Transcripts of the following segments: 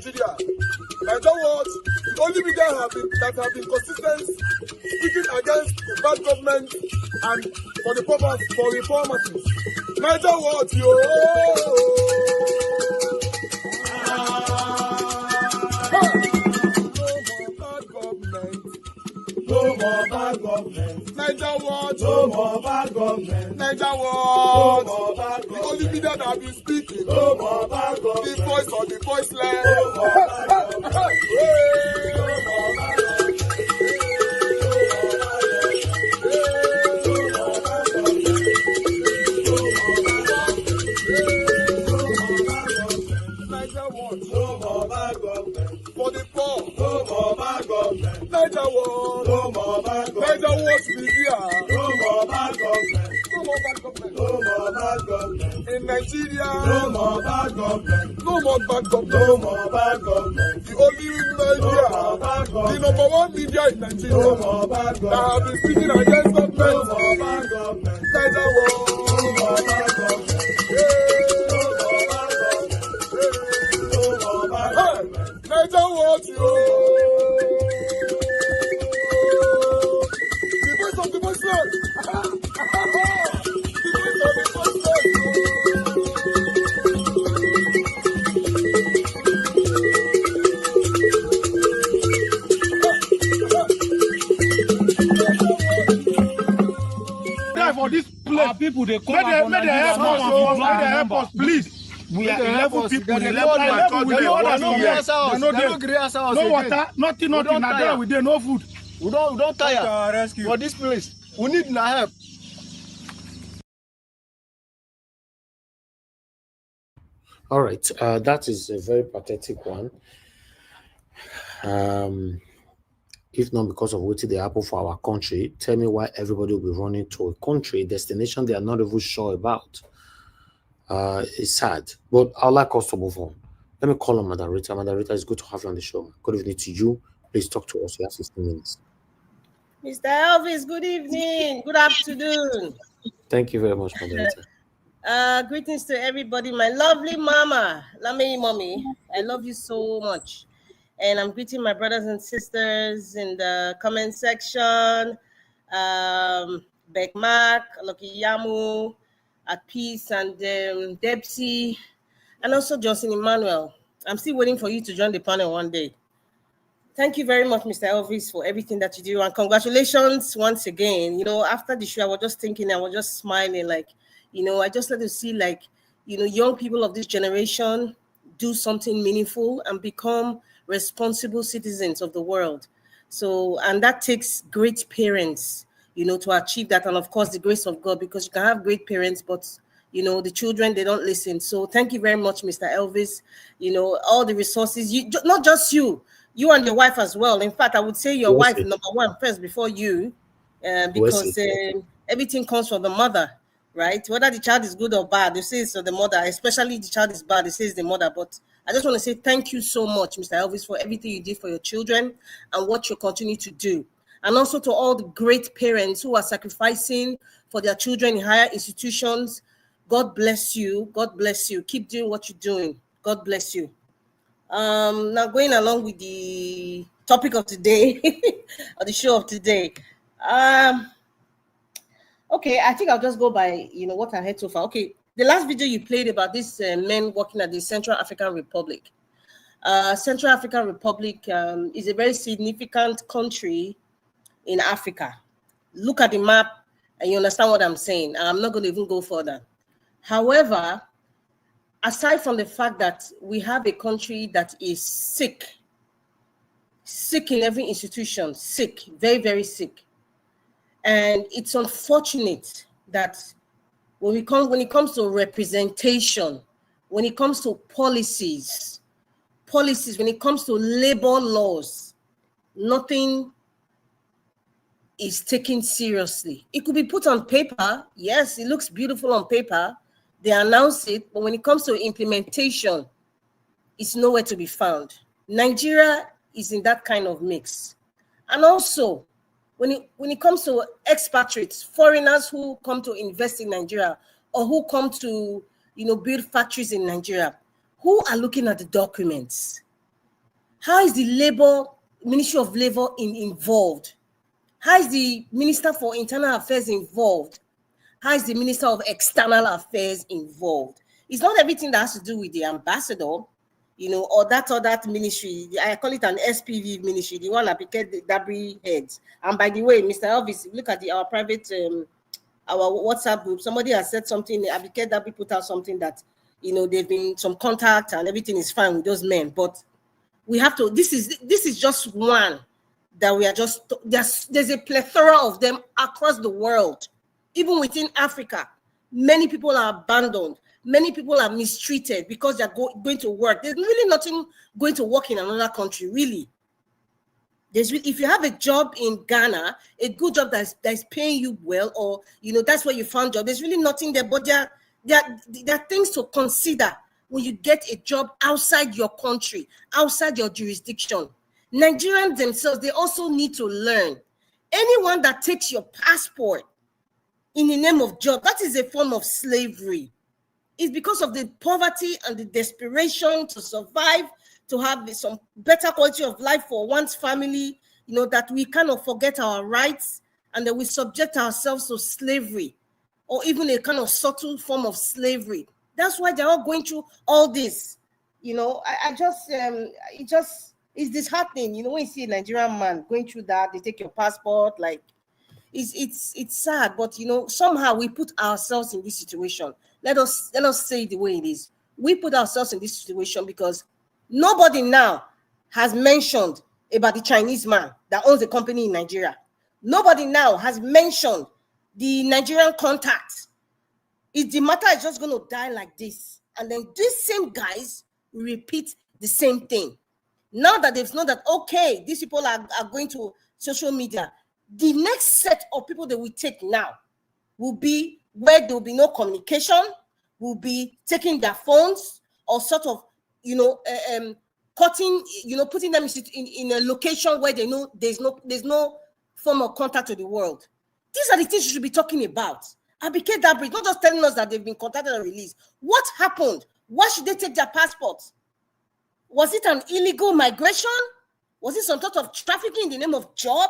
Nigeria. And that was the only media that have been consistent speaking against the bad government and for the purpose for reformers. Niger what yo? No more bad government. Niger what? No more bad government. Niger what? No more bad government. The only media that have been speaking. No more bad government. The voice of the voiceless. No more bad government. No more bad government. For the poor, no more bad government. Niger war, no more bad government. Niger war to be here, no more bad government. No more bad government. No more bad government. In Nigeria, no more bad government. No more bad government. No more bad government. The only media, the number one media in Nigeria, no more bad government. That have been speaking against government. No more bad government. Niger war, no more bad government. Niger what you? The voice of the voiceless. The voice of the voiceless. For this place, people they come and help us, please. We are 11 people. No water, nothing. There we dey no food. We don't tire for this place. We need na help. All right, that is a very pathetic one. If not because of what they happen for our country, tell me why everybody will be running to a country, a destination they are not even sure about. It's sad, but I'd like us to move on. Let me call on moderator. Moderator, it's good to have you on the show. Good evening to you. Please talk to us. You have 16 minutes. Mr. Elvis, good evening. Good afternoon. Thank you very much, moderator. Greetings to everybody. My lovely mama, Lami mommy, I love you so much. And I'm greeting my brothers and sisters in the comment section. Beck Mark, Lucky Yamu, at peace, and Debsy, and also Johnson Emmanuel. I'm still waiting for you to join the panel one day. Thank you very much, Mr. Elvis, for everything that you do, and congratulations once again. You know, after the show, I was just thinking, I was just smiling, like, you know, I just like to see, like, you know, young people of this generation do something meaningful and become responsible citizens of the world. So, and that takes great parents, you know, to achieve that. And of course, the grace of God, because you can have great parents, but, you know, the children, they don't listen. So thank you very much, Mr. Elvis. You know, all the resources, you, not just you and your wife as well. In fact, I would say your wife, number one, first before you, because everything comes from the mother, right? Whether the child is good or bad, they say it's the mother, especially if the child is bad, they say it's the mother. But I just want to say thank you so much, Mr. Elvis, for everything you did for your children and what you continue to do. And also to all the great parents who are sacrificing for their children in higher institutions. God bless you. God bless you. Keep doing what you're doing. God bless you. Now going along with the topic of today, or the show of today. Okay, I think I'll just go by, you know, what I heard so far. Okay, the last video you played about this men working at the Central African Republic. Central African Republic is a very significant country in Africa. Look at the map and you understand what I'm saying. I'm not going to even go further. However, aside from the fact that we have a country that is sick in every institution, sick, very, very sick. And it's unfortunate that when it comes to representation, when it comes to policies, when it comes to labor laws, nothing is taken seriously. It could be put on paper. Yes, it looks beautiful on paper. They announce it, but when it comes to implementation, it's nowhere to be found. Nigeria is in that kind of mix. And also, when it comes to expatriates, foreigners who come to invest in Nigeria or who come to, you know, build factories in Nigeria, who are looking at the documents? How is the Ministry of Labor involved? How is the Minister for Internal Affairs involved? How is the Minister of External Affairs involved? It's not everything that has to do with the ambassador, or that ministry. I call it an SPV ministry, the one that became the Dabri heads. And by the way, Mr. Elvis, look at our private, our WhatsApp group. Somebody has said something. Abike Dabri put out something that, they've been some contact and everything is fine with those men. But we have to. This is just one that we are just. There's a plethora of them across the world, even within Africa. Many people are abandoned. Many people are mistreated because they're going to work. There's really nothing going to work in another country, really. If you have a job in Ghana, a good job that's paying you well, or that's where you found job, there's really nothing there. But there are things to consider when you get a job outside your country, outside your jurisdiction. Nigerians themselves, they also need to learn. Anyone that takes your passport in the name of job, that is a form of slavery. It's because of the poverty and the desperation to survive, to have some better quality of life for one's family, that we kind of forget our rights and that we subject ourselves to slavery, or even a kind of subtle form of slavery. That's why they're all going through all this. It's disheartening, when you see a Nigerian man going through that. They take your passport, like it's sad, but somehow we put ourselves in this situation. Let us say it the way it is. We put ourselves in this situation because nobody now has mentioned about the Chinese man that owns a company in Nigeria. Nobody now has mentioned the Nigerian contacts. If the matter is just going to die like this, and then these same guys repeat the same thing. Now that they've known that, okay, these people are going to social media, the next set of people that we take now will be where there will be no communication, will be taking their phones or sort of, cutting, putting them in a location where they know there's no form of contact to the world. These are the things you should be talking about. Abike Dabri, not just telling us that they've been contacted and released. What happened? Why should they take their passports? Was it an illegal migration? Was it some sort of trafficking in the name of job?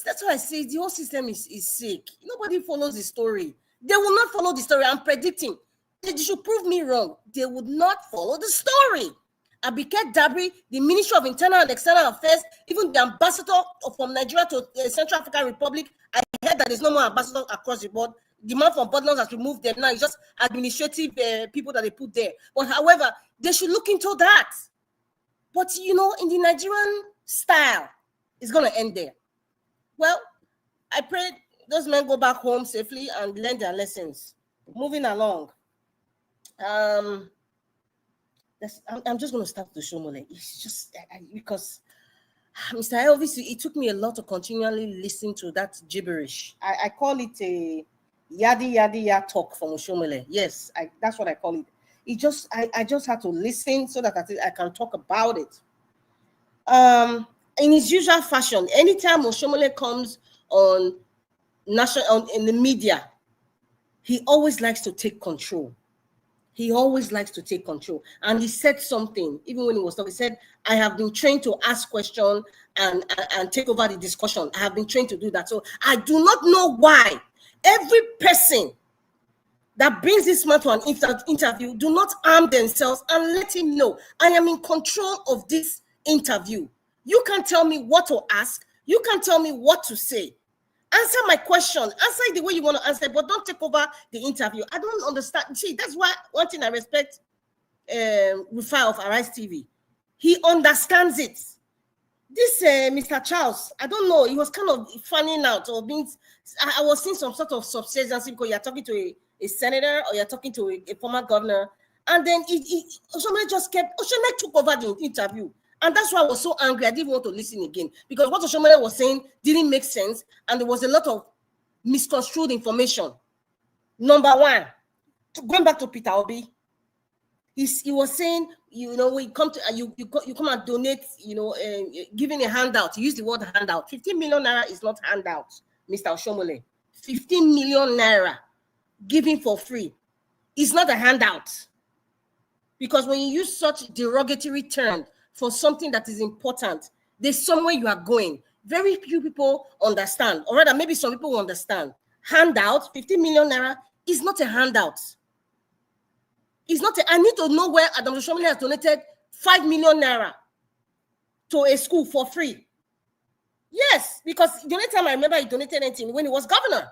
That's why I say the whole system is sick. Nobody follows the story. They will not follow the story. I'm predicting. They should prove me wrong. They would not follow the story. Abike Dabri, the Ministry of Internal and External Affairs, even the ambassador from Nigeria to Central African Republic, I heard that there's no more ambassadors across the board. The man from Bodlands has removed them now. It's just administrative people that they put there. But however, they should look into that. But, in the Nigerian style, it's going to end there. Well, I pray those men go back home safely and learn their lessons. Moving along. I'm just going to start the show, Mole. It's just because Mr. Elvis, it took me a lot to continually listen to that gibberish. I call it a yadi talk from Oshomole. Yes, that's what I call it. I just had to listen so that I can talk about it. In his usual fashion, anytime Oshomole comes in the media, he always likes to take control. He always likes to take control. And he said something, even when he was talking, he said, I have been trained to ask questions and take over the discussion. I have been trained to do that. So I do not know why every person that brings this man to an interview do not arm themselves and let him know, I am in control of this interview. You can tell me what to ask. You can tell me what to say. Answer my question. Answer it the way you want to answer, but don't take over the interview. I don't understand. See, that's why one thing I respect Rufai of Arise TV. He understands it. This Mr. Charles, I don't know, he was kind of fanning out or being, I was seeing some sort of subservience because you're talking to a senator or you're talking to a former governor. And then Oshomole just Oshomole took over the interview. And that's why I was so angry. I didn't want to listen again because what Oshomole was saying didn't make sense. And there was a lot of misconstrued information. Number one, going back to Peter Obi, he was saying, we come to you come and donate, giving a handout. He used the word handout. 15 million naira is not handout, Mr. Oshomole. 15 million naira giving for free is not a handout. Because when you use such derogatory term for something that is important, there's somewhere you are going. Very few people understand, or rather, maybe some people will understand. Handout, 50 million naira is not a handout. It's not. I need to know where Adam Shomile has donated 5 million naira to a school for free. Yes, because the only time I remember he donated anything when he was governor.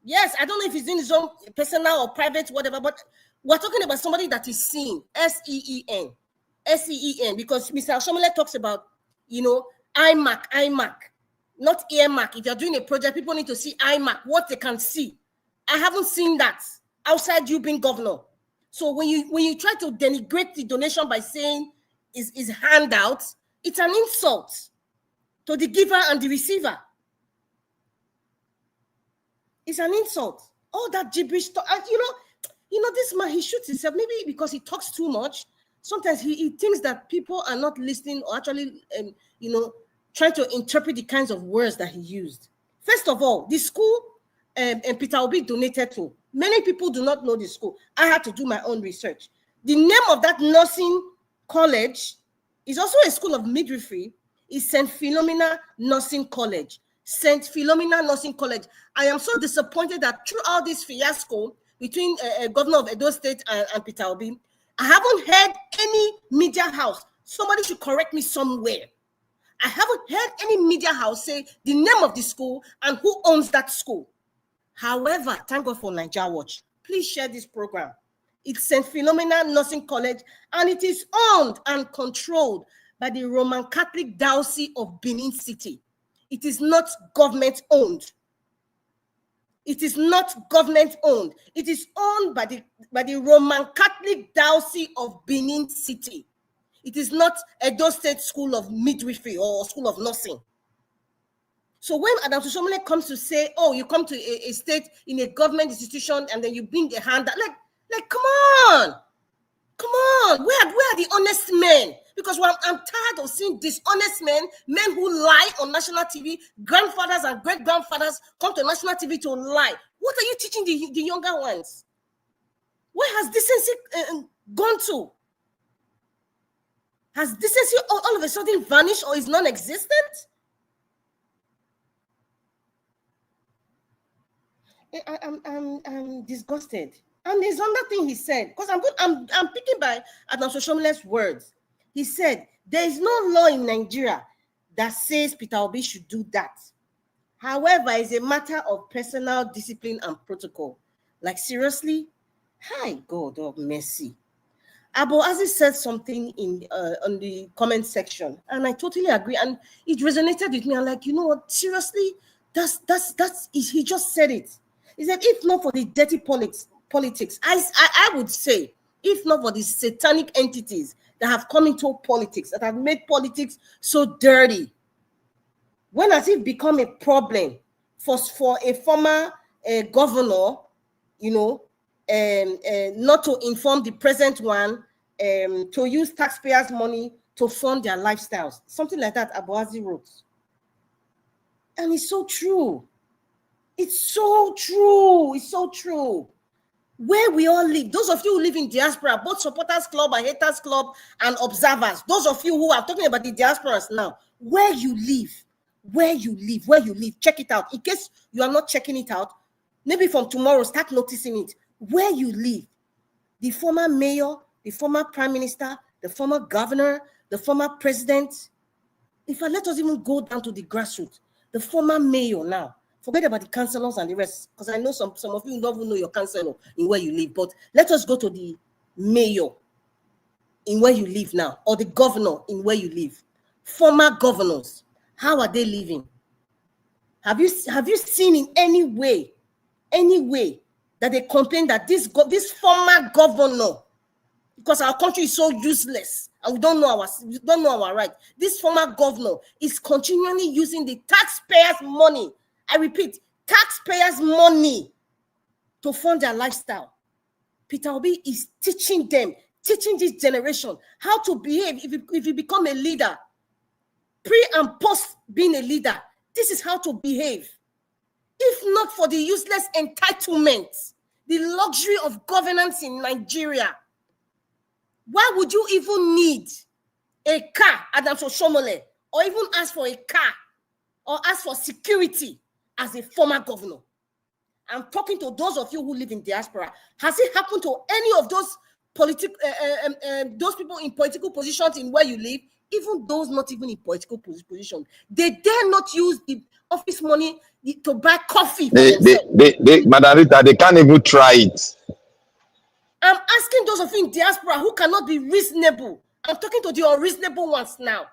Yes, I don't know if he's in his own personal or private, whatever, but we're talking about somebody that is seen, S-E-E-N, because Mr. Shomile talks about, IMAC, not earmark. If you're doing a project, people need to see IMAC, what they can see. I haven't seen that outside you being governor. So when you try to denigrate the donation by saying is handouts, it's an insult to the giver and the receiver. It's an insult. All that gibberish talk. And this man, he shoots himself, maybe because he talks too much. Sometimes he thinks that people are not listening or actually, trying to interpret the kinds of words that he used. First of all, the school and Peter Obi donated to. Many people do not know the school. I had to do my own research. The name of that nursing college is also a school of midwifery. Is St. Philomena Nursing College. St. Philomena Nursing College. I am so disappointed that throughout this fiasco between Governor of Edo State and Peter Obi, I haven't heard any media house. Somebody should correct me somewhere. I haven't heard any media house say the name of the school and who owns that school. However, thank God for Nigeria Watch. Please share this program. It's St. Philomena Nursing College, and it is owned and controlled by the Roman Catholic Diocese of Benin City. It is not government owned. It is not government owned. It is owned by the Roman Catholic Diocese of Benin City. It is not Edo State School of Midwifery or School of Nursing. So when Adam Shomile comes to say, oh, you come to a state in a government institution and then you bring a hand, like come on. Where are the honest men? Because I'm tired of seeing dishonest men who lie on national TV. Grandfathers and great-grandfathers come to national TV to lie. What are you teaching the younger ones? Where has decency gone to? Has decency all of a sudden vanished or is non-existent? I'm disgusted. And there's another thing he said, because I'm picking by Adam Shoshomile's words. He said, there is no law in Nigeria that says Peter Obi should do that. However, it's a matter of personal discipline and protocol. Like, seriously? Hi, God of mercy. Abu Aziz said something on the comment section, and I totally agree, and it resonated with me. I'm like, you know what? Seriously, that's he just said it. He said, if not for the dirty politics, I would say, if not for the satanic entities that have come into politics, that have made politics so dirty, when has it become a problem for a former governor, not to inform the present one, to use taxpayers' money to fund their lifestyles? Something like that Abu Aziz wrote. And it's so true. It's so true. It's so true. Where we all live, those of you who live in diaspora, both supporters club and haters club and observers, those of you who are talking about the diasporas now, where you live, check it out. In case you are not checking it out, maybe from tomorrow, start noticing it. Where you live, the former mayor, the former prime minister, the former governor, the former president. In fact, let us even go down to the grassroots. The former mayor now. Forget about the councillors and the rest, because I know some of you don't even know your councillor in where you live. But let us go to the mayor in where you live now, or the governor in where you live. Former governors, how are they living? Have you seen in any way that they complain that this former governor, because our country is so useless and we don't know our right, this former governor is continually using the taxpayers' money. I repeat, taxpayers' money to fund their lifestyle. Peter Obi is teaching this generation how to behave if you become a leader. Pre and post being a leader, this is how to behave. If not for the useless entitlement, the luxury of governance in Nigeria, why would you even need a car, Adams Oshomole, or even ask for a car, or ask for security as a former governor? I'm talking to those of you who live in diaspora. Has it happened to any of those those people in political positions in where you live? Even those not even in political position, they dare not use the office money to buy coffee for themselves. Madam Rita, they can't even try it. I'm asking those of you in diaspora who cannot be reasonable. I'm talking to the unreasonable ones now.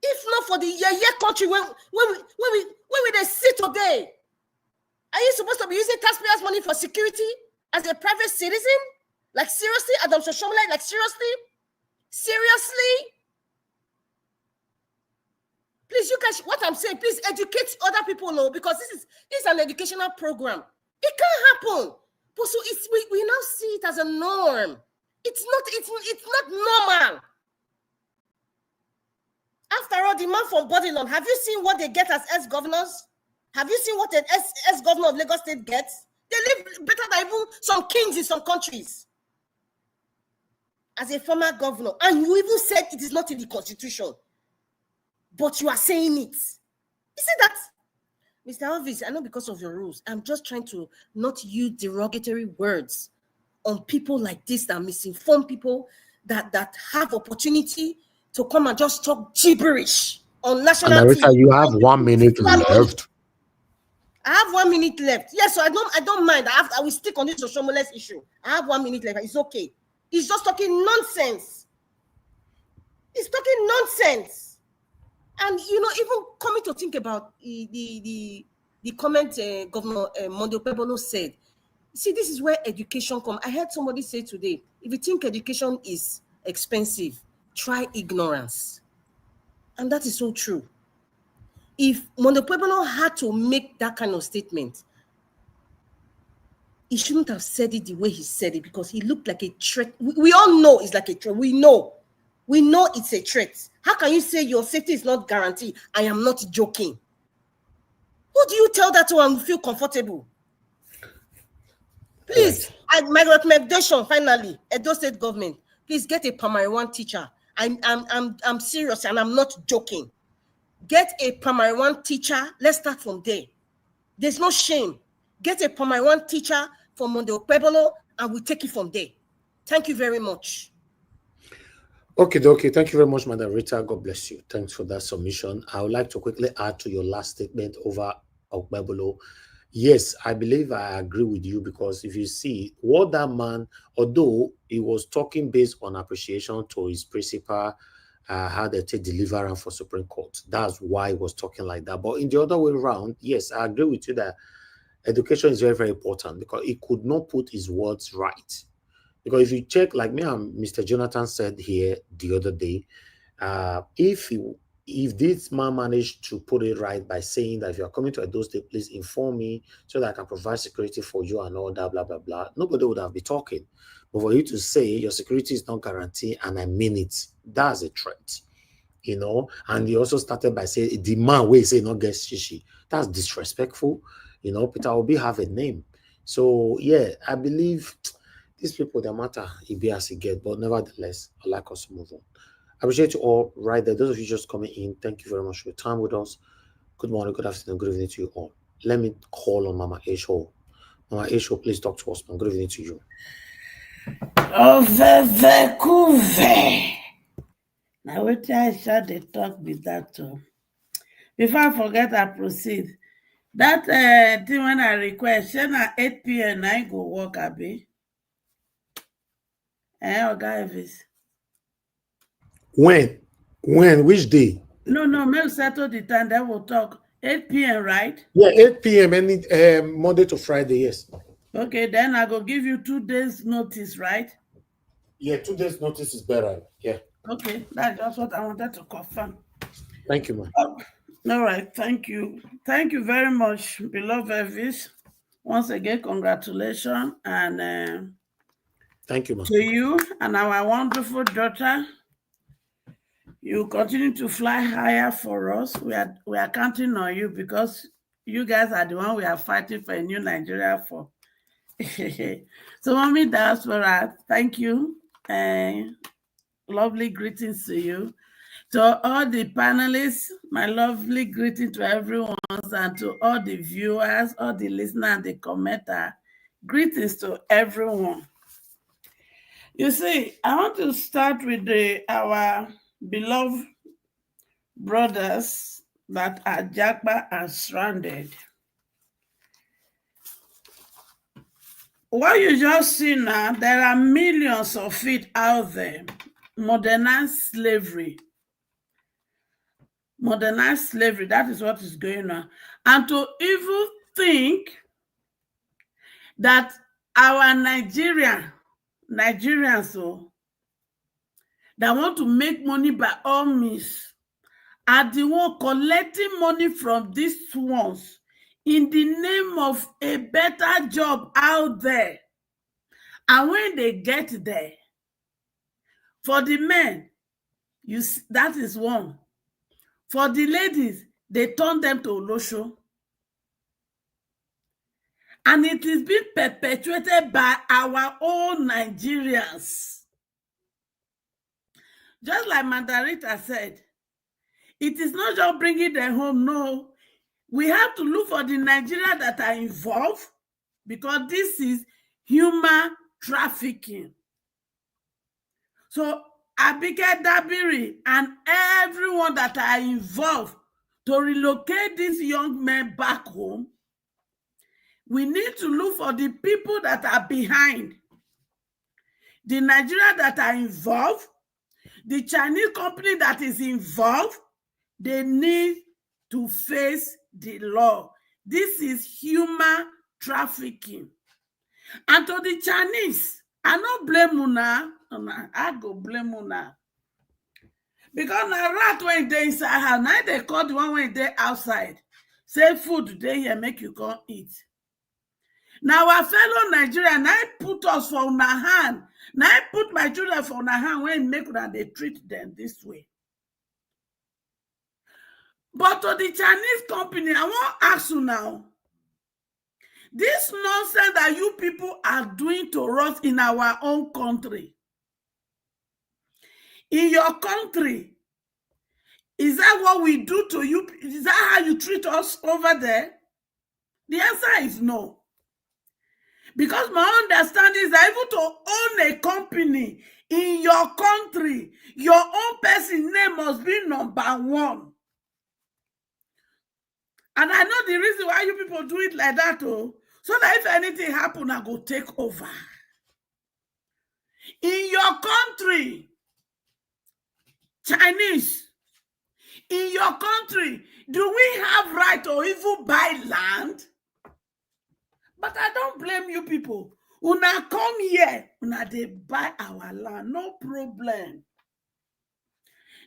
If not for the year country, when we they sit today, are you supposed to be using taxpayers' money for security as a private citizen? Like seriously, Adam Shoshomole, like seriously? Seriously? Please, you guys, what I'm saying, please educate other people, no, because this is an educational program. It can't happen. But so we now see it as a norm. It's not normal. After all, the man from Bodilon, have you seen what they get as ex-governors? Have you seen what an ex-governor of Lagos State gets? They live better than even some kings in some countries. As a former governor, and you even said it is not in the constitution, but you are saying it. You see that? Mr. Elvis, I know because of your rules, I'm just trying to not use derogatory words on people like this that misinform people that have opportunity to come and just talk gibberish on national TV. You have 1 minute left. I have 1 minute left. Yes, so I don't mind. I will stick on this Oshomole's issue. I have 1 minute left. It's okay. He's just talking nonsense. He's talking nonsense. And even coming to think about the comment Governor Monday Okpebholo said. See, this is where education comes. I heard somebody say today, if you think education is expensive, try ignorance. And that is so true. If Monday Okpebholo had to make that kind of statement, he shouldn't have said it the way he said it, because he looked like a threat. We all know it's like a threat. We know it's a threat. How can you say your safety is not guaranteed? I am not joking. Who do you tell that to and feel comfortable? Please, my recommendation, finally, Edo State government, please get a primary 1 teacher. I'm serious and I'm not joking. Get a primary 1 teacher. Let's start from there. There's no shame. Get a primary 1 teacher for Monday Okpebholo, and we'll take it from there. Thank you very much. Okay. Thank you very much, Madam Rita. God bless you. Thanks for that submission. I would like to quickly add to your last statement over Okpebholo. Yes, I believe I agree with you, because if you see what that man, although he was talking based on appreciation to his principal, how they take deliverance for Supreme Court. That's why he was talking like that. But in the other way around, yes, I agree with you that education is very, very important, because he could not put his words right. Because if you check, like me and Mr. Jonathan said here the other day, if this man managed to put it right by saying that if you are coming to Edo State, please inform me so that I can provide security for you and all that, blah, blah, blah, nobody would have been talking. But for you to say your security is not guaranteed and I mean it, that's a threat, And he also started by saying the man will say not get shishi. That's disrespectful. Peter Obi have a name. So yeah, I believe these people, their matter, it be as it get, but nevertheless, I'd like us to move on. I appreciate you all right there. Those of you just coming in, thank you very much for your time with us. Good morning, good afternoon, good evening to you all. Let me call on Mama Esho. Mama Esho, please talk to us, man. Good evening to you. Now, what I shall they talk with that too. Before I forget, I proceed. That thing when I request, at 8 p.m. I go work, Abi. Elvis. When? Which day? No, maybe settle the time, then we'll talk. 8 p.m., right? Yeah, 8 p.m. any Monday to Friday, yes. Okay, then I go give you 2 days notice, right? Yeah, 2 days notice is better. Yeah. Okay, that's just what I wanted to confirm. Thank you, man. All right, thank you. Thank you very much, beloved Elvis. Once again, congratulations, and thank you, man. To you and our wonderful daughter. You continue to fly higher for us. We are counting on you, because you guys are the one we are fighting for a new Nigeria for. So, Mommy Diaspora, thank you. lovely greetings to you. To all the panelists, my lovely greeting to everyone, and to all the viewers, all the listeners, and the commenter, greetings to everyone. You see, I want to start with our beloved brothers that are Japa and stranded. What you just see now, there are millions of it out there. Modernized slavery, that is what is going on. And to even think that our Nigerians that want to make money by all means are the one collecting money from these ones in the name of a better job out there. And when they get there, for the men, that is one. For the ladies, they turn them to Olosho. And it is being perpetuated by our own Nigerians. Just like Mandarita said, it is not just bringing them home, no. We have to look for the Nigerians that are involved, because this is human trafficking. So Abike Dabiri and everyone that are involved to relocate these young men back home, we need to look for the people that are behind. The Nigerians that are involved, the Chinese company that is involved, they need to face the law. This is human trafficking. And to the Chinese, I don't blame Una. I go blame Una. Because now rat when they inside her, now they call the one when they outside. Say food they here make you come eat. Now our fellow Nigerian, now put us for una hand. Now I put my children for una hand when make una they treat them this way. But to the Chinese company, I want to ask you now, this nonsense that you people are doing to us in our own country, in your country, is that what we do to you? Is that how you treat us over there? The answer is no. Because my understanding is that even to own a company in your country, your own person name must be number one. And I know the reason why you people do it like that, so that if anything happens, I go take over. In your country, Chinese, in your country, do we have right to even buy land? But I don't blame you people. Una come here, una they buy our land, no problem.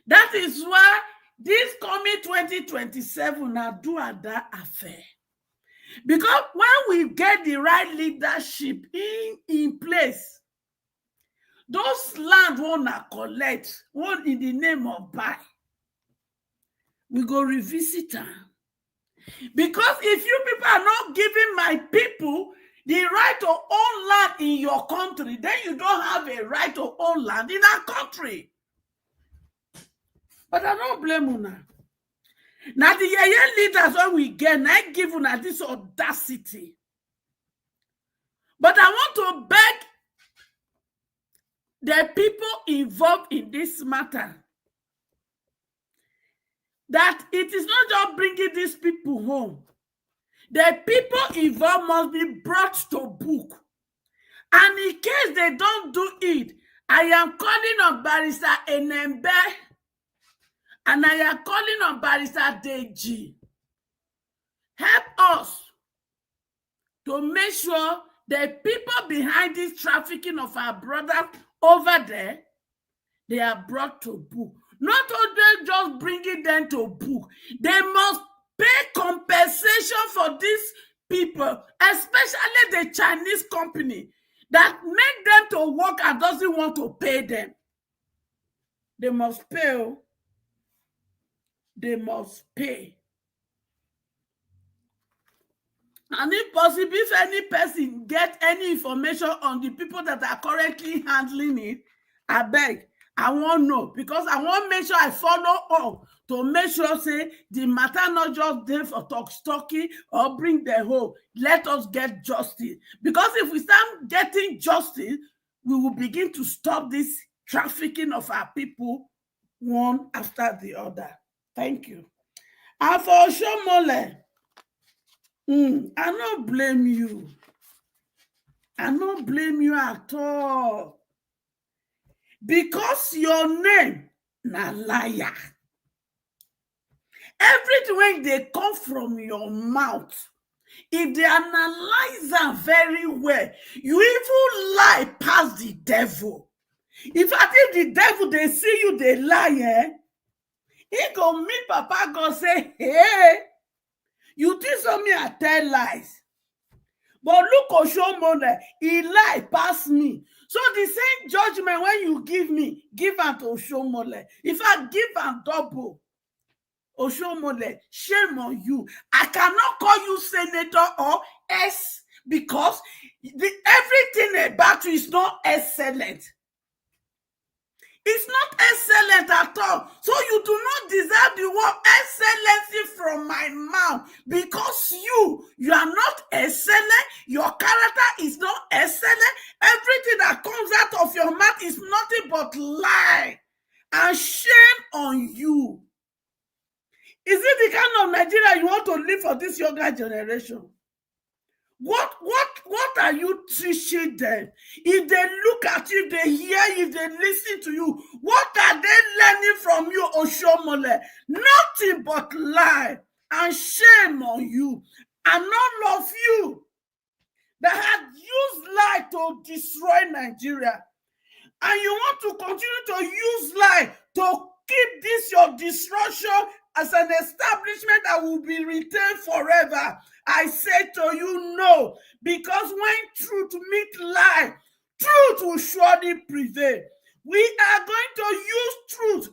That is why this coming 2027 now do that affair. Because when we get the right leadership in place, those land won't collect, won't in the name of buy. We go revisit them. Because if you people are not giving my people the right to own land in your country, then you don't have a right to own land in our country. But I don't blame Una. Now the leaders when we get, now give Una this audacity. But I want to beg the people involved in this matter that it is not just bringing these people home. The people involved must be brought to book. And in case they don't do it, I am calling on Barrister Enembe and I am calling on Barrister Deji. Help us to make sure the people behind this trafficking of our brothers over there, they are brought to book. Not only just bringing them to book, they must pay compensation for these people, especially the Chinese company that make them to work and doesn't want to pay them. They must pay. They must pay. And if possible, if any person get any information on the people that are currently handling it, I beg, I want to know, because I want to make sure I follow up to make sure, say, the matter not just there for talking or bring them home. Let us get justice. Because if we start getting justice, we will begin to stop this trafficking of our people one after the other. Thank you. And for Oshomole, I don't blame you. I don't blame you at all. Because your name na liar. Everything when they come from your mouth, if they analyze them very well, you even lie past the devil. In fact, if the devil they see you, they lie, he go meet Papa God say, hey, you think so me I tell lies. But look, Oshomole, he lie past me. So the same judgment when you give me, give unto Oshomole. If I give am double, Oshomole, shame on you. I cannot call you senator or S because everything about you is not excellent. It's not excellent at all. So you do not deserve the word excellency from my mouth because you are not excellent. Your character is not excellent. Everything that comes out of your mouth is nothing but lie. And shame on you. Is it the kind of Nigeria you want to live for this younger generation? What are you teaching them? If they look at you, they hear you, they listen to you, what are they learning from you, Oshomole? Nothing but lie and shame on you. And all of you that had used lie to destroy Nigeria. And you want to continue to use lie to keep this your destruction as an establishment that will be retained forever. I say to you, no, because when truth meets lie, truth will surely prevail. We are going to use truth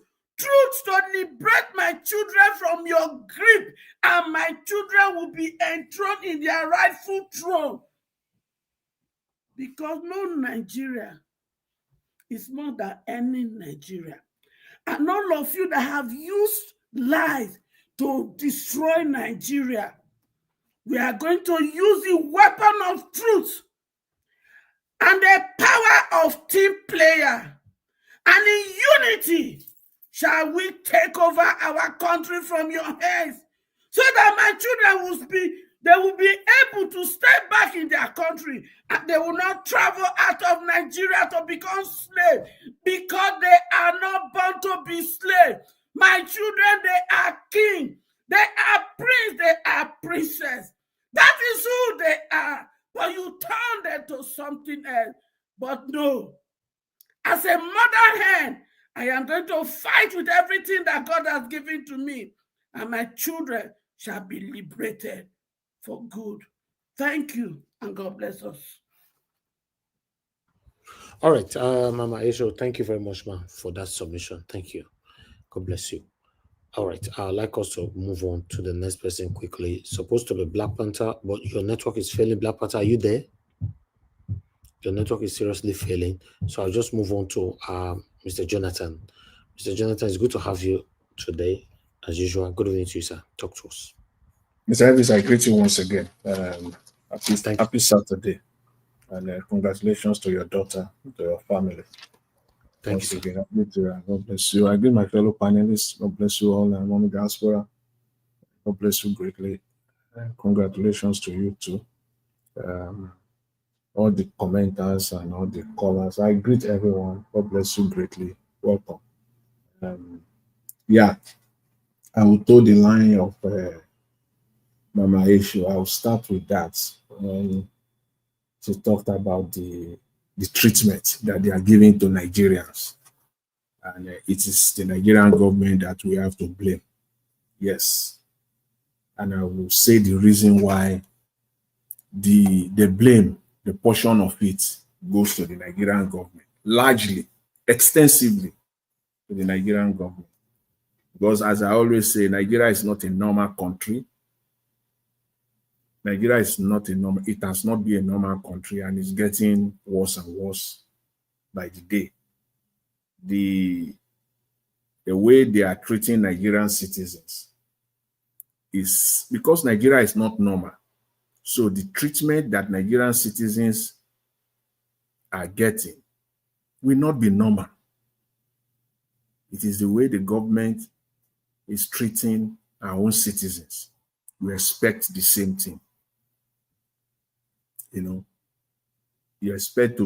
to liberate my children from your grip, and my children will be enthroned in their rightful throne. Because no Nigeria is more than any Nigeria. And all of you that have used lies to destroy Nigeria, we are going to use the weapon of truth and the power of team player. And in unity shall we take over our country from your hands, so that my children will be able to stay back in their country, and they will not travel out of Nigeria to become slaves, because they are not born to be slaves. My children, they are king, they are prince, they are princess. That is who they are. But you turn them to something else. But no, as a mother hen, I am going to fight with everything that God has given to me, and my children shall be liberated for good. Thank you, and God bless us. All right, Mama Aisha, thank you very much, ma, for that submission. Thank you. God bless you. All right, I'd like us to move on to the next person quickly. Supposed to be Black Panther, but your network is failing. Black Panther, are you there? Your network is seriously failing. So I'll just move on to Mr. Jonathan. Mr. Jonathan, it's good to have you today, as usual. Good evening to you, sir. Talk to us. Mr. Elvis, I greet you once again. Happy Saturday. And congratulations to your daughter, to your family. Thank you, again, God bless you. I greet my fellow panelists. God bless you all, and Mommy Diaspora. God bless you greatly. And congratulations to you too. All the commenters and all the callers. I greet everyone. God bless you greatly. Welcome. I will toe the line of Mama Aisha. I will start with that. When she talked about the treatment that they are giving to Nigerians. And it is the Nigerian government that we have to blame. Yes. And I will say the reason why the blame, the portion of it, goes to the Nigerian government. Largely, extensively to the Nigerian government. Because as I always say, Nigeria is not a normal country. Nigeria is not a normal, it has not been a normal country, and it's getting worse and worse by the day. the way they are treating Nigerian citizens is because Nigeria is not normal. So the treatment that Nigerian citizens are getting will not be normal. It is the way the government is treating our own citizens. We expect the same thing. You know, you expect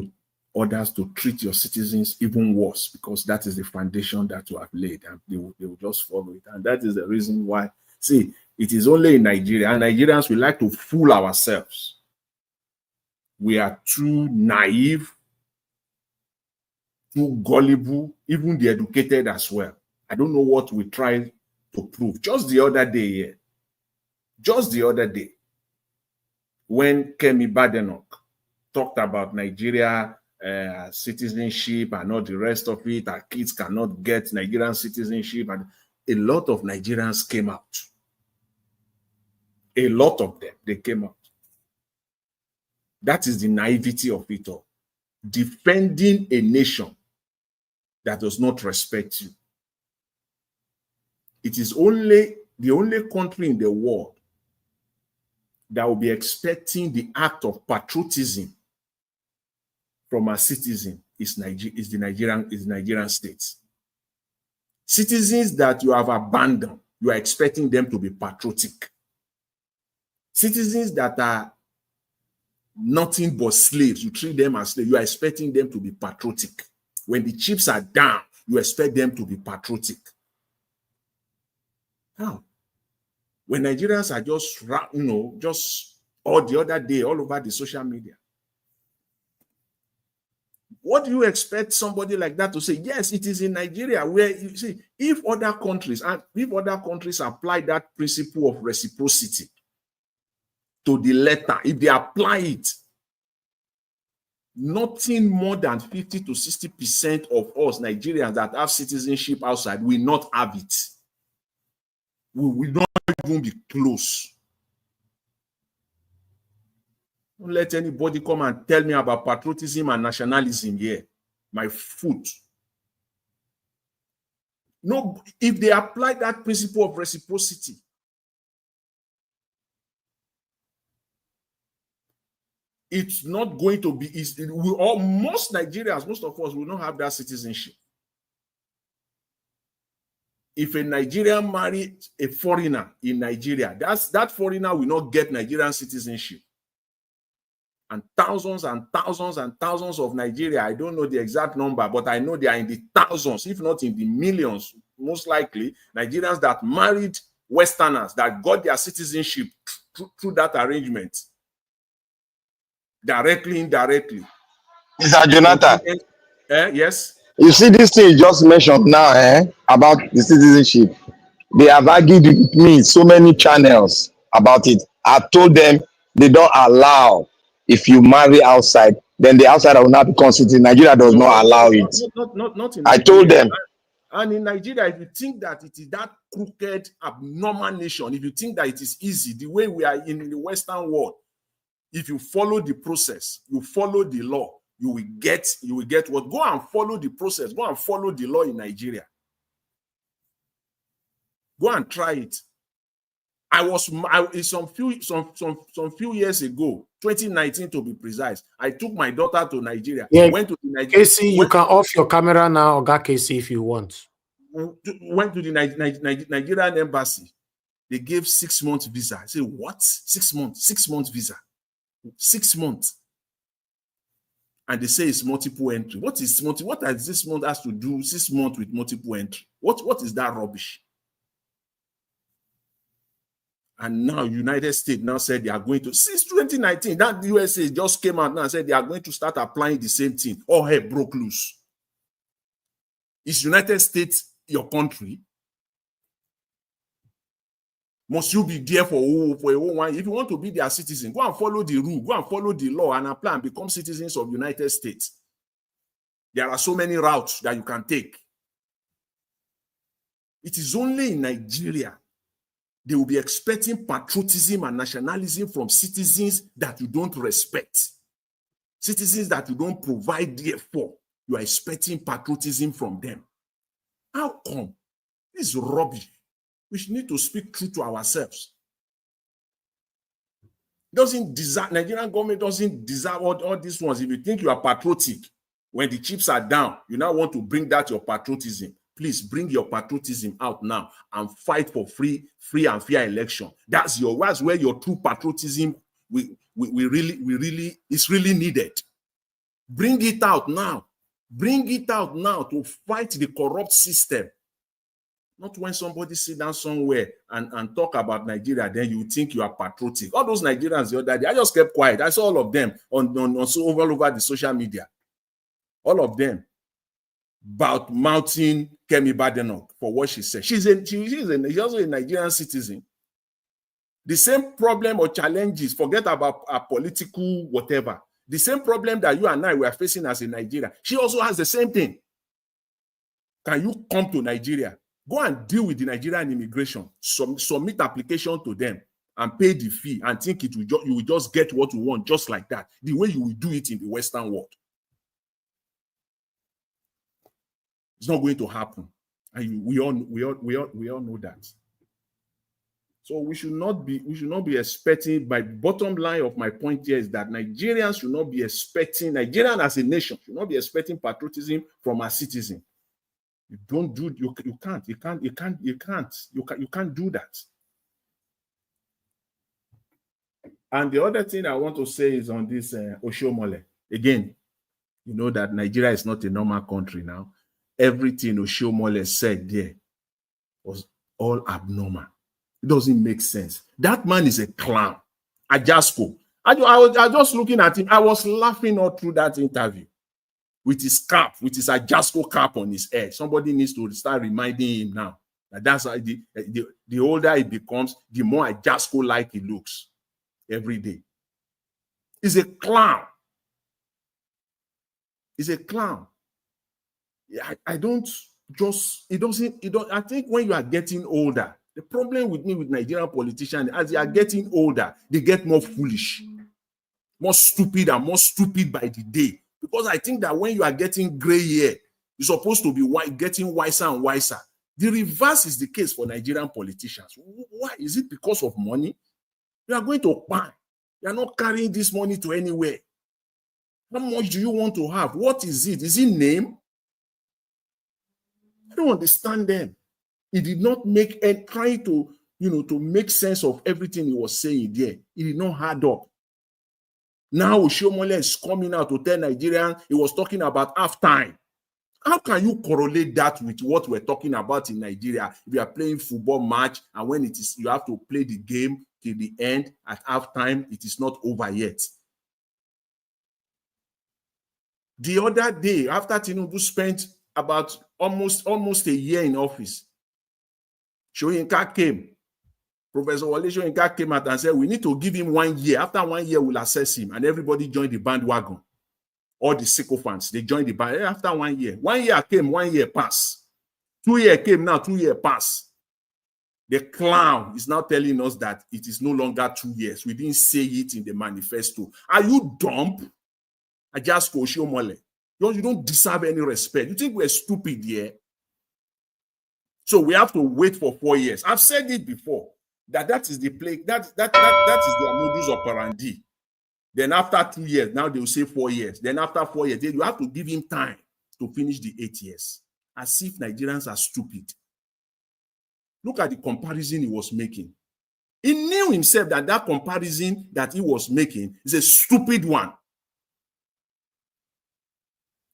others to treat your citizens even worse because that is the foundation that you have laid, and they will just follow it. And that is the reason why, see, it is only in Nigeria, and Nigerians, we like to fool ourselves. We are too naive, too gullible, even the educated as well. I don't know what we try to prove. Just the other day, when Kemi Badenoch talked about Nigeria citizenship and all the rest of it, our kids cannot get Nigerian citizenship, and a lot of Nigerians came out. A lot of them, they came out. That is the naivety of it all. Defending a nation that does not respect you. It is the only country in the world that will be expecting the act of patriotism from a citizen is the Nigerian state. Citizens that you have abandoned, you are expecting them to be patriotic. Citizens that are nothing but slaves, you treat them as slaves, you are expecting them to be patriotic. When the chips are down, you expect them to be patriotic. How? When Nigerians are just, just all the other day, all over the social media. What do you expect somebody like that to say? Yes, it is in Nigeria where, you see, if other countries apply that principle of reciprocity to the letter, if they apply it, nothing more than 50 to 60% of us Nigerians that have citizenship outside will not have it. We will not even be close. Don't let anybody come and tell me about patriotism and nationalism here. My foot. No, if they apply that principle of reciprocity, it's not going to be easy. Most Nigerians, most of us will not have that citizenship. If a Nigerian marries a foreigner in Nigeria, that foreigner will not get Nigerian citizenship. And thousands and thousands and thousands of Nigeria, I don't know the exact number, but I know they are in the thousands, if not in the millions, most likely, Nigerians that married Westerners, that got their citizenship through that arrangement. Directly, indirectly. Mr. Jonathan. Yes? You see this thing you just mentioned now, about the citizenship. They have argued with me so many channels about it. I told them they don't allow, if you marry outside, then the outsider will not become citizen. Nigeria does not allow it. Not in Nigeria. I told them. And in Nigeria, if you think that it is that crooked, abnormal nation, if you think that it is easy, the way we are in the Western world, if you follow the process, you follow the law, you will get what? Go and follow the process. Go and follow the law in Nigeria. Go and try it. Some few years ago, 2019 to be precise, I took my daughter to Nigeria. Yeah. Went to the Nigeria. Casey, you can off your camera now, Oga Casey, if you want. Went to the Nigerian embassy. They gave 6 months visa. I said, what? 6 months? 6 months visa. 6 months. And they say it's multiple entry. What is multiple? What has this month has to do 6 months with multiple entry? What is that rubbish? And now United States now said they are going to, since 2019, that USA just came out now and said they are going to start applying the same thing. All hell broke loose. Is United States your country? Must you be there for a whole one? If you want to be their citizen, go and follow the rule, go and follow the law and apply and become citizens of United States. There are so many routes that you can take. It is only in Nigeria they will be expecting patriotism and nationalism from citizens that you don't respect, citizens that you don't provide there for. You are expecting patriotism from them. How come? This is rubbish. We need to speak true to ourselves. Nigerian government doesn't deserve all these ones. If you think you are patriotic, when the chips are down, you now want to bring that your patriotism. Please bring your patriotism out now and fight for free and fair election. That's where your true patriotism is really needed. Bring it out now. Bring it out now to fight the corrupt system. Not when somebody sit down somewhere and talk about Nigeria, then you think you are patriotic. All those Nigerians the other day, I just kept quiet. I saw all of them on all over the social media. All of them about mounting Kemi Badenoch for what she said. She's also a Nigerian citizen. The same problem or challenges, forget about a political whatever. The same problem that you and I were facing as a Nigerian. She also has the same thing. Can you come to Nigeria? Go and deal with the Nigerian immigration. Submit application to them and pay the fee and think you will just get what you want just like that. The way you will do it in the Western world. It's not going to happen. And we all know that. So we should not be expecting. My bottom line of my point here is that Nigerians should not be expecting, Nigerian as a nation should not be expecting patriotism from our citizens. You don't do, you can't do that. And the other thing I want to say is on this Oshiomhole. Again, you know that Nigeria is not a normal country now. Everything Oshiomhole said there was all abnormal. It doesn't make sense. That man is a clown. Ajasko. I was just looking at him. I was laughing all through that interview. With his cap, with his Ajasko cap on his head. Somebody needs to start reminding him now. That's how the older he becomes, the more Ajasko-like he looks every day. He's a clown. He's a clown. I think when you are getting older, the problem with me with Nigerian politicians, as they are getting older, they get more foolish, more stupid and more stupid by the day. Because I think that when you are getting gray hair, you're supposed to be getting wiser and wiser. The reverse is the case for Nigerian politicians. Why? Is it because of money? You are going to buy. You are not carrying this money to anywhere. How much do you want to have? What is it? Is it name? I don't understand them. He did not make trying to make sense of everything he was saying there. It did not add up. Now Oshiomhole is coming out to tell Nigerians he was talking about halftime. How can you correlate that with what we're talking about in Nigeria? If you are playing football match and when it is you have to play the game till the end at halftime, it is not over yet. The other day, after Tinubu spent about almost a year in office, Soyinka came. Professor Wole Soyinka came out and said, we need to give him 1 year. After 1 year, we'll assess him. And everybody joined the bandwagon. All the sycophants, they joined the band. After 1 year. 1 year came, 1 year passed. 2 years came, now 2 years passed. The clown is now telling us that it is no longer 2 years. We didn't say it in the manifesto. Are you dumb? I just go Oshiomhole. You don't deserve any respect. You think we're stupid here? So we have to wait for 4 years. I've said it before. That is the play. That is their modus operandi. Then after 2 years, now they will say 4 years. Then after 4 years, you have to give him time to finish the 8 years. As if Nigerians are stupid. Look at the comparison he was making. He knew himself that comparison that he was making is a stupid one.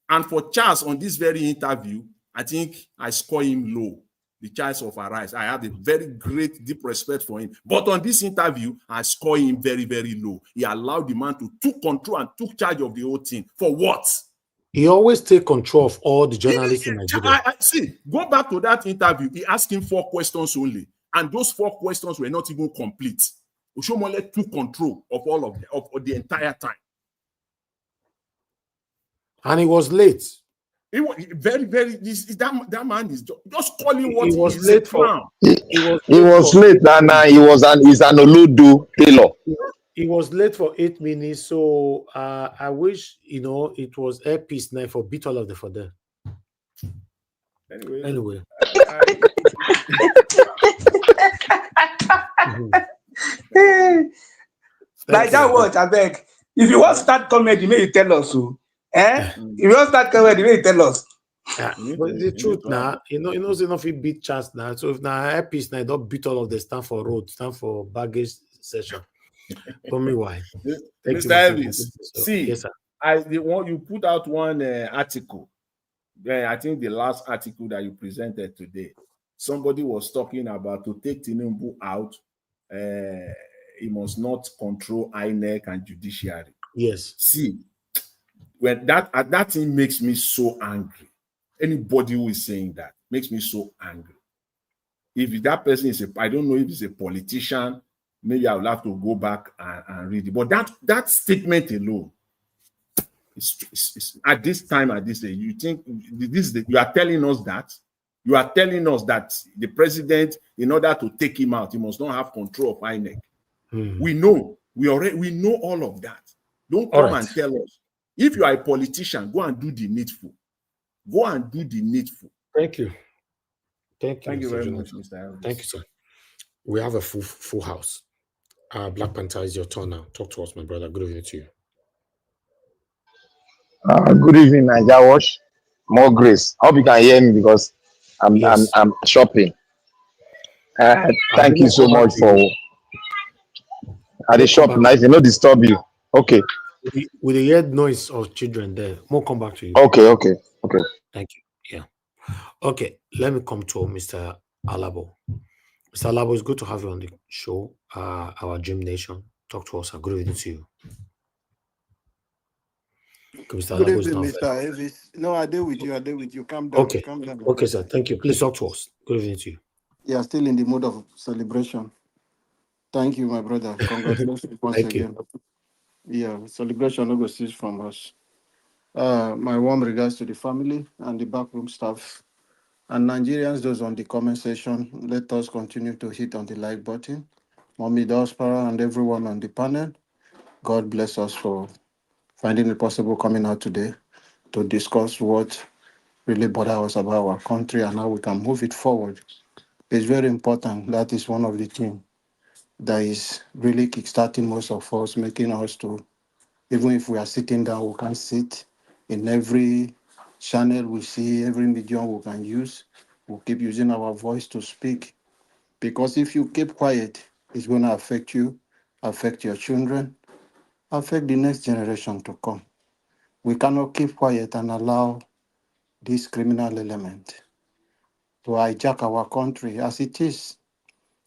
And for Charles on this very interview, I think I score him low. The Charles of Arise. I have a very great, deep respect for him. But on this interview, I score him very, very low. He allowed the man to take control and took charge of the whole thing. For what? He always take control of all the journalists in Nigeria. See, go back to that interview. He asked him 4 questions only. And those 4 questions were not even complete. Oshiomhole took control of all of them, of the entire time. And he was late. He was very, very. That man is just calling what he was late for. He was late, and he's an Olodo tailor. He was late for 8 minutes, so I wish it was Airpeace now for beat all of the for them. Anyway. Like that word, I beg. If you want to start comedy, may you tell us so. If you want to start comedy, may you tell us. But the truth now, enough it beat chance now. So if now Airpeace now don't beat all of the stand for road, stand for baggage session. Tell me why. Mr. Elvis, see, yes, sir. You put out one article. I think the last article that you presented today, somebody was talking about to take Tinubu out, he must not control INEC and judiciary. Yes. See, when that thing makes me so angry. Anybody who is saying that makes me so angry. If that person is I don't know if he's a politician, maybe I will have to go back and read it. But that statement alone, it's at this time, at this age, you think you are telling us that? You are telling us that the president, in order to take him out, he must not have control of INEC. We know. We know all of that. Don't come and tell us. If you are a politician, go and do the needful. Go and do the needful. Thank you. Thank you very much, Mr. Elvis. Thank you, sir. We have a full house. Black Panther, is your turn now. Talk to us, my brother. Good evening to you. Good evening, Niger Wash. More grace. I hope you can hear me because I'm shopping. Thank you so much for the shop. Nice, you know, disturb you. Okay. With the heard noise of children there, more come back to you. Okay. Thank you. Yeah. Okay, let me come to Mr. Alabo. Mr. Alabo, it's good to have you on the show. Our Dream Nation. Talk to us. Good evening to you. Mr. Good evening, Mr. Elvis. No, I deal with you. Calm down. Okay. Calm down. Okay, sir. Thank you. Please talk to us. Good evening to you. Yeah, still in the mood of celebration. Thank you, my brother. Congratulations once again. Yeah, celebration no go cease from us. My warm regards to the family and the backroom staff and Nigerians, those on the comment section. Let us continue to hit on the like button. Mommy Dospara and everyone on the panel. God bless us for finding it possible coming out today to discuss what really bothers us about our country and how we can move it forward. It's very important. That is one of the things that is really kickstarting most of us, making us to, even if we are sitting down, we can sit in every channel we see, every medium we can use. We'll keep using our voice to speak. Because if you keep quiet, it's going to affect you, affect your children, affect the next generation to come. We cannot keep quiet and allow this criminal element to hijack our country as it is.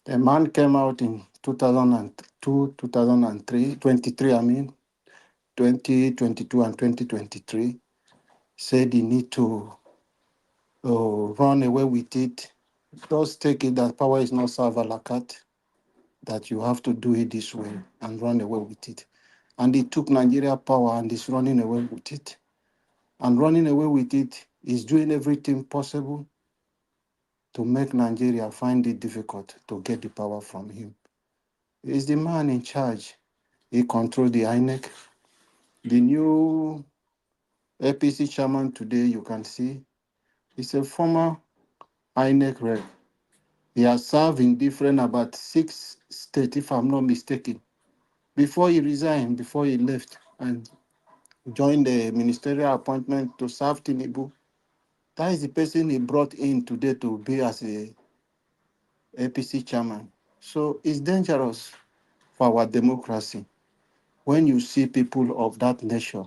A man came out in 2002, 2003, 2022 and 2023, said he need to run away with it. Just take it that power is not serve a la carte, that you have to do it this way and run away with it. And he took Nigeria power and is running away with it. And running away with it is doing everything possible to make Nigeria find it difficult to get the power from him. He's the man in charge. He controls the INEC. The new APC chairman today, you can see, is a former INEC rep. He has served in about 6 states, if I'm not mistaken, before he resigned, before he left and joined the ministerial appointment to serve Tinubu. That is the person he brought in today to be as a APC chairman. So it's dangerous for our democracy when you see people of that nature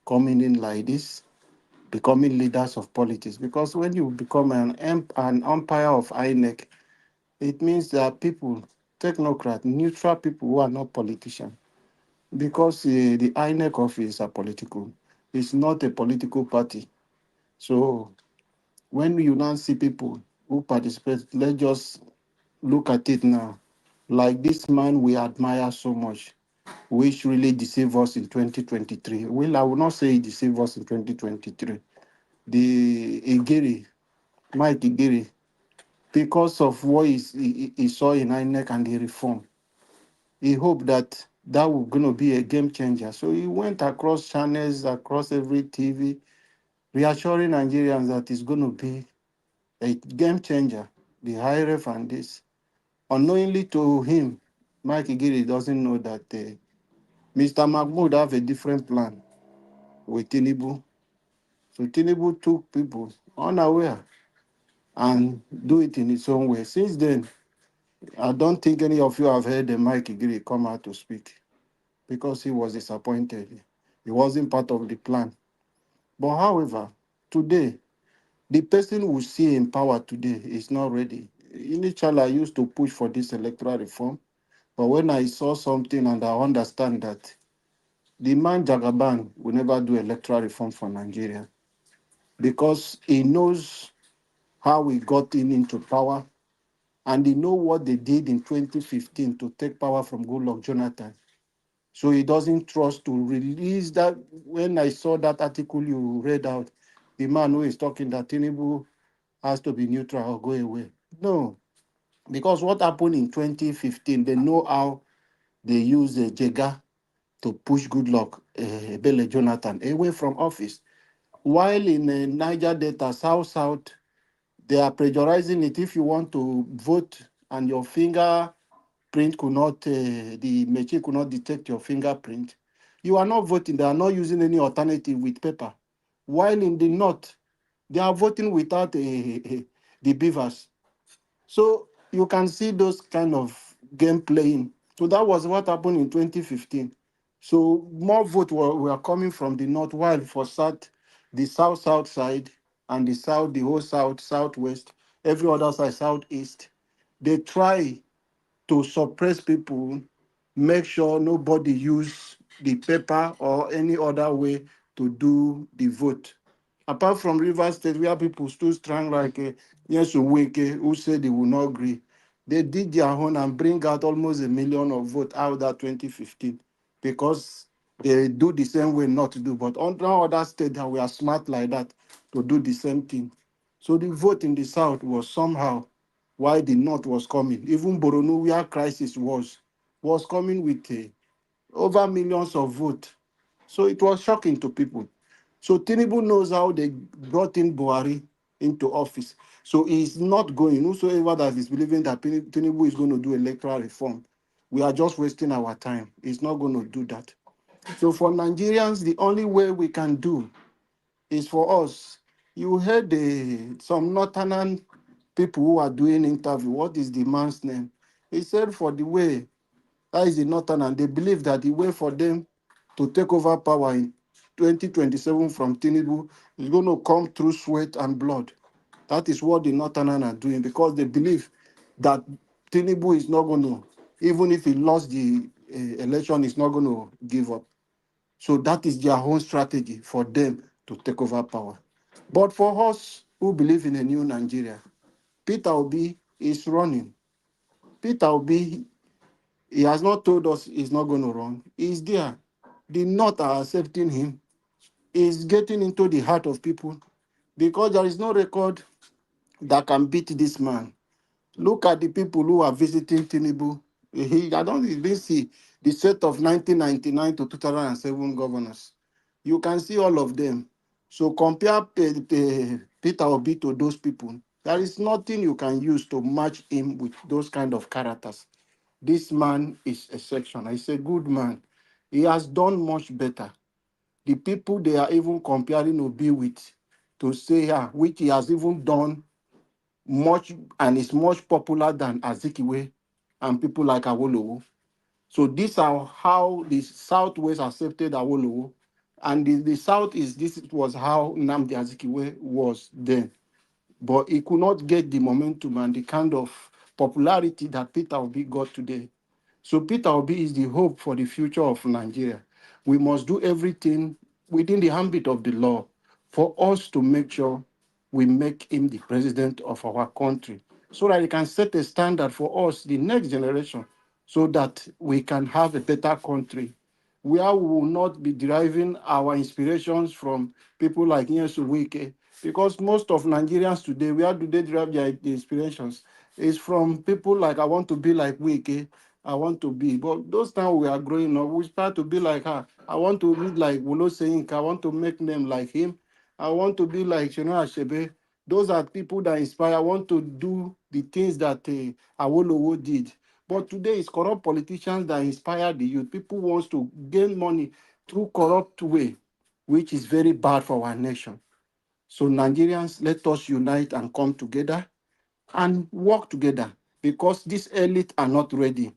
coming in like this, becoming leaders of politics. Because when you become an umpire of INEC, it means that people, technocrats, neutral people who are not politicians. Because the INEC office are political. It's not a political party. So when you now see people who participate, let's just look at it now. Like this man we admire so much, which really deceived us in 2023. Well, I will not say he deceived us in 2023. The Igiri, Mike Igiri, because of what he saw in INEC and the reform, he hoped that that was going to be a game changer. So he went across channels, across every TV, reassuring Nigerians that it's going to be a game changer, the IRF and this. Unknowingly to him, Mike Igiri doesn't know that Mr. Mahmoud have a different plan with Tinubu. So Tinubu took people unaware and do it in its own way. Since then, I don't think any of you have heard the Mike Igiri come out to speak because he was disappointed. He wasn't part of the plan. But however, today, the person we see in power today is not ready. Initially, I used to push for this electoral reform, but when I saw something and I understand that the man Jagaban will never do electoral reform for Nigeria because he knows how we got into power and he know what they did in 2015 to take power from Goodluck Jonathan. So he doesn't trust to release that. When I saw that article you read out, the man who is talking that Tinubu has to be neutral or go away. No, because what happened in 2015, they know how they use the Jega to push Goodluck, Bele Jonathan away from office. While in Niger Delta, South, they are pressurizing it. If you want to vote and your fingerprint could not, the machine could not detect your fingerprint, you are not voting. They are not using any alternative with paper. While in the North, they are voting without the beavers. So you can see those kind of game playing. So that was what happened in 2015. So more votes were coming from the north, while for South, the south side and the south, the whole south, southwest, every other side, southeast, they try to suppress people, make sure nobody use the paper or any other way to do the vote. Apart from Rivers State, where people stood strong like Yesu Wike, who said they will not agree, they did their own and bring out almost 1 million of votes out of that 2015 because they do the same way not to do. But on other states that we are smart like that to do the same thing. So the vote in the South was somehow why the North was coming. Even Boronu, where crisis was coming with over millions of votes. So it was shocking to people. So Tinubu knows how they brought in Buhari into office. So he's not going. Whosoever that is believing that Tinubu is going to do electoral reform, we are just wasting our time. He's not going to do that. So for Nigerians, the only way we can do is for us. You heard some northern people who are doing interview. What is the man's name? He said for the way, that is the northern, and they believe that the way for them to take over power in 2027 from Tinubu is going to come through sweat and blood. That is what the northern are doing because they believe that Tinubu is not going to, even if he lost the election, he's not going to give up. So that is their own strategy for them to take over power. But for us who believe in a new Nigeria, Peter Obi is running. Peter Obi, he has not told us he's not going to run. He's there. The North are accepting him. He's getting into the heart of people because there is no record that can beat this man. Look at the people who are visiting Tinubu. I don't even see the set of 1999 to 2007 governors. You can see all of them. So compare Peter Obi to those people. There is nothing you can use to match him with those kind of characters. This man is exceptional. He's a good man. He has done much better. The people they are even comparing Obi with to say, which he has even done much and is much popular than Azikiwe and people like Awolowo. So these are how the Southwest accepted Awolowo, and the South is this was how Nnamdi Azikiwe was then. But he could not get the momentum and the kind of popularity that Peter Obi got today. So Peter Obi is the hope for the future of Nigeria. We must do everything within the ambit of the law for us to make sure we make him the president of our country so that he can set a standard for us, the next generation, so that we can have a better country where we will not be deriving our inspirations from people like Nyesu Wike, because most of Nigerians today, where do they derive their inspirations? It's from people like, I want to be like Wike, I want to be. But those times we are growing up, we start to be like her. I want to read like Wulo Saying. I want to make name like him. I want to be like Shino Ashebe. Those are people that inspire. I want to do the things that Awolowo did. But today it's corrupt politicians that inspire the youth. People wants to gain money through corrupt way, which is very bad for our nation. So Nigerians, let us unite and come together and work together, because these elites are not ready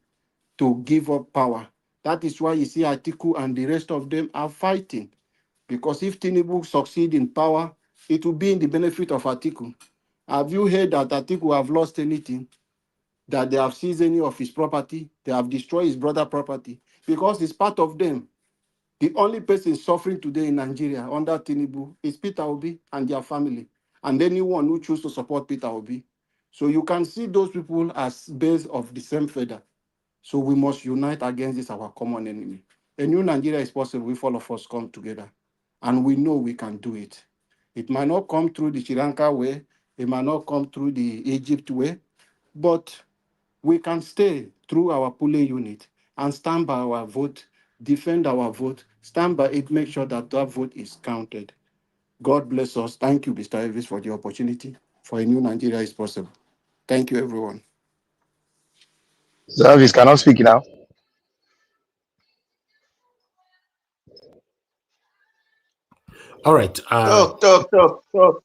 to give up power. That is why you see Atiku and the rest of them are fighting. Because if Tinubu succeed in power, it will be in the benefit of Atiku. Have you heard that Atiku have lost anything? That they have seized any of his property? They have destroyed his brother property? Because it's part of them. The only person suffering today in Nigeria under Tinubu is Peter Obi and their family, and anyone who chooses to support Peter Obi. So you can see those people as birds of the same feather. So we must unite against this, our common enemy. A new Nigeria is possible if all of us come together. And we know we can do it. It might not come through the Sri Lanka way, it might not come through the Egypt way, but we can stay through our polling unit and stand by our vote, defend our vote, stand by it, make sure that that vote is counted. God bless us. Thank you, Mr. Elvis, for the opportunity. For a new Nigeria is possible. Thank you, everyone. Service cannot speak now. All right. Talk.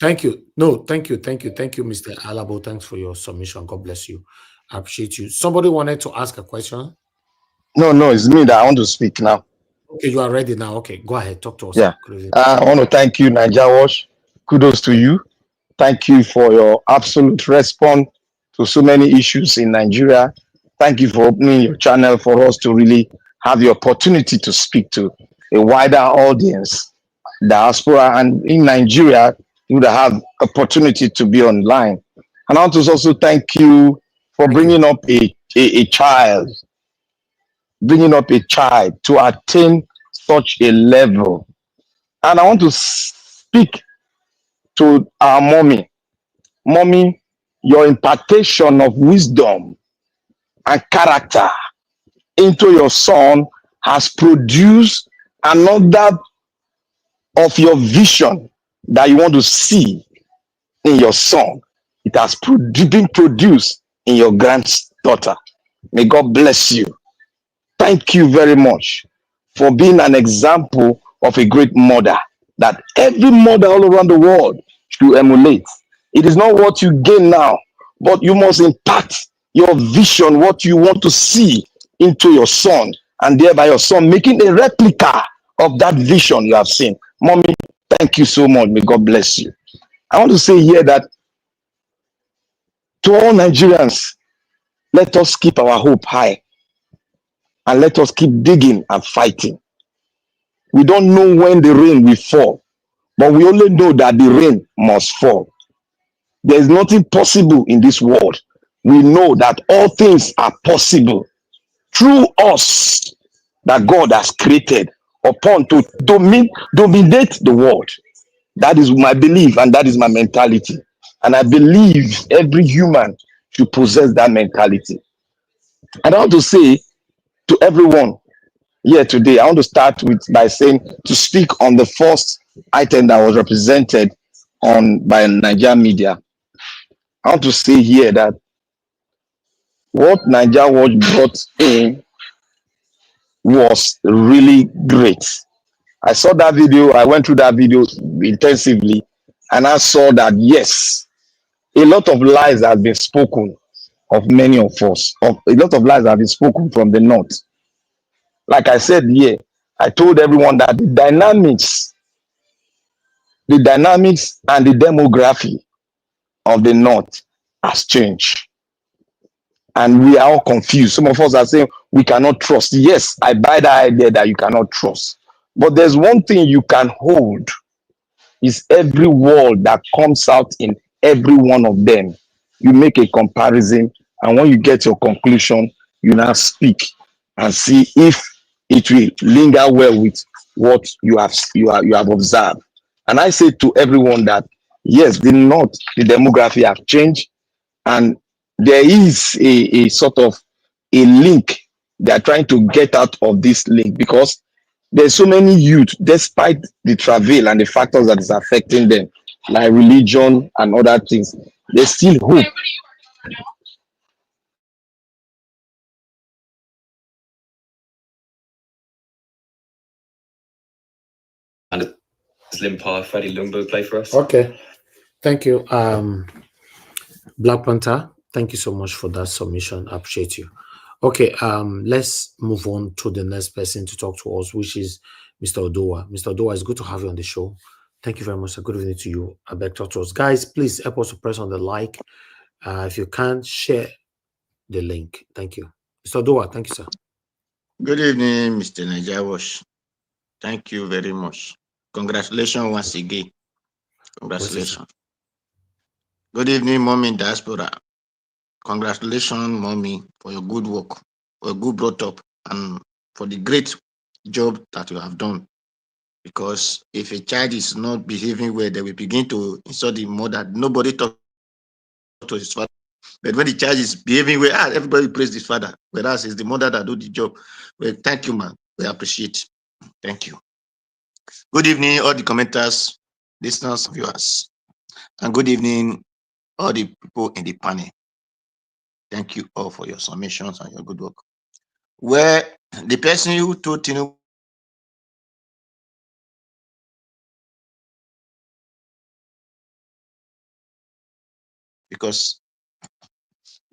Thank you. No, thank you, Mr. Alabo. Thanks for your submission. God bless you. I appreciate you. Somebody wanted to ask a question. No, it's me that I want to speak now. Okay, you are ready now. Okay, go ahead. Talk to us. Yeah. I want to thank you, Niger Wash. Kudos to you. Thank you for your absolute response to so many issues in Nigeria. Thank you for opening your channel for us to really have the opportunity to speak to a wider audience, diaspora, and in Nigeria, you would have opportunity to be online. And I want to also thank you for bringing up a child, to attain such a level. And I want to speak to our mommy. Mommy, your impartation of wisdom and character into your son has produced another of your vision that you want to see in your son. It has been produced in your granddaughter. May God bless you. Thank you very much for being an example of a great mother that every mother all around the world should emulate. It is not what you gain now, but you must impact your vision, what you want to see into your son, and thereby your son making a replica of that vision you have seen. Mommy, thank you so much. May God bless you. I want to say here that to all Nigerians, let us keep our hope high and let us keep digging and fighting. We don't know when the rain will fall, but we only know that the rain must fall. There is nothing possible in this world. We know that all things are possible through us that God has created upon to dominate the world. That is my belief and that is my mentality. And I believe every human should possess that mentality. And I want to say to everyone here today, I want to start by saying to speak on the first item that was represented by Niger media. I want to say here that what Niger Watch brought in was really great. I saw that video, I went through that video intensively, and I saw that yes, a lot of lies have been spoken of many of us. A lot of lies have been spoken from the north. Like I said here, I told everyone that the dynamics and the demography of the north has changed. And we are all confused. Some of us are saying we cannot trust. Yes, I buy that idea that you cannot trust. But there's one thing you can hold, is every word that comes out in every one of them. You make a comparison, and when you get your conclusion, you now speak and see if it will linger well with what you have observed. And I say to everyone that yes, the demography have changed, and there is a sort of a link. They are trying to get out of this link because there's so many youth, despite the travail and the factors that is affecting them, like religion and other things, there's still hope. And Slim Par, Freddie Lumbo play for us. Okay, thank you. Black Panther, thank you so much for that submission. I appreciate you. Okay, let's move on to the next person to talk to us, which is Mr. Odoa. Mr. Odoa, it's good to have you on the show. Thank you very much. Good evening to you. I beg talk to us. Guys, please help us to press on the like. If you can, share the link. Thank you. Mr. Odoa, thank you, sir. Good evening, Mr. Nijawash. Thank you very much. Congratulations once again. Congratulations. Good evening, Mommy Diaspora. Congratulations, Mommy, for your good work, for your good brought up, and for the great job that you have done. Because if a child is not behaving well, they will begin to insult the mother. Nobody talk to his father. But when the child is behaving well, everybody praise his father. Whereas it's the mother that do the job. Well, thank you, man. We appreciate. Thank you. Good evening, all the commenters, listeners, viewers. And good evening, all the people in the panel. Thank you all for your submissions and your good work. Where the person who told Tinubu because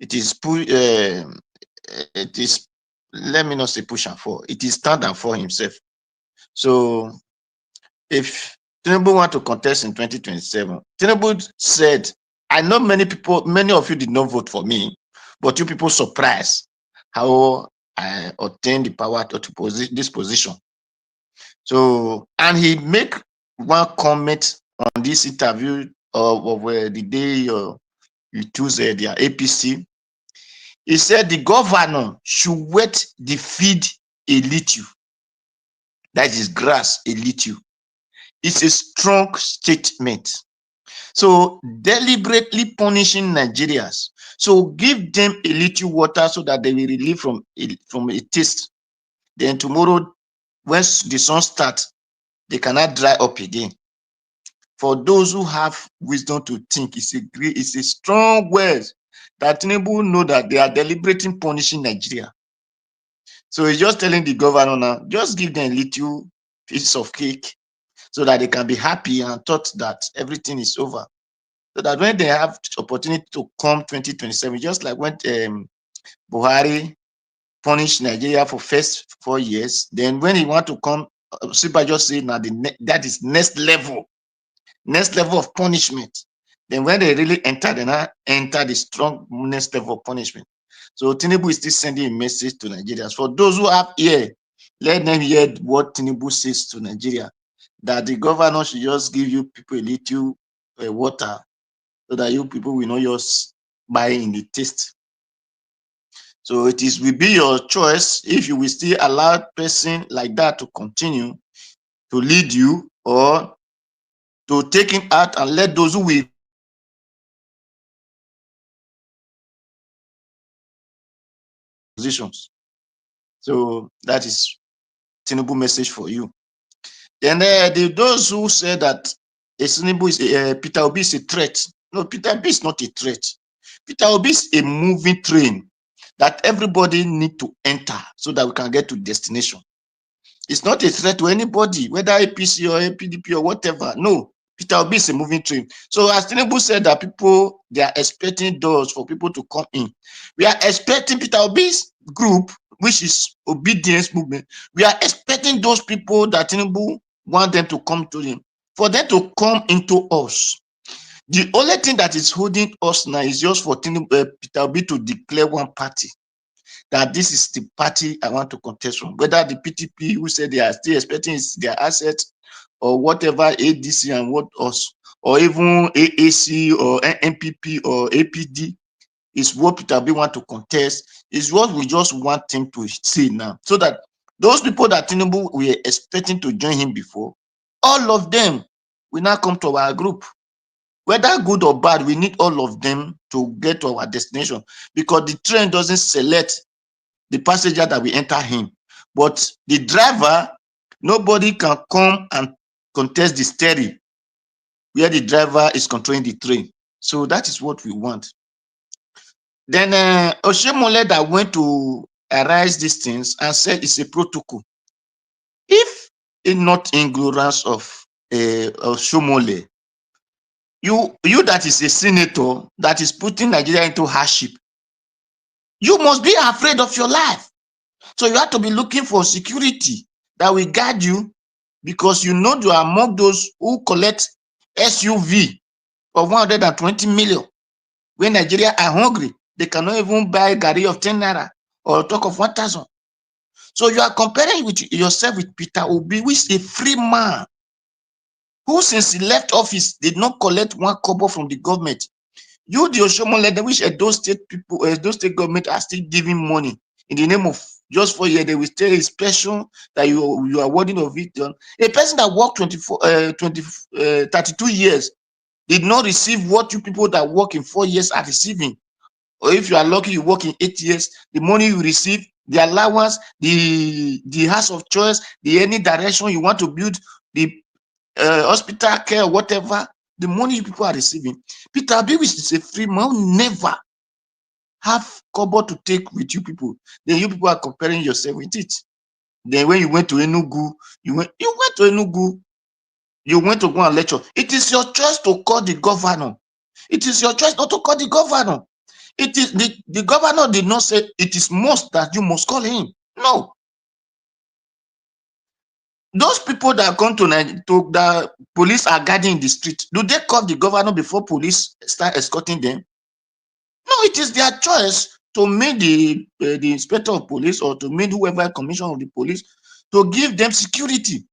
it is let me not say push and fall, it is stand and fall himself. So if Tinubu want to contest in 2027, Tinubu said, I know many of you did not vote for me, but you people surprised how I obtained the power to this position. So, and he make one comment on this interview of the day you choose their APC. He said the governor should wet the feed a little. That is grass a little. It's a strong statement. So deliberately punishing Nigerians. So give them a little water so that they will relieve from a taste. Then tomorrow, once the sun starts, they cannot dry up again. For those who have wisdom to think, it's a strong word that Tinubu know that they are deliberately punishing Nigeria. So he's just telling the governor now, just give them a little piece of cake so that they can be happy and thought that everything is over. So that when they have opportunity to come 2027, just like when Buhari punished Nigeria for first 4 years, then when he want to come, Siba just say now that is next level of punishment. Then when they really enter, then I enter the strong next level of punishment. So Tinubu is still sending a message to Nigerians. For those who have ear, let them hear what Tinubu says to Nigeria, that the governor should just give you people a little water so that you people will not just buy in the taste. So it will be your choice if you will still allow a person like that to continue to lead you, or to take him out and let those who will positions. So that is Tinubu message for you. Then those who say that Tinubu is Peter Obi is a threat. No, Peter Obi is not a threat. Peter Obi is a moving train that everybody need to enter so that we can get to destination. It's not a threat to anybody, whether APC or APDP or whatever. No, Peter Obi is a moving train. So as Tinubu said that people, they are expecting doors for people to come in. We are expecting Peter Obi's group, which is obedience movement. We are expecting those people that Tinubu want them to come to him, for them to come into us. The only thing that is holding us now is just for Peter Obi to declare one party, that this is the party I want to contest from. Whether the PTP, who said they are still expecting their assets, or whatever, ADC and what else, or even AAC or NPP or APD, is what Peter Obi want to contest, is what we just want him to say now. So that those people that Tinubu we are expecting to join him before, all of them will now come to our group. Whether good or bad, we need all of them to get to our destination, because the train doesn't select the passenger that will enter him. But the driver, nobody can come and contest the steering where the driver is controlling the train. So that is what we want. Then Oshemole that went to arise these things and said it's a protocol. If it's not ignorance of Oshemole, you that is a senator that is putting Nigeria into hardship, you must be afraid of your life. So you have to be looking for security that will guard you, because you know you are among those who collect SUV of 120 million. When Nigeria are hungry, they cannot even buy a gari of 10 naira or talk of 1,000. So you are comparing with yourself with Peter Obi, who is a free man, who since he left office did not collect 1 kobo from the government. You, the Oshomole, which those state people, those state government are still giving money in the name of just 4 years, they will tell a special that you are awarding of it. A person that worked 32 years did not receive what you people that work in 4 years are receiving. Or if you are lucky, you work in 8 years, the money you receive, the allowance, the house of choice, the any direction you want to build, the hospital care, whatever, the money you people are receiving. Peter Obi, which is a free man, never have kobo to take with you people. Then you people are comparing yourself with it. Then when you went to Enugu, you went to Enugu, you went to go and lecture. It is your choice to call the governor. It is your choice not to call the governor. It is the governor did not say it is must that you must call him. No. Those people that come to the police are guarding the street. Do they call the governor before police start escorting them? No, it is their choice to meet the inspector of police or to meet whoever commissioner of the police to give them security.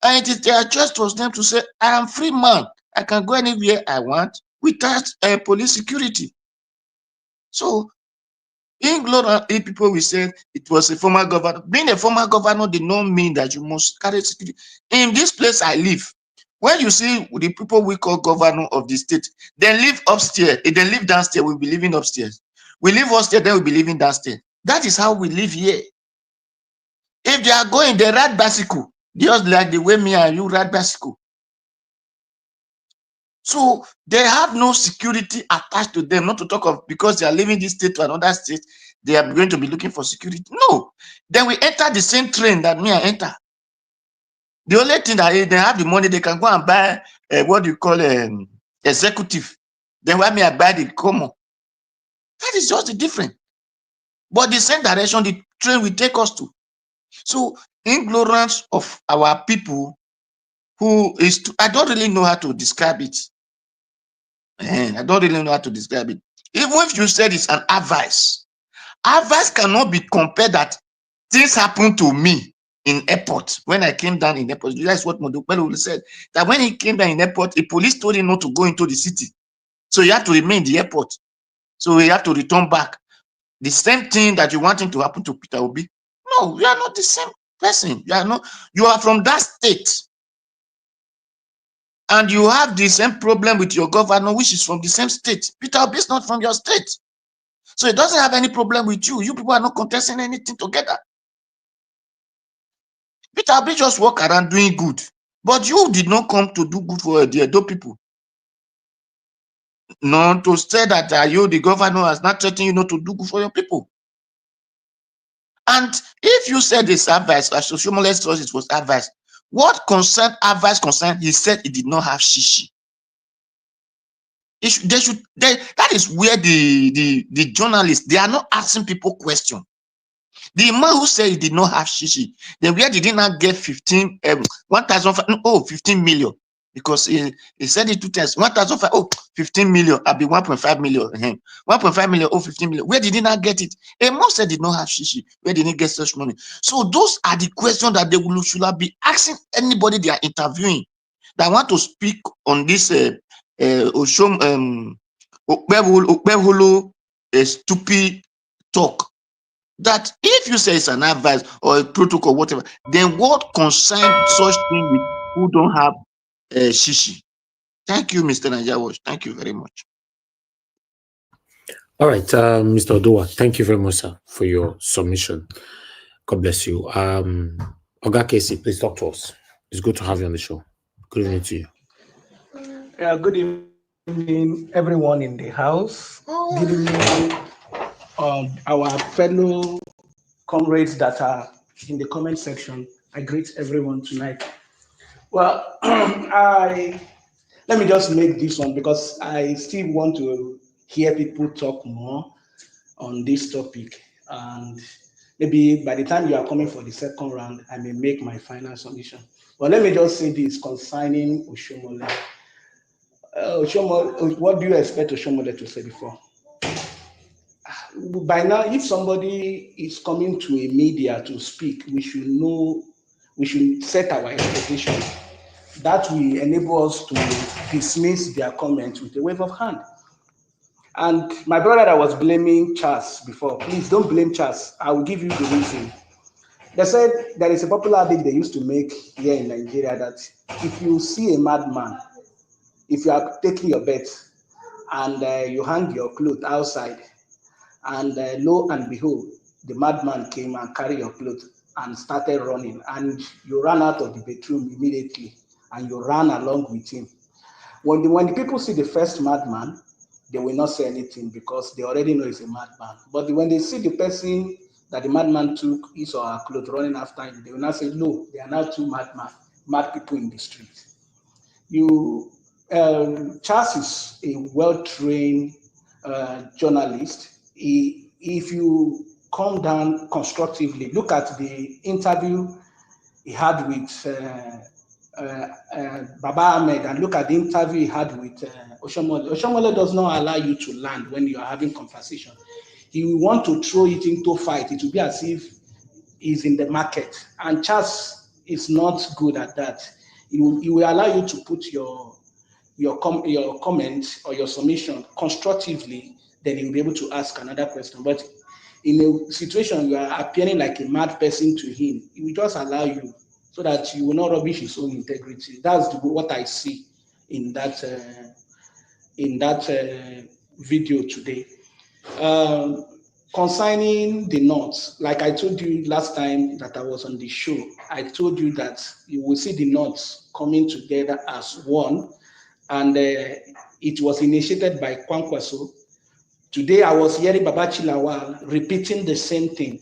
And it is their choice for them to say, I am free man. I can go anywhere I want without police security. So, people will say it was a former governor. Being a former governor did not mean that you must carry security. In this place I live, when you see the people we call governor of the state, they live upstairs. If they live downstairs, we'll be living upstairs. We live upstairs, then we'll be living downstairs. That is how we live here. If they are going, they ride bicycle, just like the way me and you ride bicycle. So they have no security attached to them, not to talk of because they are leaving this state to another state, they are going to be looking for security. No. Then we enter the same train that me I enter. The only thing that they have the money, they can go and buy what you call executive. Then when me I buy the common. That is just the difference. But the same direction the train will take us to. So ignorance of our people who is, I don't really know how to describe it. I don't really know how to describe it. Even if you said it's an advice cannot be compared that things happened to me in airport. When I came down in airport, that's what Modukbelo said, that when he came down in airport, the police told him not to go into the city. So he had to remain in the airport. So he had to return back. The same thing that you want him to happen to Peter Obi. No, you are not the same person. You are from that state. And you have the same problem with your governor, which is from the same state. Peter Obi is not from your state. So it doesn't have any problem with you. You people are not contesting anything together. Peter Obi just walk around doing good. But you did not come to do good for the Edo people. No, to say that you, the governor, has not threatened you not to do good for your people. And if you said this advice, as Soshomole said it was advice, what advice concerned, he said he did not have shishi. That is where the journalists, they are not asking people questions. The man who said he did not have shishi, then where did he not get 15 million? Because he said it 2 times. 15 million, I'll be 1.5 million. 1.5 million, 15 million. Where did he not get it? A man said did not have shishi. Where did he get such money? So those are the questions that they should be asking anybody they are interviewing that want to speak on this stupid talk. That if you say it's an advice or a protocol, whatever, then what concerns such thing with who don't have shishi? Thank you, Mr. Nigeria Watch. Thank you very much. All right, Mr. Odoa, thank you very much, sir, for your submission. God bless you. Oga Casey, please talk to us. It's good to have you on the show. Good evening to you. Good evening, everyone in the house. Good evening, our fellow comrades that are in the comment section. I greet everyone tonight. Well, let me just make this one because I still want to hear people talk more on this topic. And maybe by the time you are coming for the second round, I may make my final submission. But let me just say this concerning Oshomole. What do you expect Oshomole to say before? By now, if somebody is coming to a media to speak, we should set our expectations. That will enable us to dismiss their comments with a wave of hand. And my brother that was blaming Charles before, please don't blame Charles. I will give you the reason. They said there is a popular adage they used to make here in Nigeria that if you see a madman, if you are taking your bet and you hang your clothes outside, and lo and behold, the madman came and carried your clothes and started running, and you ran out of the bedroom immediately, and you ran along with him. When the people see the first madman, they will not say anything because they already know it's a madman. But when they see the person that the madman took his or her clothes running after him, they will not say, no, they are now two mad people in the street. Charles is a well-trained journalist. If you come down constructively, look at the interview he had with Baba-Ahmed and look at the interview he had with Oshomole. Oshomole does not allow you to land when you are having conversation. He will want to throw it into fight. It will be as if he's in the market. And Charles is not good at that. He will allow you to put your comment or your submission constructively, then he will be able to ask another question. But in a situation you are appearing like a mad person to him, he will just allow you so that you will not rubbish his own integrity. That's what I see in that video today. Concerning the North, like I told you last time that I was on the show, I told you that you will see the North coming together as one, and it was initiated by Kwankwaso. Today I was hearing Babachi Lawal repeating the same thing.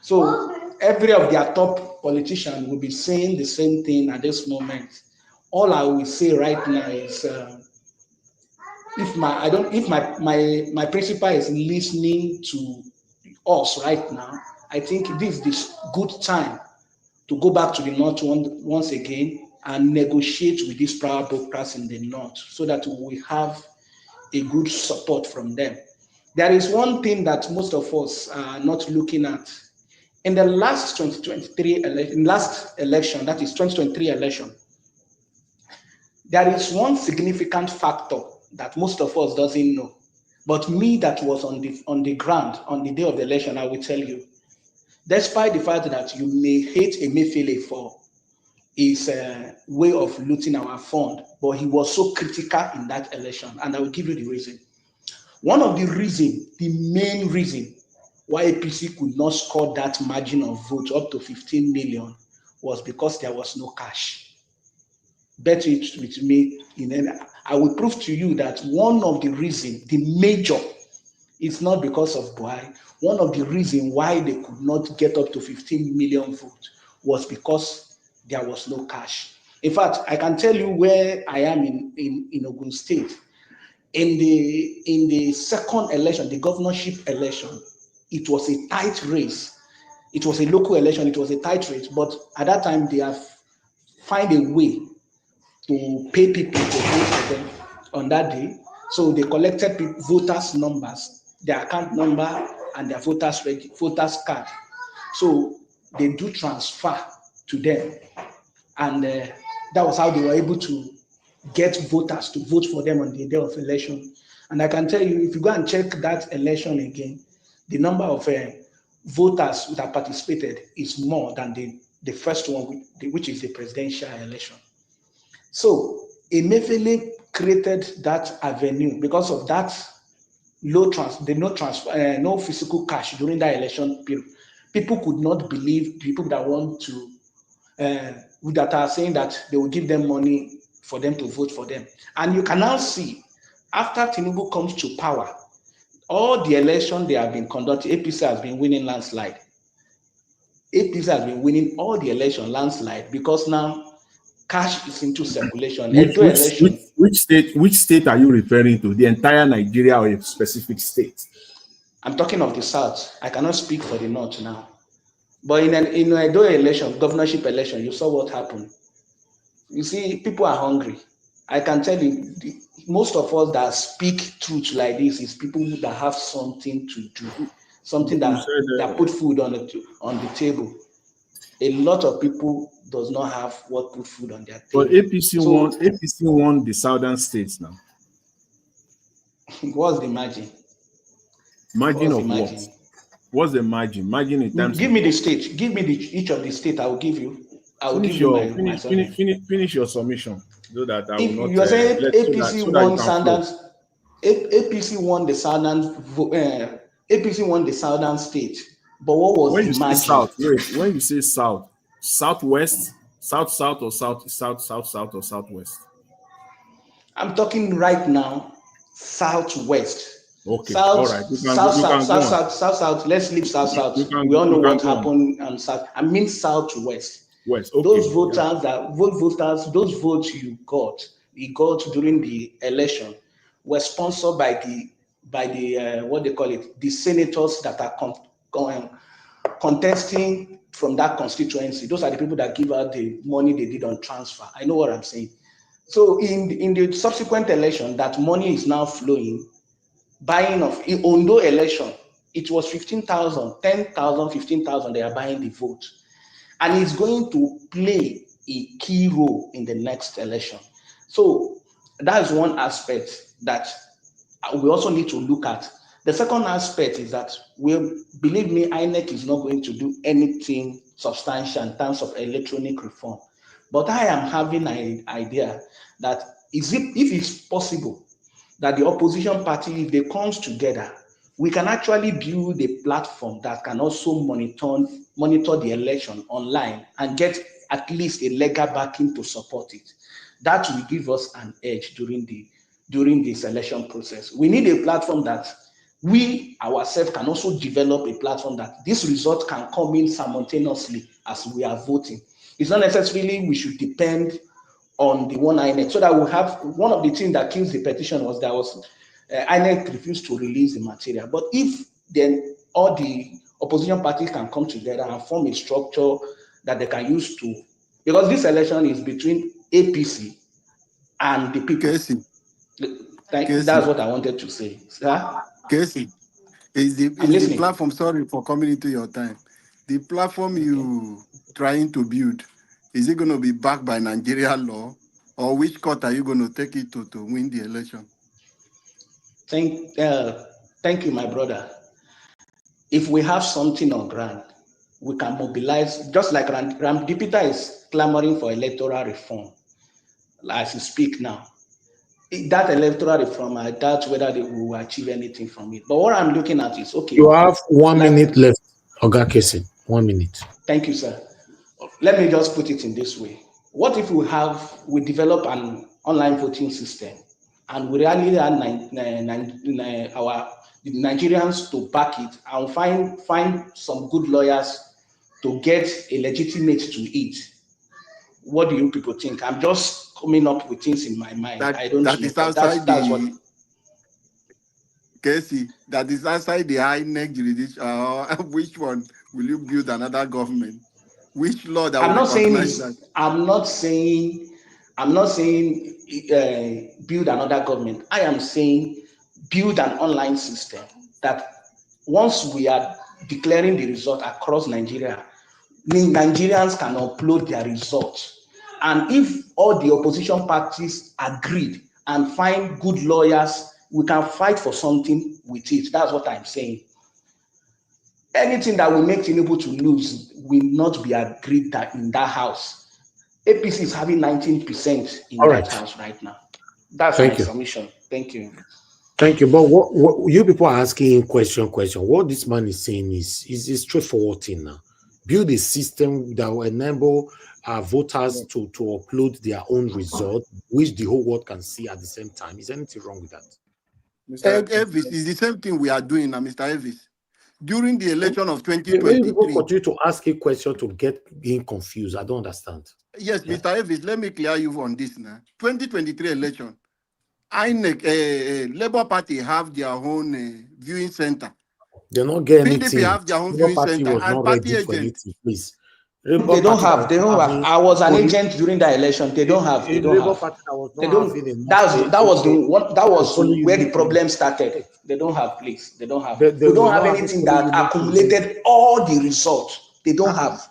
So every of their top politicians will be saying the same thing at this moment. All I will say right now is if my principal is listening to us right now, I think this is the good time to go back to the North once again and negotiate with these power brokers in the North so that we have a good support from them. There is one thing that most of us are not looking at. In the last 2023 election, that is 2023 election, there is one significant factor that most of us doesn't know. But me that was on the ground on the day of the election, I will tell you, despite the fact that you may hate Emefiele for his way of looting our fund, but he was so critical in that election, and I will give you the reason. One of the reasons, the main reason why APC could not score that margin of vote up to 15 million was because there was no cash. Bet it with me. I will prove to you that one of the reasons, the major, it's not because of Buhari. One of the reasons why they could not get up to 15 million votes was because there was no cash. In fact, I can tell you where I am in Ogun State. In the second election, the governorship election, it was a tight race. It was a local election, it was a tight race, but at that time they have found a way to pay people to vote for them on that day. So they collected voters' numbers, their account number, and their voters card. So they do transfer to them, and that was how they were able to get voters to vote for them on the day of election. And I can tell you, if you go and check that election again, the number of voters that participated is more than the first one, which is the presidential election. So Emefiele created that avenue because of that no physical cash during that election period. People could not believe people that want to that are saying that they will give them money for them to vote for them. And you can now see after Tinubu comes to power, all the election they have been conducting, APC has been winning landslide. APC has been winning all the election landslide because now cash is into circulation. Which state are you referring to? The entire Nigeria or a specific state? I'm talking of the South. I cannot speak for the North now. But in an Edo election, governorship election, you saw what happened. You see, people are hungry. I can tell you, most of us that speak truth like this is people that have something to do, something that put food on the table. A lot of people does not have what put food on their table. But APC won the southern states now. What's the margin? Margin of what? What's the margin? Margin in terms. Give me the state. Give me each of the state. I will give you. I will give you my submission. Finish your submission so that I if will not. You're saying APC won Sundance. APC won the southern. APC won the southern state. But what was when the you margin? Say south, wait, when you say south, southwest, south or south or southwest? I'm talking right now, southwest. Okay, south, all right. South. Let's leave south. We all know what happened on south. I mean southwest. West. Okay. Those voters those votes you got during the election were sponsored by the what they call it, the senators that are contesting from that constituency. Those are the people that give out the money they did on transfer. I know what I'm saying. So in the subsequent election, that money is now flowing. Buying of in Ondo election, it was 15,000, 10,000, 15,000. They are buying the vote, and it's going to play a key role in the next election. So that's one aspect that we also need to look at. The second aspect is that believe me, INEC is not going to do anything substantial in terms of electronic reform. But I am having an idea that if it's possible that the opposition party, if they comes together, we can actually build a platform that can also monitor the election online and get at least a legal backing to support it. That will give us an edge during this election process. We need a platform that we ourselves can also develop a platform that this result can come in simultaneously as we are voting. It's not necessarily we should depend on the one INEC, so that we have one of the things that kills the petition was INEC refused to release the material. But if then all the opposition parties can come together and form a structure that they can use to, because this election is between APC and the people. That's what I wanted to say. Casey, is the platform, sorry for coming into your time, the platform you trying to build, is it going to be backed by Nigerian law, or which court are you going to take it to win the election? Thank you, my brother. If we have something on ground, we can mobilize, just like Ramdipita is clamoring for electoral reform, as we speak now. That electoral reform, I doubt whether they will achieve anything from it. But what I'm looking at is, okay. You have 1 minute left, Oga Casey. 1 minute. Thank you, sir. Let me just put it in this way. What if we develop an online voting system and we really have the Nigerians to back it and find some good lawyers to get a legitimate to it? What do you people think? I'm just coming up with things in my mind. I don't know. That's what. Casey, that is outside the INEC jurisdiction. Which one will you build another government? Which law that will recognize that? I'm not saying build another government. I am saying build an online system that once we are declaring the result across Nigeria, Nigerians can upload their results. And if all the opposition parties agreed and find good lawyers, we can fight for something with it. That's what I'm saying. Anything that will make Tinubu to lose will not be agreed that in that house. APC is having 19% in that house right now. That's my submission. Thank you. Thank you. But what you people are asking question. What this man is saying is a straightforward thing now. Build a system that will enable voters to upload their own result, which the whole world can see at the same time. Is anything wrong with that? Mr. Elvis is the same thing we are doing now, Mr. Elvis. During the election of When people 2023. continue to ask a question to get being confused, I don't understand. Yes, yeah? Mr. Elvis, let me clear you on this now. 2023 election, INEC, Labour Party have their own viewing center. They're not getting PDP anything. have their own Labour viewing Party center was and not party ready for agent. anything, please. They don't have. I was an agent during the election. They don't have. They don't have. They don't. That was where the problem started. They don't have, please. They don't have. We don't have anything that accumulated all the results. They don't have.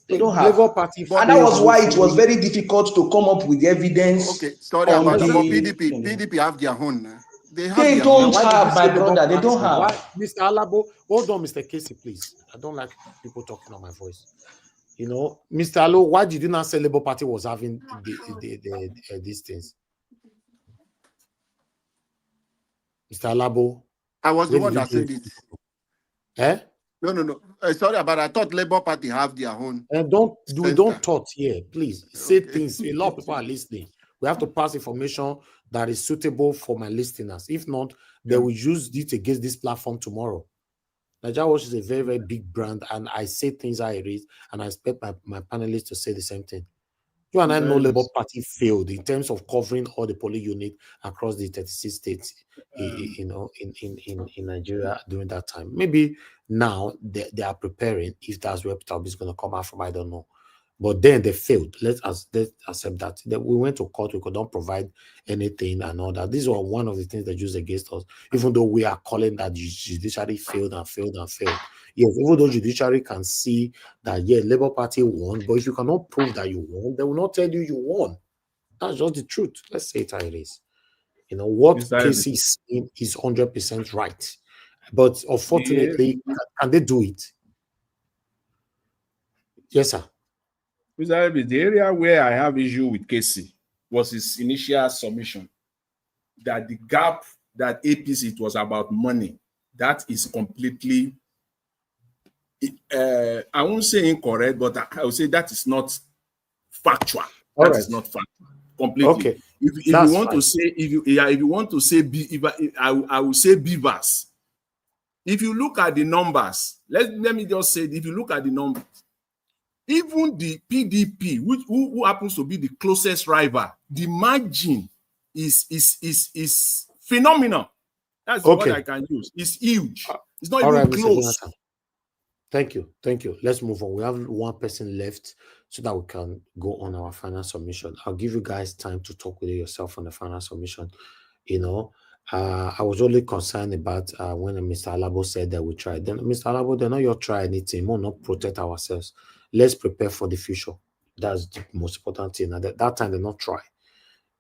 They don't have. And that was why it was very difficult to come up with evidence. Okay, sorry about that. But PDP have their own. They don't have, my brother. They don't have. Why, Mr. Alabo, hold on, Mr. Casey, please. I don't like people talking on my voice. You know, Mr. Allo, why did you not say Labour Party was having these things? Mr. Alabo, I was the one that said it. Eh? No. Sorry about it. I thought Labour Party have their own. And don't talk here, please. Say things. A lot of people are listening. We have to pass information that is suitable for my listeners. If not, they will use it against this platform tomorrow. Nigeria Watch is a very, very big brand, and I say things I read, and I expect my panelists to say the same thing. You and I know Labour Party failed in terms of covering all the polling units across the 36 states, in Nigeria during that time. Maybe now they are preparing. If that's where Peter Obi is going to come out from, I don't know. But then they failed. Let's accept that. We went to court. We could not provide anything and all that. These were one of the things they used against us, even though we are calling that judiciary failed and failed and failed. Yes, even though judiciary can see that, yeah, Labour Party won, but if you cannot prove that you won, they will not tell you won. That's just the truth. Let's say it how it is. You know, what Casey is saying is 100% right. But unfortunately, can they do it? Yes, sir. The area where I have issue with Casey was his initial submission that the gap that APC, it was about money. That is completely, I won't say incorrect, but I will say that is not factual. That is not factual completely. Okay. If you want to say, if you want to say, I will say beavers. If you look at the numbers, let me just say, if you look at the numbers, even the PDP, who happens to be the closest rival, the margin is phenomenal. That's what I can use. It's huge. It's not even close. Thank you. Let's move on. We have one person left so that we can go on our final submission. I'll give you guys time to talk with yourself on the final submission. You know, I was only concerned about when Mr. Alabo said that we tried. Then, Mr. Alabo, they're not your try anything. We'll not protect ourselves. Let's prepare for the future. That's the most important thing. At that time, they're not try.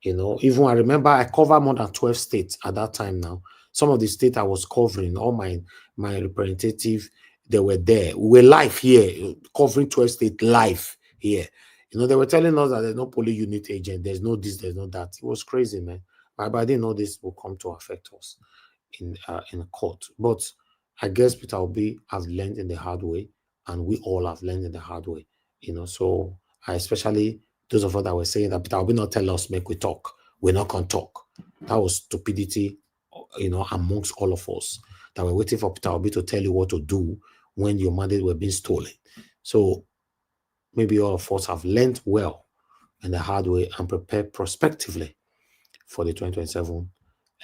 You know, even I remember I covered more than 12 states at that time now. Some of the states I was covering, all my representatives, they were there. We were live here, covering 12 states live here. You know, they were telling us that there's no police unit agent, there's no this, there's no that. It was crazy, man. But I didn't know this will come to affect us in court. But I guess Peter Obi have learned in the hard way, and we all have learned in the hard way. You know, so I especially those of us that were saying that Peter Obi not tell us make we talk. We're not gonna talk. That was stupidity, you know, amongst all of us that were waiting for Peter Obi to tell you what to do when your mandate were being stolen. So maybe all of us have learned well in the hard way and prepared prospectively for the 2027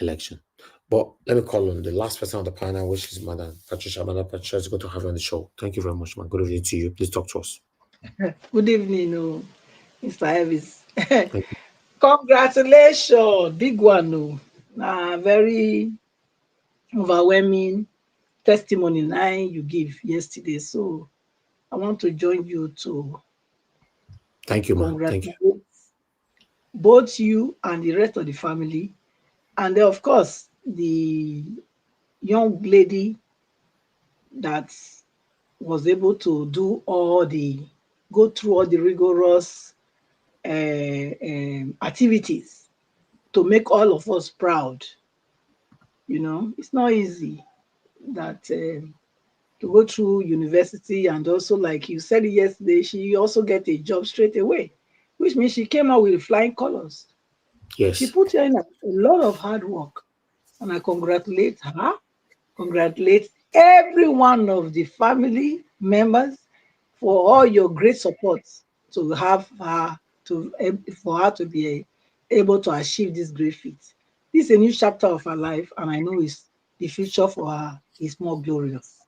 election. But let me call on the last person on the panel, which is Madam Patricia. Madam Patricia is good to have you on the show. Thank you very much, man. Good evening to you. Please talk to us. Good evening, Mr. Elvis. Congratulations, big one. Very overwhelming testimony you give yesterday. So I want to join you to thank you, man. Thank you. Both you and the rest of the family, and then of course the young lady that was able to go through all the rigorous activities to make all of us proud. You know, it's not easy that to go through university, and also, like you said yesterday, she also get a job straight away, which means she came out with flying colors. She Yes. put in a lot of hard work, and I congratulate her, congratulate every one of the family members for all your great support to have her, to for her to be able to achieve this great feat. This is a new chapter of her life, and I know it's the future for her is more glorious.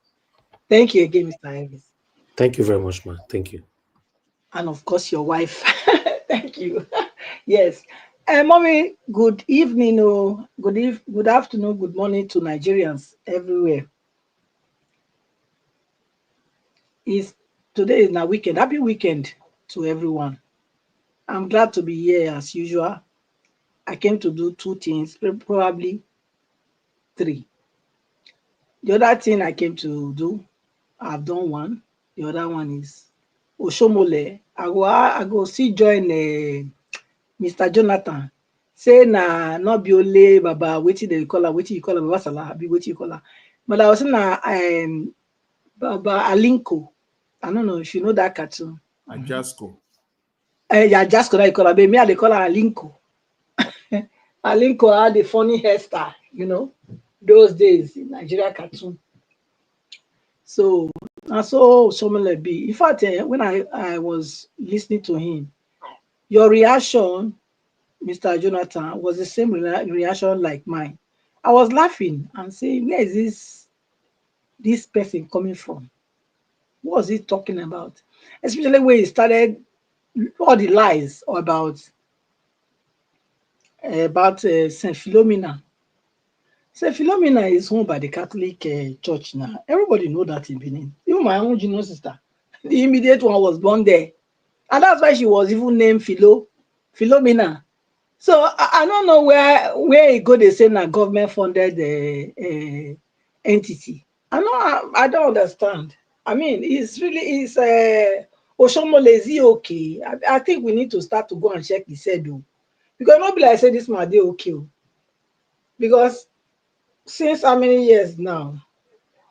Thank you again, Mr. Elvis. Thank you very much, man. Thank you. And of course, your wife. Thank you. Yes. Mommy, good evening, good afternoon, good morning to Nigerians everywhere. Is Today is now weekend. Happy weekend to everyone. I'm glad to be here as usual. I came to do two things, probably three. The other thing I came to do, I've done one. The other one is Oshomole. I go see join Mr. Jonathan. Say na not be only Baba, wetin they call her, wetin you call her, Baba Salah, be wetin you call her. But I was saying na Baba Alinko. I don't know if you know that cartoon. Ajasco. Yeah, just call her, but me I dey call her Alinko. Alinko had a funny hairstyle, you know, those days in Nigeria cartoon. So I saw Oshomole be. In fact, when I was listening to him, your reaction, Mr. Jonathan, was the same reaction like mine. I was laughing and saying, where is this person coming from? What was he talking about? Especially when he started all the lies about Saint Philomena. Saint Philomena is owned by the Catholic Church now. Everybody know that in Benin. Even my own junior sister, the immediate one was born there, and that's why she was even named Philomena. So I don't know where it go. They say na government funded entity. I don't understand. I mean, it's Oshomole, is he okay? I think we need to start to go and check the schedule, because nobody like say this man dey okay. Because since how many years now,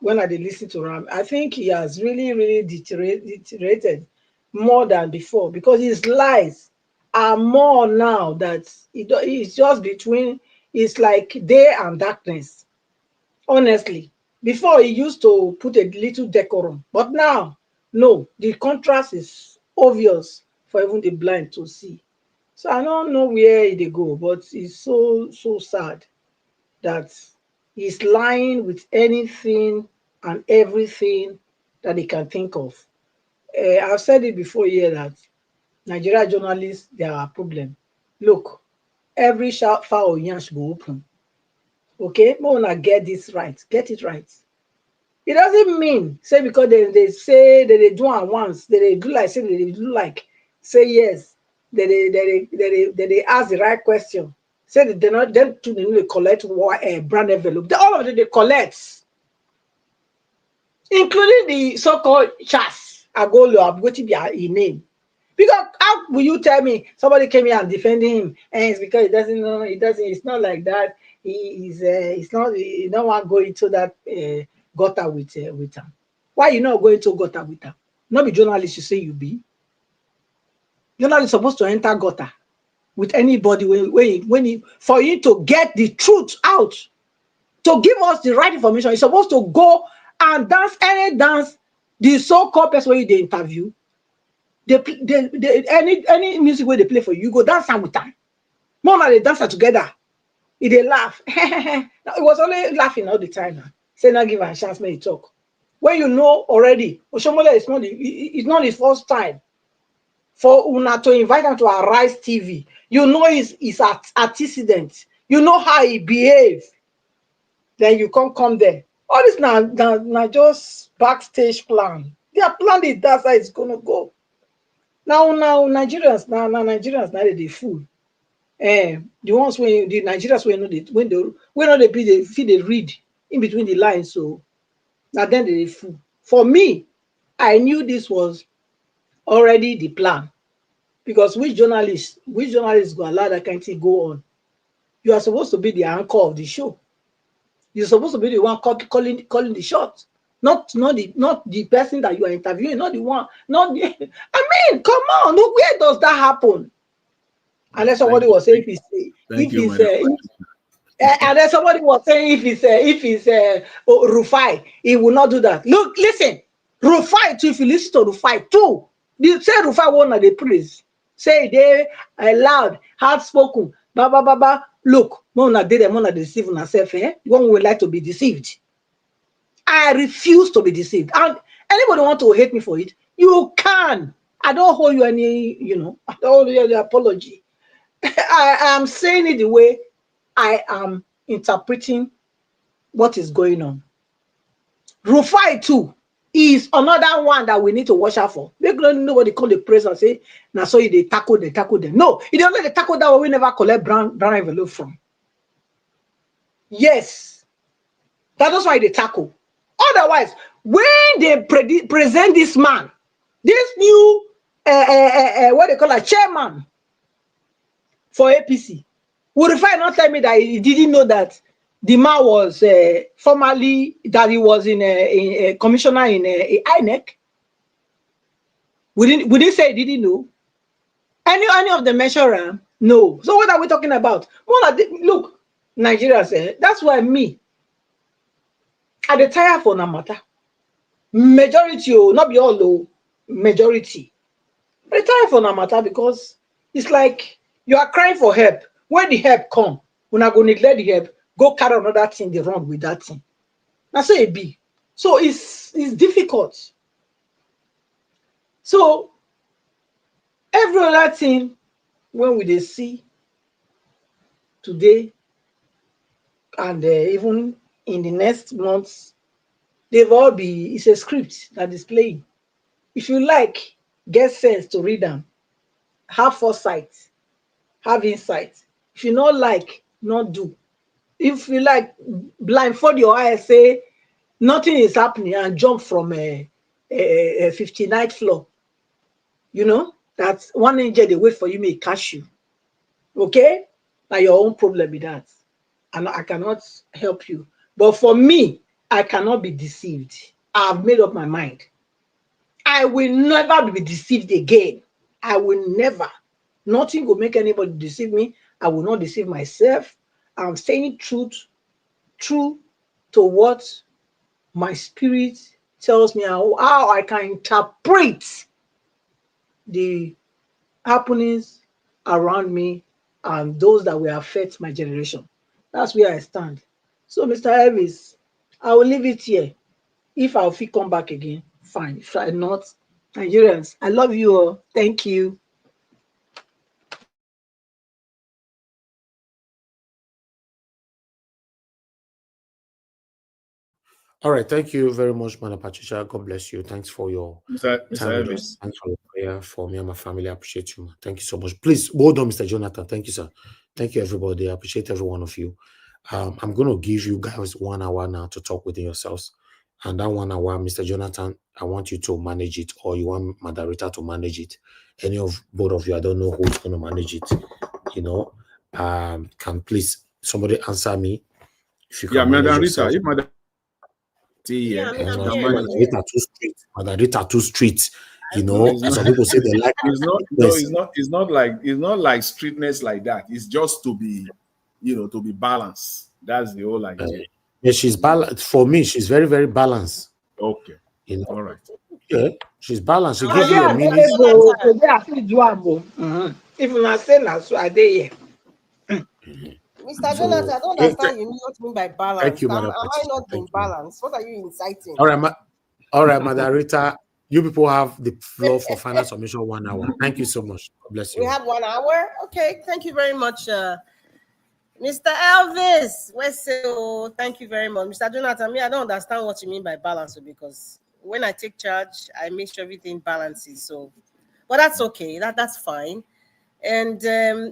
when I dey listen to him, I think he has really deteriorated more than before, because his lies are more now that it's just between, it's like day and darkness. Honestly, before he used to put a little decorum, but now, no, the contrast is obvious for even the blind to see. So I don't know where they go, but it's so sad that he's lying with anything and everything that he can think of. I've said it before here that Nigeria journalists, they are a problem. Look, every foul yansh go open. Okay, we wanna get this right, get it right. It doesn't mean say because they say that they do it once, they do like say they do like say yes, they ask the right question. Say that they're not them to they collect brand envelope. All of them they collect, including the so-called chas Agolo, what be his name. Because how will you tell me somebody came here and defending him, and it's because he doesn't know, it's not like that. It's not, he don't want to go into that gutter with him. Why you not going to gutter with him? Not be journalist, you say you be. Journalist supposed to enter gutter with anybody when for you to get the truth out, to give us the right information. You're supposed to go and dance any dance the so-called person when you interview. Any music where they play for you, you go dance with them. More like they dance together. If they laugh, it was only laughing all the time. Now. Say not give a chance, may talk. When you know already, Oshomole it's not his first time for Una to invite him to Arise TV. You know his antecedent. You know how he behaves. Then you can't come there. All this now just backstage plan. Their plan is that's how it's gonna go. Now Nigerians now they fool. The ones when the Nigerians when they feel they read in between the lines, so now then they fool. For me, I knew this was already the plan, because which journalists go allow that kind of thing go on? You are supposed to be the anchor of the show. You're supposed to be the one calling the shots, not the person that you are interviewing, not the one, not the, I mean, come on, look, where does that happen? Unless somebody was saying Thank you, madam. and then somebody was saying if it's Rufai, he will not do that. Look, listen, Rufai too. If you listen to Rufai too, they say Rufai one of the praise. Say they loud, hard spoken, ba. Look, Mona did them, Mona deceive myself. One would like to be deceived. I refuse to be deceived. And anybody want to hate me for it, you can. I don't hold you any, I don't hold you any apology. I am saying it the way I am interpreting what is going on. Rufai too is another one that we need to watch out for. Nobody call the praise and say, now so they tackle them. No, if they only they tackle that one, we never collect brown envelope from. Yes, that's why they tackle. Otherwise, when they present this man, this new what they call a chairman for APC, would Rufai not tell me that he didn't know that the man was formerly, that he was in a commissioner in INEC? Would he say he didn't know? Any of the measure? No. So what are we talking about? Look, Nigerians, that's why me, I dey tire for na matter. Majority, not be all, majority. I dey tire for na matter because it's like you are crying for help. When the help come, when I go neglect the help, go carry another thing they wrong with that thing. That's say it be. So it's difficult. So every other thing when we dey see today and even in the next months, they've all be, it's a script that is playing. If you like, get sense to read them, have foresight, have insight. If you not like, not do. If you like, blindfold your eyes, say nothing is happening and jump from a 59th floor. You know, that's one angel they wait for you, may catch you. Okay? Now your own problem with that. And I cannot help you. But for me, I cannot be deceived. I've made up my mind. I will never be deceived again. I will never. Nothing will make anybody deceive me. I will not deceive myself. I'm saying true to what my spirit tells me, how I can interpret the happenings around me and those that will affect my generation. That's where I stand. So, Mr. Elvis, I will leave it here. If I'll come back again, fine. If I not, Nigerians, I love you all. Thank you. All right, thank you very much, Madam Patricia. God bless you. Thanks for your time with us. Thanks for your prayer for me and my family. I appreciate you. Thank you so much. Please, hold on, Mr. Jonathan. Thank you, sir. Thank you, everybody. I appreciate every one of you. I'm going to give you guys 1 hour now to talk within yourselves. And that 1 hour, Mr. Jonathan, I want you to manage it, or you want Madarita to manage it. Any of both of you, I don't know who's going to manage it. You know, can please somebody answer me if you can manage yourself. Madarita too street. You know, some people say they like. It's not like streetness like that. It's just to be, to be balanced. That's the whole idea. Yeah, she's balanced. For me, she's very, very balanced. Okay. You know? All right. Yeah, she's balanced. She gives you a meaning. If you not say that, so I dare here. Mr. Jonathan, I don't understand you what you mean by balance. Thank you, Madam. Am I not in balance? What are you inciting? All right, Madarita. You people have the floor for final submission 1 hour. Thank you so much. God bless you. We have 1 hour. Okay, thank you very much, Mr. Elvis. So thank you very much, Mr. Jonathan. I don't understand what you mean by balance, because when I take charge, I make sure everything balances. So, but that's okay. That's fine. And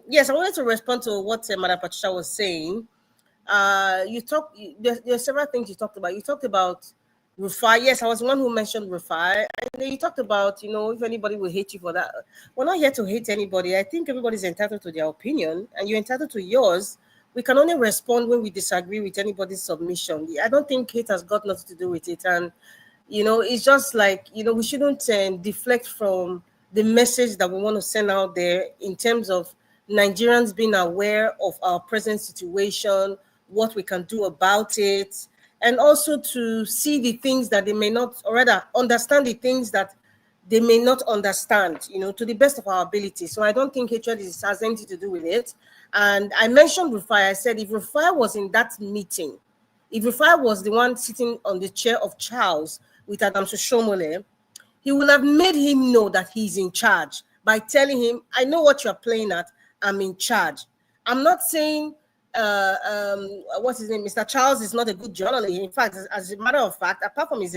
yes, I wanted to respond to what Madam Patricia was saying. There's several things you talked about. You talked about Rufai. Yes, I was the one who mentioned Rufai. And then you talked about, if anybody will hate you for that. We're not here to hate anybody. I think everybody's entitled to their opinion, and you're entitled to yours. we can only respond when we disagree with anybody's submission. I don't think hate has got nothing to do with it. And, it's just like, we shouldn't deflect from the message that we want to send out there in terms of Nigerians being aware of our present situation, what we can do about it, and also to see the things that they may not, or rather understand the things that they may not understand, to the best of our ability. So I don't think hatred has anything to do with it. And I mentioned Rufai, I said, if Rufai was in that meeting, if Rufai was the one sitting on the chair of Charles with Adams Oshomole, he would have made him know that he's in charge by telling him, I know what you're playing at, I'm in charge. I'm not saying, what's his name? Mr. Charles is not a good journalist. In fact, as a matter of fact, apart from his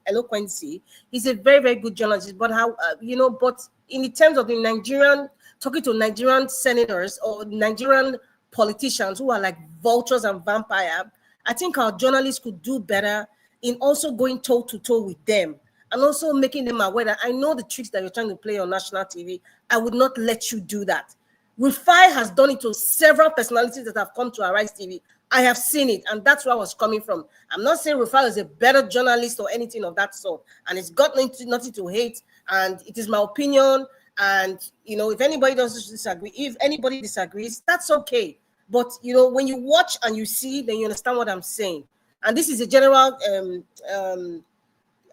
eloquency, he's a very, very good journalist. But but in the terms of the Nigerian, talking to Nigerian senators or Nigerian politicians who are like vultures and vampire, I think our journalists could do better in also going toe to toe with them and also making them aware that I know the tricks that you're trying to play on national TV. I would not let you do that. Rufai has done it to several personalities that have come to Arise TV. I have seen it, and that's where I was coming from. I'm not saying Rufai is a better journalist or anything of that sort, and it's got nothing to hate, and it is my opinion. And if anybody doesn't disagree, if anybody disagrees, that's okay. But when you watch and you see, then you understand what I'm saying. And this is a general.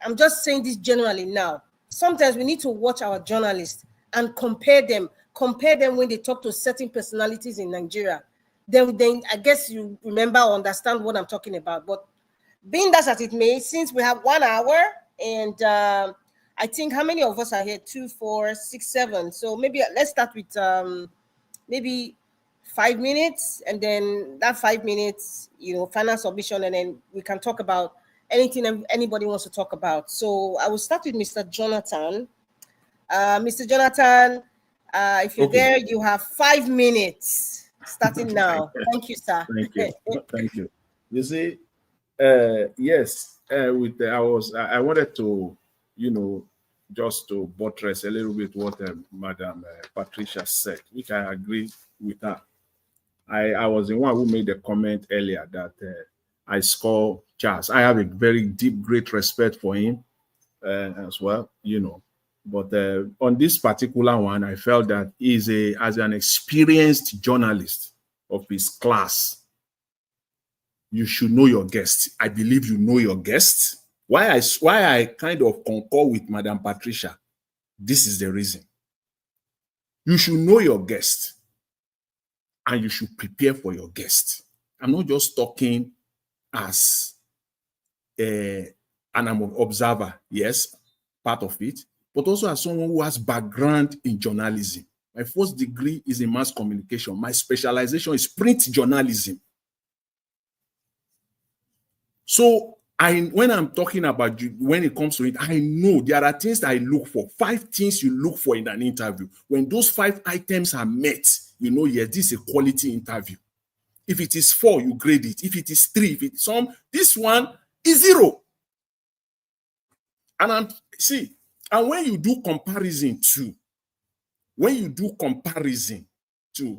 I'm just saying this generally now. Sometimes we need to watch our journalists and compare them when they talk to certain personalities in Nigeria. Then I guess you remember or understand what I'm talking about. But being that as it may, since we have 1 hour, and I think how many of us are here? 2, 4, 6, 7. So maybe let's start with maybe 5 minutes, and then that 5 minutes, final submission, and then we can talk about anything anybody wants to talk about. So I will start with Mr. Jonathan. Mr. Jonathan, if you're there, you have 5 minutes starting now. Thank you, sir. Thank you. Thank you. You see, yes, I wanted to, just to buttress a little bit what Madam Patricia said, which I agree with her. I was the one who made the comment earlier that I score Charles. I have a very deep, great respect for him as well, But on this particular one, I felt that as an experienced journalist of his class, you should know your guests. I believe you know your guests. Why I kind of concur with Madam Patricia, this is the reason. You should know your guests, and you should prepare for your guests. I'm not just talking as an observer, yes, part of it, but also as someone who has background in journalism. My first degree is in mass communication. My specialization is print journalism. So when I'm talking about when it comes to it, I know there are things I look for. 5 things you look for in an interview. When those 5 items are met, yes, this is a quality interview. If it is 4, you grade it. If it is 3, if it's some, this one is 0. And when you do comparison to,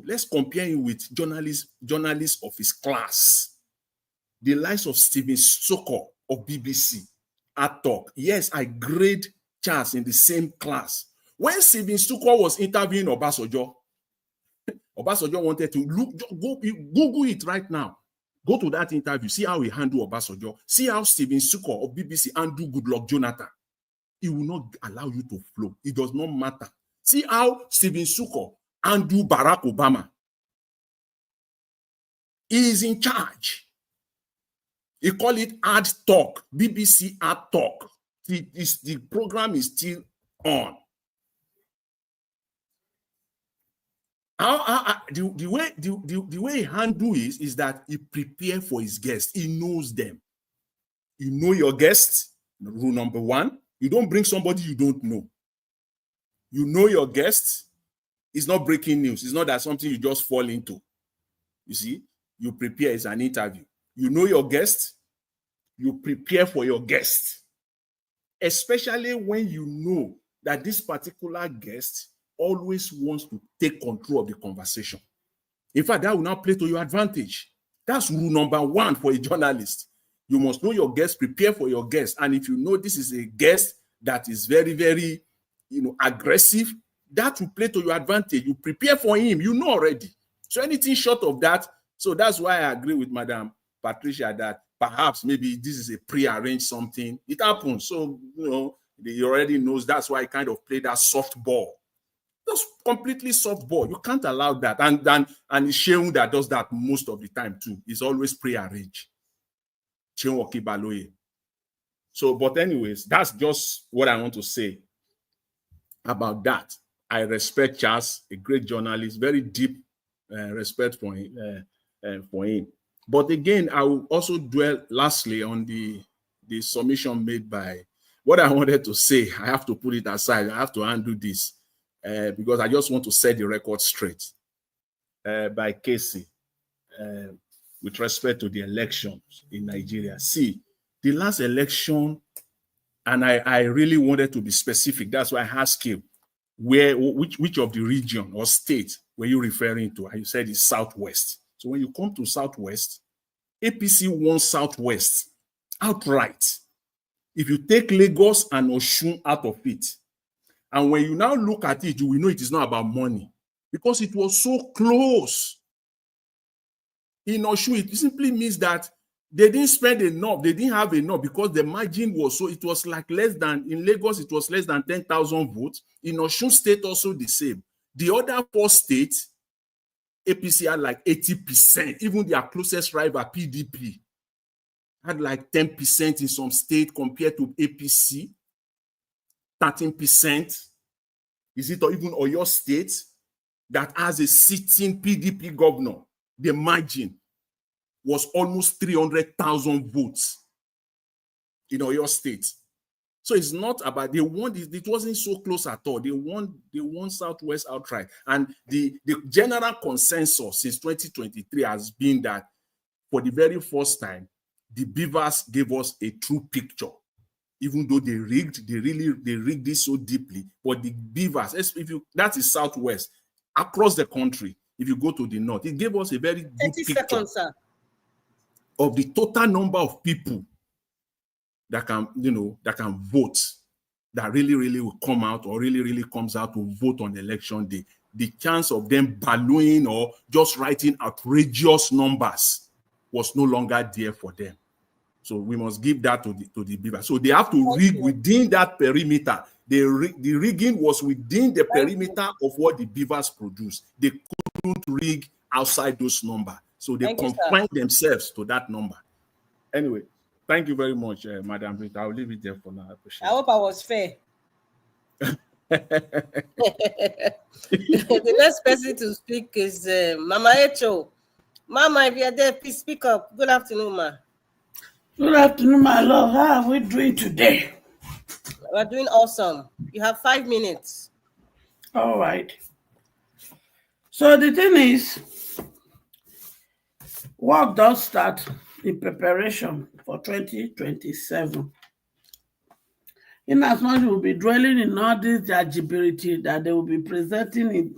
let's compare him with journalists of his class, the likes of Stephen Soko of BBC, Talk. Yes, I grade Charles in the same class. When Stephen Soko was interviewing Obasanjo wanted to Google it right now. Go to that interview, see how he handled Obasanjo, see how Stephen Soko of BBC handled Goodluck Jonathan. He will not allow you to flow. It does not matter. See how Stephen Soko handled Barack Obama. He is in charge. He call it Ad Talk, BBC Ad Talk. The program is still on. The way he handle is that he prepare for his guests. He knows them. You know your guests. Rule number 1. You don't bring somebody you don't know. You know your guests. It's not breaking news. It's not that something you just fall into. You see, you prepare. It's an interview. You know your guests. You prepare for your guests. Especially when you know that this particular guest always wants to take control of the conversation. In fact, that will now play to your advantage. That's rule number one for a journalist. You must know your guest, prepare for your guest. And if you know this is a guest that is very, very, aggressive, that will play to your advantage. You prepare for him, you know already. So anything short of that, so that's why I agree with Madam Patricia that perhaps maybe this is a pre-arranged something. It happens. So, he already knows. That's why I kind of play that soft ball. Just completely soft ball. You can't allow that. And it's Sheung that does that most of the time too. It's always pre-arranged. So, but anyways, that's just what I want to say about that. I respect Charles, a great journalist, very deep respect for him. But again, I will also dwell lastly on the submission made by what I wanted to say. I have to put it aside. I have to undo this because I just want to set the record straight by Casey with respect to the elections in Nigeria. See, the last election, and I really wanted to be specific. That's why I asked you, which of the region or state were you referring to? And you said it's Southwest. So when you come to Southwest, APC won Southwest outright. If you take Lagos and Osun out of it, and when you now look at it, you will know it is not about money because it was so close. In Osun, it simply means that they didn't spend enough. They didn't have enough because the margin was so, it was like less than, in Lagos, it was less than 10,000 votes. In Osun State, also the same. The other 4 states, APC had like 80%. Even their closest rival, PDP, had like 10% in some state compared to APC, 13%. Is it or even Oyo State that has a sitting PDP governor? The margin was almost 300,000 votes in Oyo State. So it's not about, they won, it wasn't so close at all. They won Southwest outright. And the general consensus since 2023 has been that for the very first time, the Beavers gave us a true picture. Even though they rigged this so deeply, but the Beavers, that is Southwest, across the country, if you go to the north, it gave us a very good picture of the total number of people that can, that can vote, that really will come out or really comes out to vote on election day. The chance of them ballooning or just writing outrageous numbers was no longer there for them. So we must give that to the Beavers. So they have to rig within that perimeter. The rigging was within the perimeter of what the Beavers produced. They couldn't rig outside those numbers. So they confined themselves to that number. Anyway, thank you very much, Madam Rita. I'll leave it there for now. I hope I was fair. The next person to speak is Mama Echo. Mama, if you're there, please speak up. Good afternoon, ma. Good afternoon, my love. How are we doing today? We're doing awesome. You have 5 minutes. All right. So the thing is, work does start in preparation for 2027. In as much as we'll be dwelling in all this judgeability that they will be presenting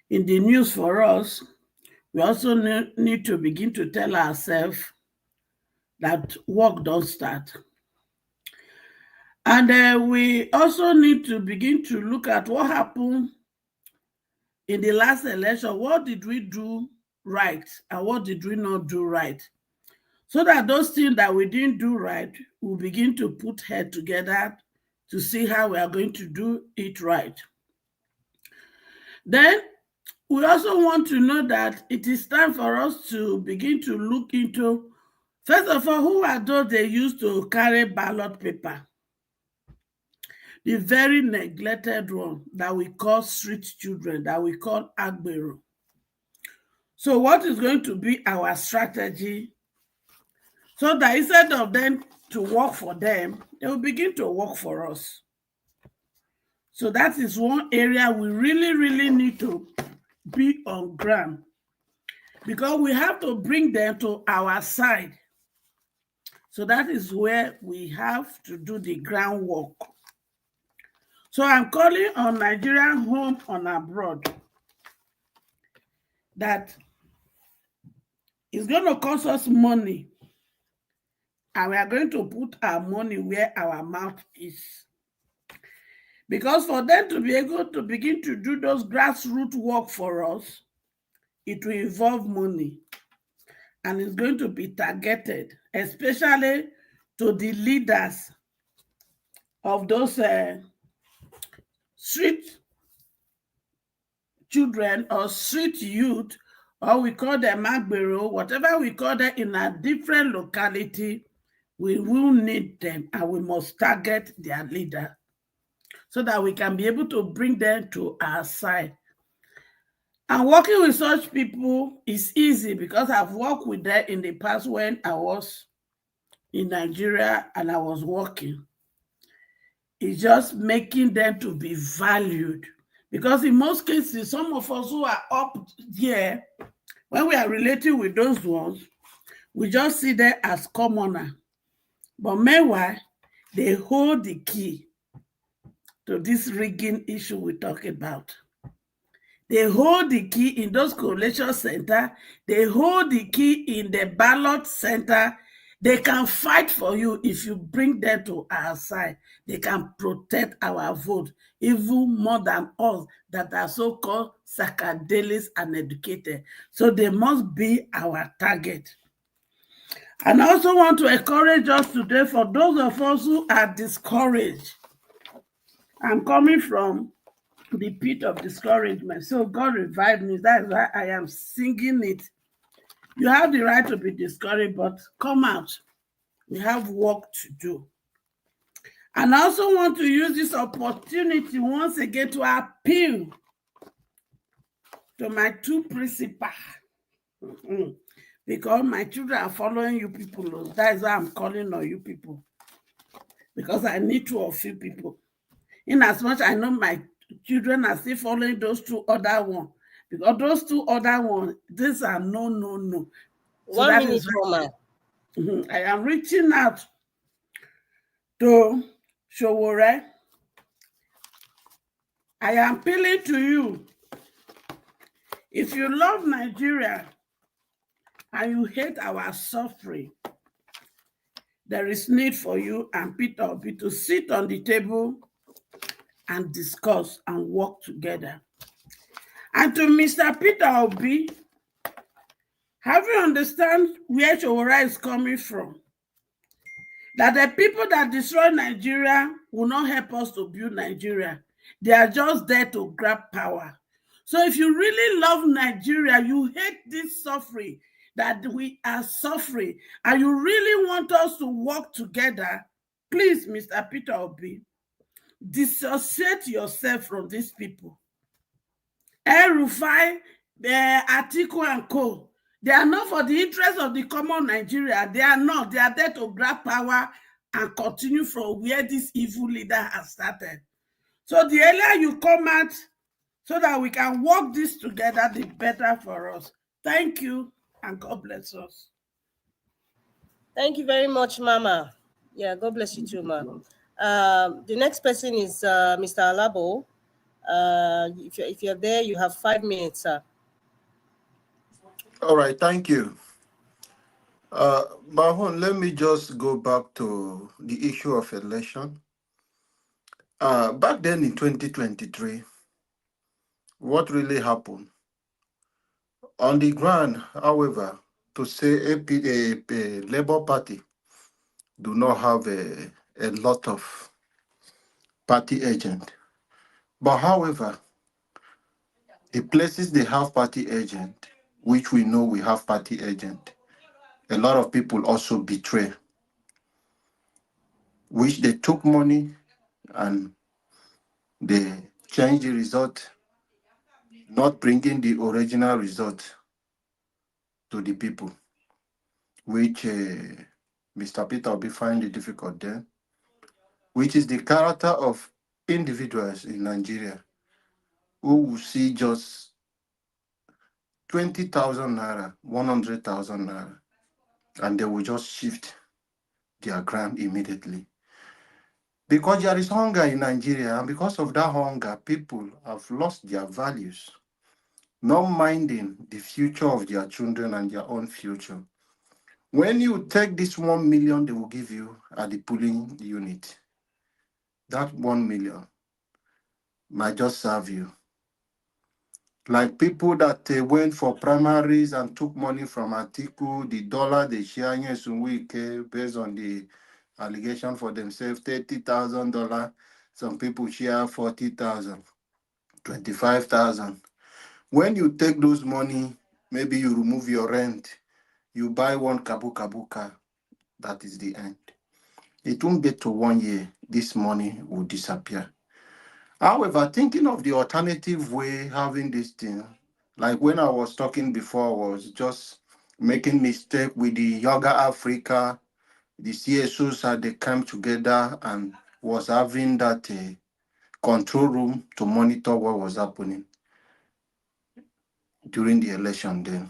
in the news for us, we also need to begin to tell ourselves that work does start. And we also need to begin to look at what happened in the last election. What did we do right and what did we not do right? So that those things that we didn't do right, we'll begin to put head together to see how we are going to do it right. Then we also want to know that it is time for us to begin to look into, first of all, who are those they used to carry ballot paper? The very neglected one that we call street children, that we call Agbero. So what is going to be our strategy so that instead of them to work for them, they will begin to work for us? So that is one area we really need to be on ground, because we have to bring them to our side. So that is where we have to do the groundwork. So I'm calling on Nigerian home and abroad. that it's going to cost us money, and we are going to put our money where our mouth is. Because for them to be able to begin to do those grassroots work for us, it will involve money, and it's going to be targeted, especially to the leaders of those street children or street youth, or we call them Agbero, whatever we call them in a different locality. We will need them, and we must target their leader so that we can be able to bring them to our side. And working with such people is easy because I've worked with them in the past when I was in Nigeria and I was working. It's just making them to be valued. Because in most cases, some of us who are up here, when we are relating with those ones, we just see them as commoner. But meanwhile, they hold the key to this rigging issue we talk about. They hold the key in those collation centers. They hold the key in the ballot center. They can fight for you if you bring them to our side. They can protect our vote even more than us that are so-called psychedelics and educated. So they must be our target. And I also want to encourage us today, for those of us who are discouraged. I'm coming from the pit of discouragement. So God revived me. That's why I am singing it. You have the right to be discouraged, but come out. We have work to do. And I also want to use this opportunity once again to appeal to my two principals. Because my children are following you people. That is why I'm calling on you people. Because I need two of you people. In as much I know my children are still following those two other ones. Because those two other ones, these are no. So 1 minute, Mama. I am reaching out to Showore. I am appealing to you. If you love Nigeria and you hate our suffering, there is need for you and Peter Obi to sit on the table and discuss and work together. And to Mr. Peter Obi, have you understand where Showore is coming from? That the people that destroy Nigeria will not help us to build Nigeria. They are just there to grab power. So if you really love Nigeria, you hate this suffering that we are suffering, and you really want us to work together, please, Mr. Peter Obi, dissociate yourself from these people. El-Rufai, Atiku and Co. They are not for the interest of the common Nigeria. They are not. They are there to grab power and continue from where this evil leader has started. So the earlier you come out so that we can work this together, the better for us. Thank you, and God bless us. Thank you very much, Mama. Yeah, God bless you too, Ma. The next person is Mr. Alabo. If you're there, you have 5 minutes, sir. All right, thank you. Mahon, let me just go back to the issue of election. Back then in 2023, what really happened? On the ground, however, to say a Labour Party do not have a lot of party agent. But however, the places they have party agent, which we know we have party agent, a lot of people also betray, which they took money and they changed the result, not bringing the original result to the people, which Mr. Peter will be finding it difficult there, which is the character of individuals in Nigeria who will see just 20,000 naira, 100,000 naira, and they will just shift their ground immediately. Because there is hunger in Nigeria, and because of that hunger, people have lost their values. not minding the future of their children and their own future. When you take this 1 million they will give you at the polling unit, that 1 million might just serve you. Like people that went for primaries and took money from Atiku, the dollar they share in week based on the allegation for themselves, $30,000. Some people share 40,000, 25,000. When you take those money, maybe you remove your rent, you buy one kabuka, that is the end. It won't get to 1 year, this money will disappear. However, thinking of the alternative way, having this thing, like when I was talking before, I was just making mistake with the Yoga Africa, the CSOs they came together and was having that control room to monitor what was happening during the election then.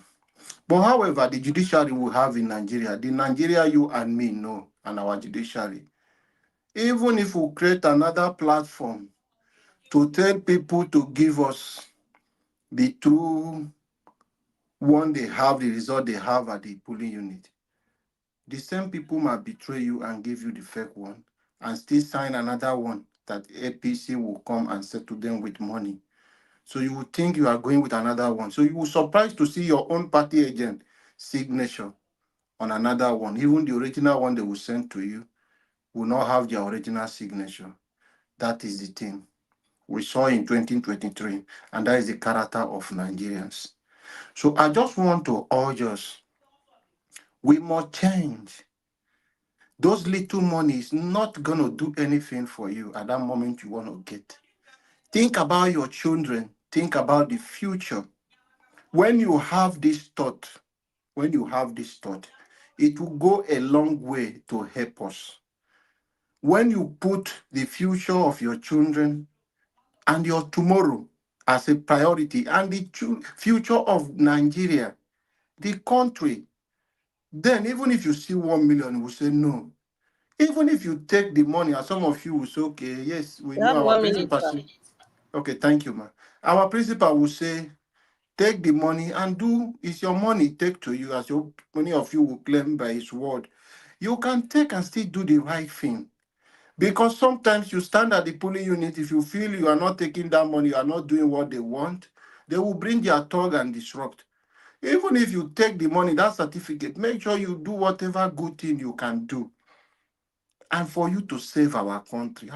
But however, the judiciary we have in Nigeria, the Nigeria you and me know, and our judiciary, even if we create another platform to tell people to give us the true one they have, the result they have at the polling unit, the same people might betray you and give you the fake one and still sign another one that APC will come and settle them with money. So you would think you are going with another one. So you will surprised to see your own party agent signature on another one. Even the original one they will send to you will not have their original signature. That is the thing we saw in 2023, and that is the character of Nigerians. So I just want to urge us, we must change. Those little money is not going to do anything for you at that moment you want to get. Think about your children. Think about the future. When you have this thought, it will go a long way to help us. When you put the future of your children and your tomorrow as a priority and the future of Nigeria, the country, then even if you see 1 million, you will say no. Even if you take the money, and some of you will say, okay, yes, we You know have our 1 minute, principal. sir. Okay, thank you, ma. Our principal will say, take the money and do, it's your money, take to you, as your, many of you will claim by his word. You can take and still do the right thing. Because sometimes you stand at the polling unit, if you feel you are not taking that money, you are not doing what they want, they will bring their thug and disrupt. Even if you take the money, that certificate, make sure you do whatever good thing you can do. And for you to save our country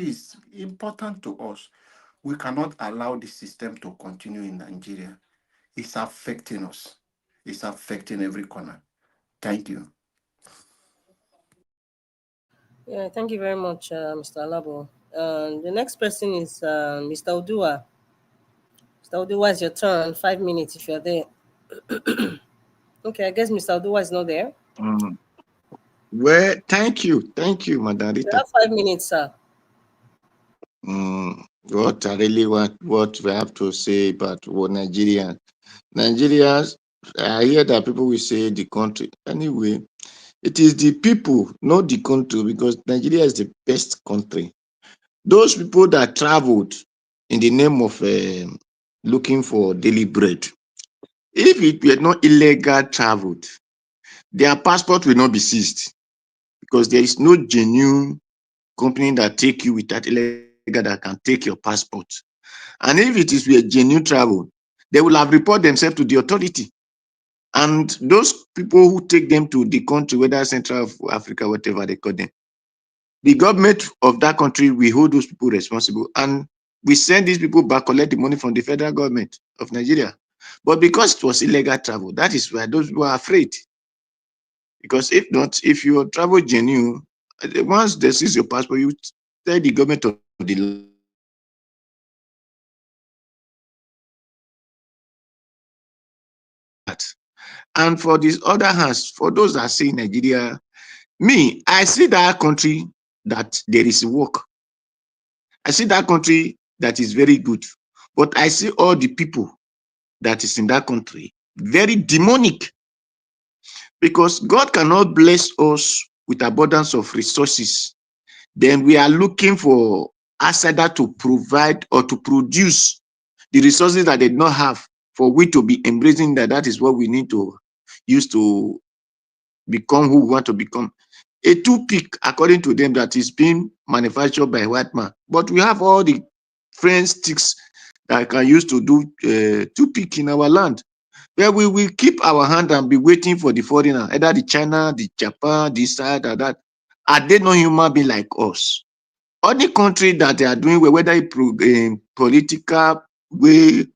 is important to us. We cannot allow the system to continue in Nigeria. It's affecting us. It's affecting every corner. Thank you. Yeah, thank you very much, Mr. Alabo. The next person is Mr. Odua. Mr. Odua, it's your turn. 5 minutes if you're there. Okay, I guess Mr. Odua is not there. Well, thank you, Madam You Rita. have 5 minutes, sir. What I really want, what we have to say about what Nigerians, I hear that people will say the country. Anyway, it is the people, not the country, because Nigeria is the best country. Those people that traveled in the name of looking for daily bread, if it were not illegal traveled, their passport will not be seized, because there is no genuine company that take you with that illegal that can take your passport. And if it is a genuine travel, they will have reported themselves to the authority. And those people who take them to the country, whether Central Africa, whatever they call them, the government of that country will hold those people responsible. And we send these people back, collect the money from the federal government of Nigeria. But because it was illegal travel, that is why those people are afraid. Because if not, if you travel genuine, once they seize your passport, you tell the government of the and for this other hands, for those that say Nigeria, me, I see that country that there is work. I see that country that is very good. But I see all the people that is in that country very demonic. Because God cannot bless us with abundance of resources. Then we are looking for outsider to provide or to produce the resources that they do not have. for we to be embracing that. That is what we need to use to become who we want to become. A toothpick, according to them, that is being manufactured by a white man. But we have all the French sticks that can use to do toothpick in our land. Where we will keep our hand and be waiting for the foreigner, either the China, the Japan, this side or that. Are they not human beings like us? All the country that they are doing well, whether in political way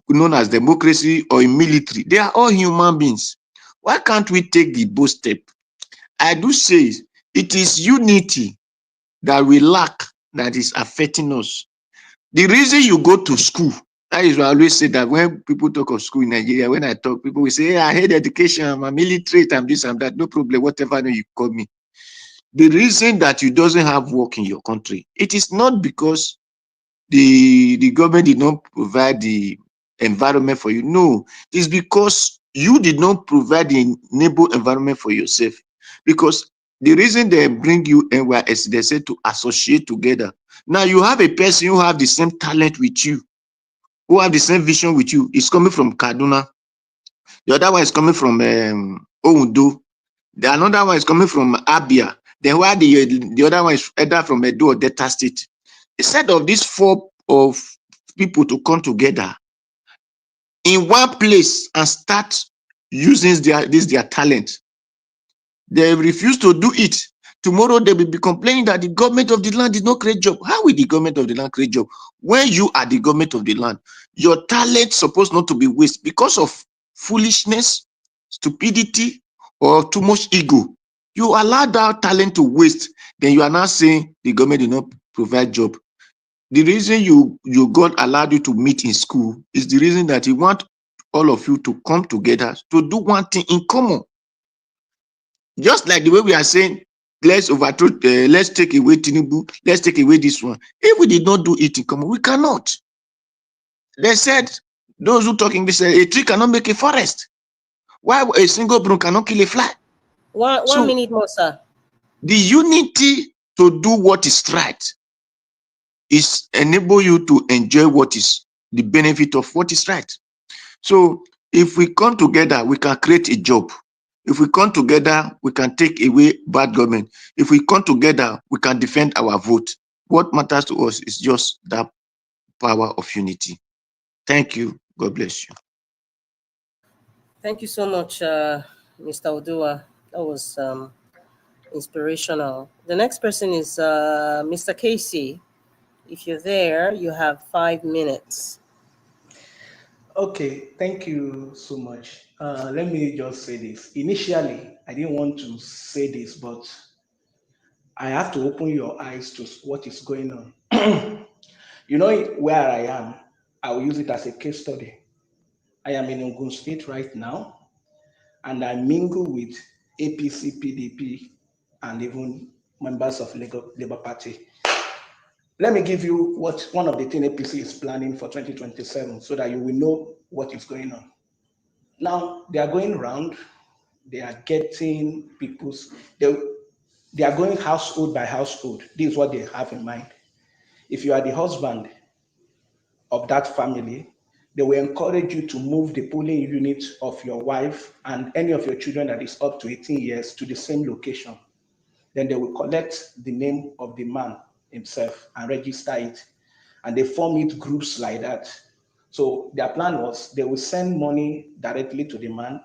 known as democracy or in military, they are all human beings. Why can't we take the bold step? I do say it is unity that we lack that is affecting us. The reason you go to school, that is why I always say that when people talk of school in Nigeria, when I talk, people will say, hey, I hate education, I'm a military, I'm this, I'm that. No problem, whatever you call me. The reason that you doesn't have work in your country, it is not because the government did not provide the environment for you. No, it's because you did not provide the enable environment for yourself. Because the reason they bring you NYS, they say to associate together. Now you have a person who have the same talent with you, who have the same vision with you. It's coming from Kaduna. The other one is coming from Oundo. The another one is coming from Abia. Then while the other one is either from Edo or Delta State. Instead of these four of people to come together in one place and start using their talent, they refuse to do it. Tomorrow they will be complaining that the government of the land did not create job. How will the government of the land create job? When you are the government of the land, your talent supposed not to be wasted because of foolishness, stupidity, or too much ego. You allow that talent to waste, then you are now saying the government did not provide job. The reason you God allowed you to meet in school is the reason that He want all of you to come together to do one thing in common. Just like the way we are saying, let's overthrow, let's take away Tinubu, let's take away this one. If we did not do it in common, we cannot. They said, those who talk English say, a tree cannot make a forest. Why a single broom cannot kill a fly? One minute more, sir. The unity to do what is right is enable you to enjoy what is the benefit of what is right. So if we come together, we can create a job. If we come together, we can take away bad government. If we come together, we can defend our vote. What matters to us is just that power of unity. Thank you. God bless you. Thank you so much, Mr. Odua. That was inspirational. The next person is Mr. Casey. If you're there, you have 5 minutes. Okay, thank you so much. Let me just say this. Initially, I didn't want to say this, but I have to open your eyes to what is going on. You know where I am. I will use it as a case study. I am in Ogun State right now, and I mingle with APC, PDP, and even members of Labour Party. Let me give you what one of the things APC is planning for 2027 so that you will know what is going on. Now, they are going around, they are getting people's, they are going household by household. This is what they have in mind. If you are the husband of that family, they will encourage you to move the polling unit of your wife and any of your children that is up to 18 years to the same location. Then they will collect the name of the man himself and register it. And they form it groups like that. So their plan was they will send money directly to the man,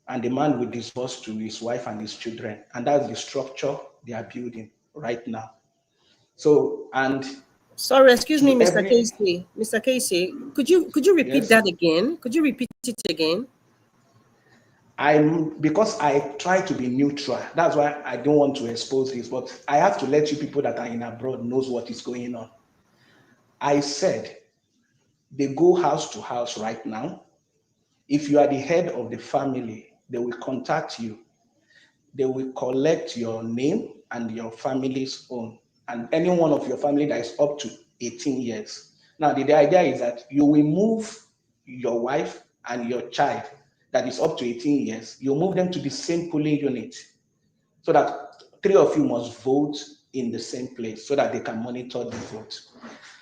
and the man will disburse to his wife and his children. And that's the structure they are building right now. So, and sorry, excuse me, Mr. every, Casey. Mr. Casey, could you repeat yes, that again? Could you repeat it again? because I try to be neutral. That's why I don't want to expose this, but I have to let you people that are in abroad knows what is going on. I said they go house to house right now. If you are the head of the family, they will contact you. They will collect your name and your family's own, and any one of your family that is up to 18 years. Now, the idea is that you will move your wife and your child that is up to 18 years, you move them to the same polling unit so that 3 of you must vote in the same place so that they can monitor the vote.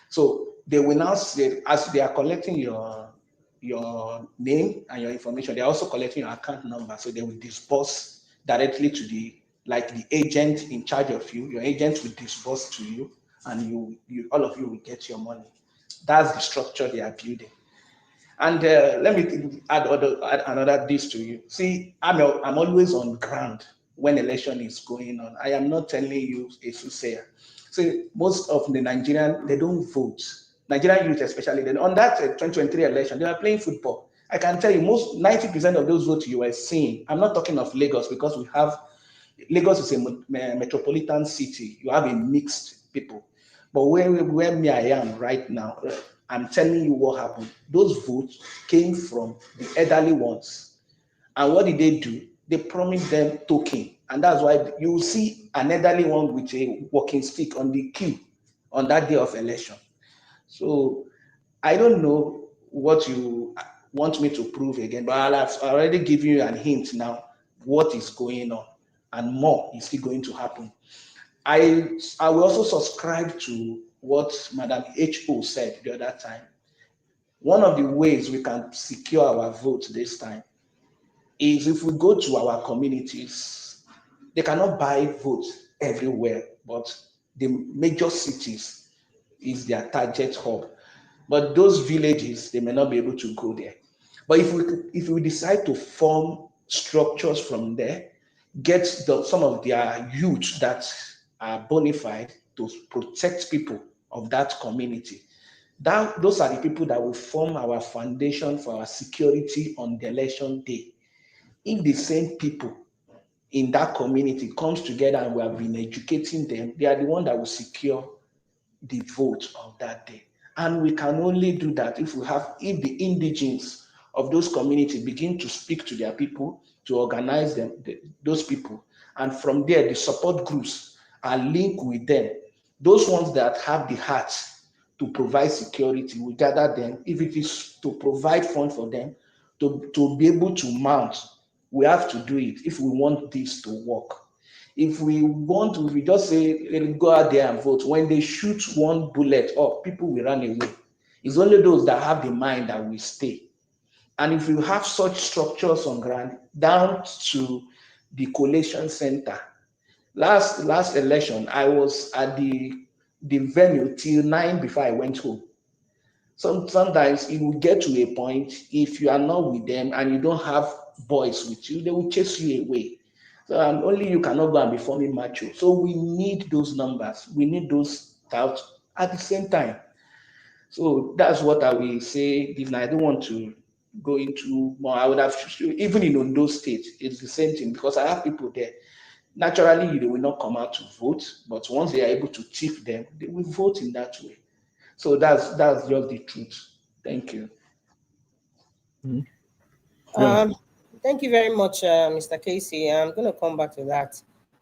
So they will now say, as they are collecting your your name and your information. They're also collecting your account number, so they will disburse directly to the agent in charge of you. Your agent will disburse to you, and you all of you will get your money. That's the structure they are building. And let me add another this to you. See, I'm always on ground when election is going on. I am not telling you a soothsayer. See, most of the Nigerian, they don't vote. Nigerian youth especially, on that 2023 election, they are playing football. I can tell you, 90% of those votes you were seeing, I'm not talking of Lagos, because Lagos is a metropolitan city. You have a mixed people. But where me I am right now, I'm telling you what happened. Those votes came from the elderly ones. And what did they do? They promised them token. And that's why you will see an elderly one with a walking stick on the queue on that day of election. So I don't know what you want me to prove again, but I've already given you an hint now what is going on, and more is still going to happen. I will also subscribe to what Madam H.O. said the other time. One of the ways we can secure our vote this time is if we go to our communities. They cannot buy votes everywhere, but the major cities is their target hub. But those villages, they may not be able to go there. But if we decide to form structures from there, get some of their youth that are bona fide to protect people of that community, those are the people that will form our foundation for our security on the election day. If the same people in that community comes together and we have been educating them, they are the one that will secure the vote of that day. And we can only do that if the indigenes of those communities begin to speak to their people, to organize them, those people. And from there, the support groups are linked with them. Those ones that have the heart to provide security, we gather them. If it is to provide funds for them, to be able to mount, we have to do it if we want this to work. If we just say, go out there and vote, when they shoot one bullet up, people will run away. It's only those that have the mind that will stay. And if you have such structures on ground, down to the collation center. Last election, I was at the venue till 9 before I went home. Sometimes it will get to a point, if you are not with them and you don't have boys with you, they will chase you away. So only you cannot go and be forming macho. So we need those numbers. We need those touts at the same time. So that's what I will say. I don't want to go into more. I would have, even in Ondo State, it's the same thing, because I have people there. Naturally, they will not come out to vote, but once they are able to tip them, they will vote in that way. So that's just the truth. Thank you. Thank you very much, Mr. Casey. I'm going to come back to that.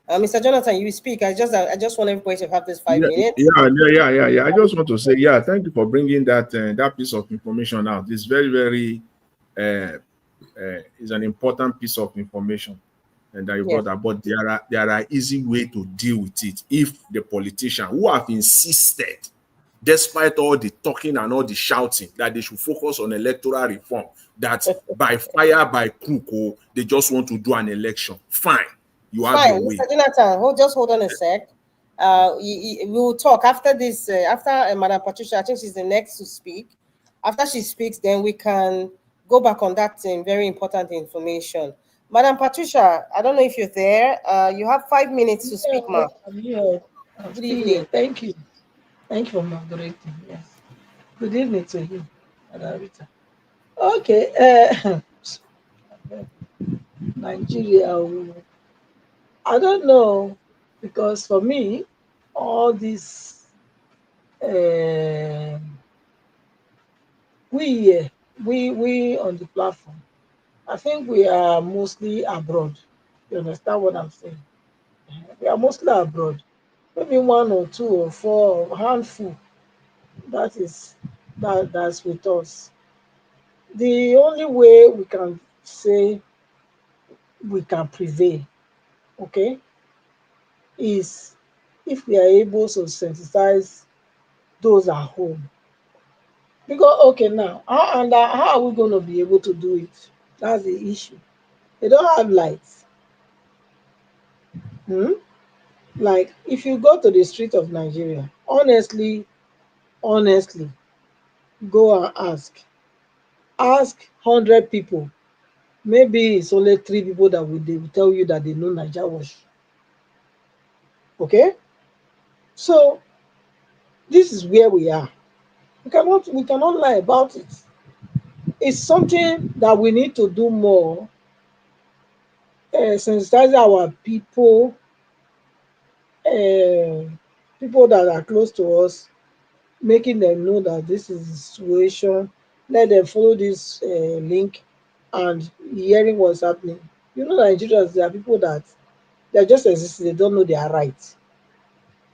Mr. Jonathan, you speak. I just want everybody to have this 5 minutes. Yeah. I just want to say, thank you for bringing that piece of information out. It's very, very is an important piece of information, and that you brought up. But there are easy way to deal with it if the politicians who have insisted, despite all the talking and all the shouting, that they should focus on electoral reform, that by fire, by crook, they just want to do an election. Fine. You have your way. Mr. Jonathan, just hold on a sec. We will talk after this. After Madam Patricia, I think she's the next to speak. After she speaks, then we can go back on that very important information. Madam Patricia, I don't know if you're there. You have 5 minutes to speak, ma'am. I'm here. Good evening. Thank you. Thank you for moderating. Yes. Good evening to you, Madam Rita. Okay. Nigeria. I don't know, because for me, all this we on the platform, I think we are mostly abroad. You understand what I'm saying? We are mostly abroad. Maybe 1 or 2 or 4, or handful. That's with us. The only way we can say we can prevail, okay, is if we are able to sensitize those at home Because okay, now how are we going to be able to do it? That's the issue. They don't have lights. Hmm? Like if you go to the street of Nigeria, honestly, go and ask 100 people. Maybe it's only 3 people that they will tell you that they know Niger wash. Okay, so this is where we are. We cannot lie about it. It's something that we need to do more, sensitize our people, uh, people that are close to us, making them know that this is the situation. Let them follow this link and hearing what's happening. You know, Nigerians, there are people that they're just existing, they don't know their rights.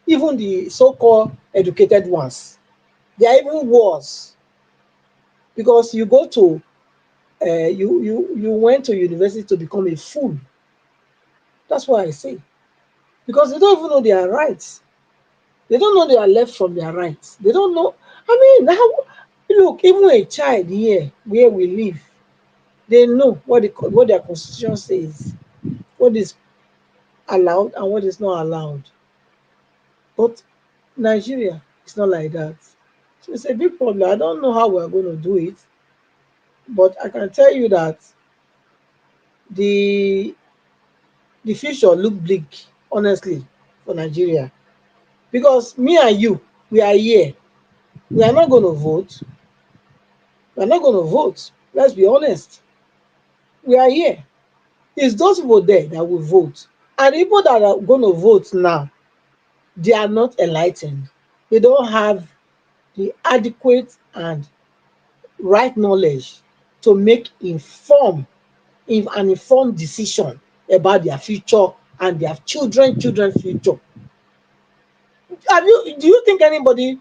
Even the so-called educated ones, they are even worse because you go to you went to university to become a fool. That's what I say. Because they don't even know their rights. They don't know their left from their rights. They don't know. I mean, how look, even a child here where we live, they know what their constitution says, what is allowed and what is not allowed. But Nigeria is not like that. So it's a big problem. I don't know how we're going to do it, but I can tell you that the the future look bleak, honestly, for Nigeria. Because me and you, we are here. We are not going to vote. We are not going to vote. Let's be honest. We are here. It's those people there that will vote. And the people that are going to vote now, they are not enlightened. They don't have the adequate and right knowledge to make an informed decision about their future and their children's future. Do you think anybody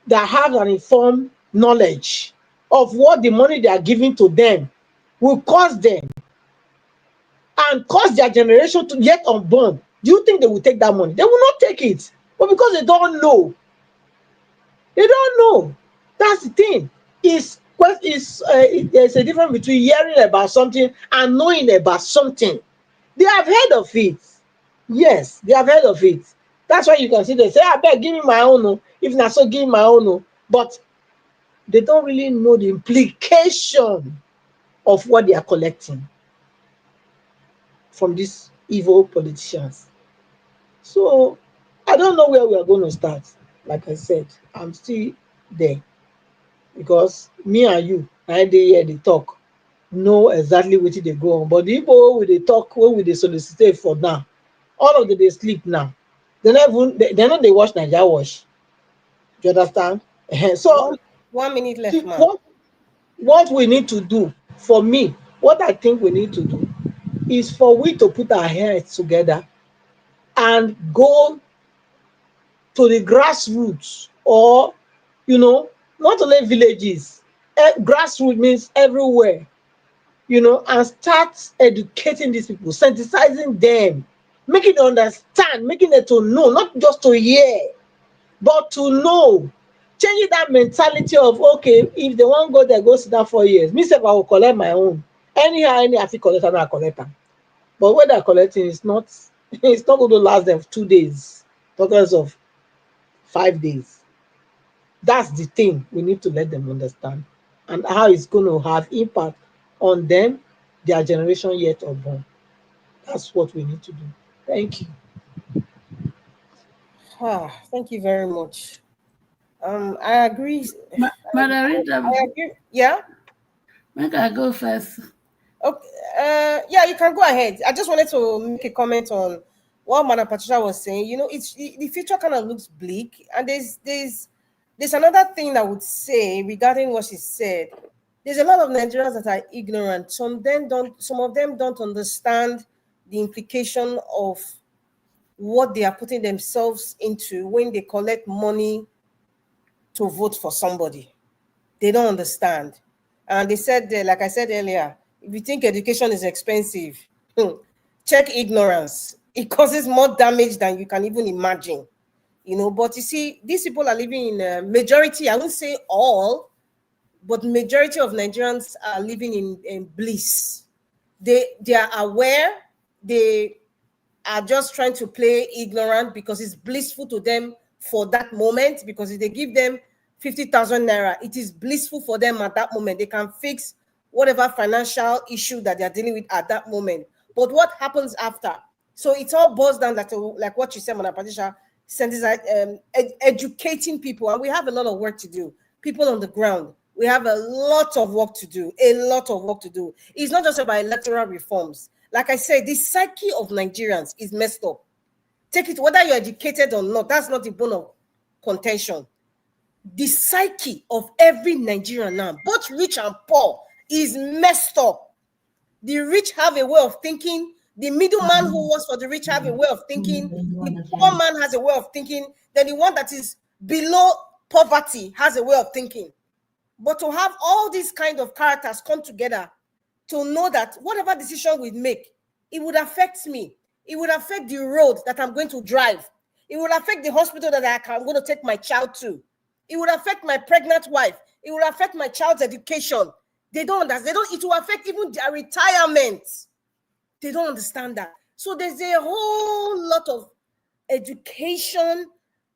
that has an informed knowledge of what the money they are giving to them will cost them and cause their generation to yet unborn, do you think they will take that money? They will not take it. But because they don't know, they don't know. That's the thing. There's a difference between hearing about something and knowing about something. They have heard of it. Yes, they have heard of it. That's why you can see they say, I beg, give me my own. Oh. If not so, give me my own. Oh. But they don't really know the implication of what they are collecting from these evil politicians. So I don't know where we are going to start. Like I said, I'm still there because me and you, I dey hear the talk, know exactly what they go on. But the people with the talk, when we they solicitate for now, all of them they sleep now. They know they watch Nigeria wash. Do you understand? So 1 minute left, man. what we need to do, for me, what I think we need to do is for we to put our heads together and go to the grassroots, or not only villages. Grassroots means everywhere, and start educating these people, sensitizing them, making them understand, making them to know, not just to hear, but to know. Changing that mentality of, okay, if they want go there, go sit down 4 years. Me sef, I will collect my own. Anyhow, I fit collect am, I collect am. But what they're collecting is not it's not going to last them 2 days, talkers of 5 days. That's the thing we need to let them understand, and how it's going to have impact on them, their generation yet unborn. That's what we need to do. Thank you. Thank you very much. I agree. Margarita, I agree. Yeah. make I go first. Okay. Yeah, you can go ahead. I just wanted to make a comment on what Madam Patricia was saying. It's the future kind of looks bleak, and there's another thing I would say regarding what she said. There's a lot of Nigerians that are ignorant. Some of them don't understand the implication of what they are putting themselves into when they collect money to vote for somebody. They don't understand. And they said, like I said earlier, if you think education is expensive, check ignorance. It causes more damage than you can even imagine. But you see, these people are living in a majority, I won't say all, but majority of Nigerians are living in bliss. They are aware. They are just trying to play ignorant because it's blissful to them for that moment. Because if they give them 50,000 naira, it is blissful for them at that moment. They can fix whatever financial issue that they are dealing with at that moment. But what happens after? So it all boils down like what you said, Madam Patricia, educating people. And we have a lot of work to do. People on the ground, we have a lot of work to do. A lot of work to do. It's not just about electoral reforms. Like I said, the psyche of Nigerians is messed up. Take it, whether you're educated or not, that's not the bone of contention. The psyche of every Nigerian now, both rich and poor, is messed up. The rich have a way of thinking. The middleman who works for the rich have a way of thinking. The poor man has a way of thinking. Then the one that is below poverty has a way of thinking. But to have all these kind of characters come together to know that whatever decision we make, it would affect me. It would affect the road that I'm going to drive. It would affect the hospital that I'm going to take my child to. It would affect my pregnant wife. It would affect my child's education. They don't understand. It will affect even their retirement. They don't understand that. So there's a whole lot of education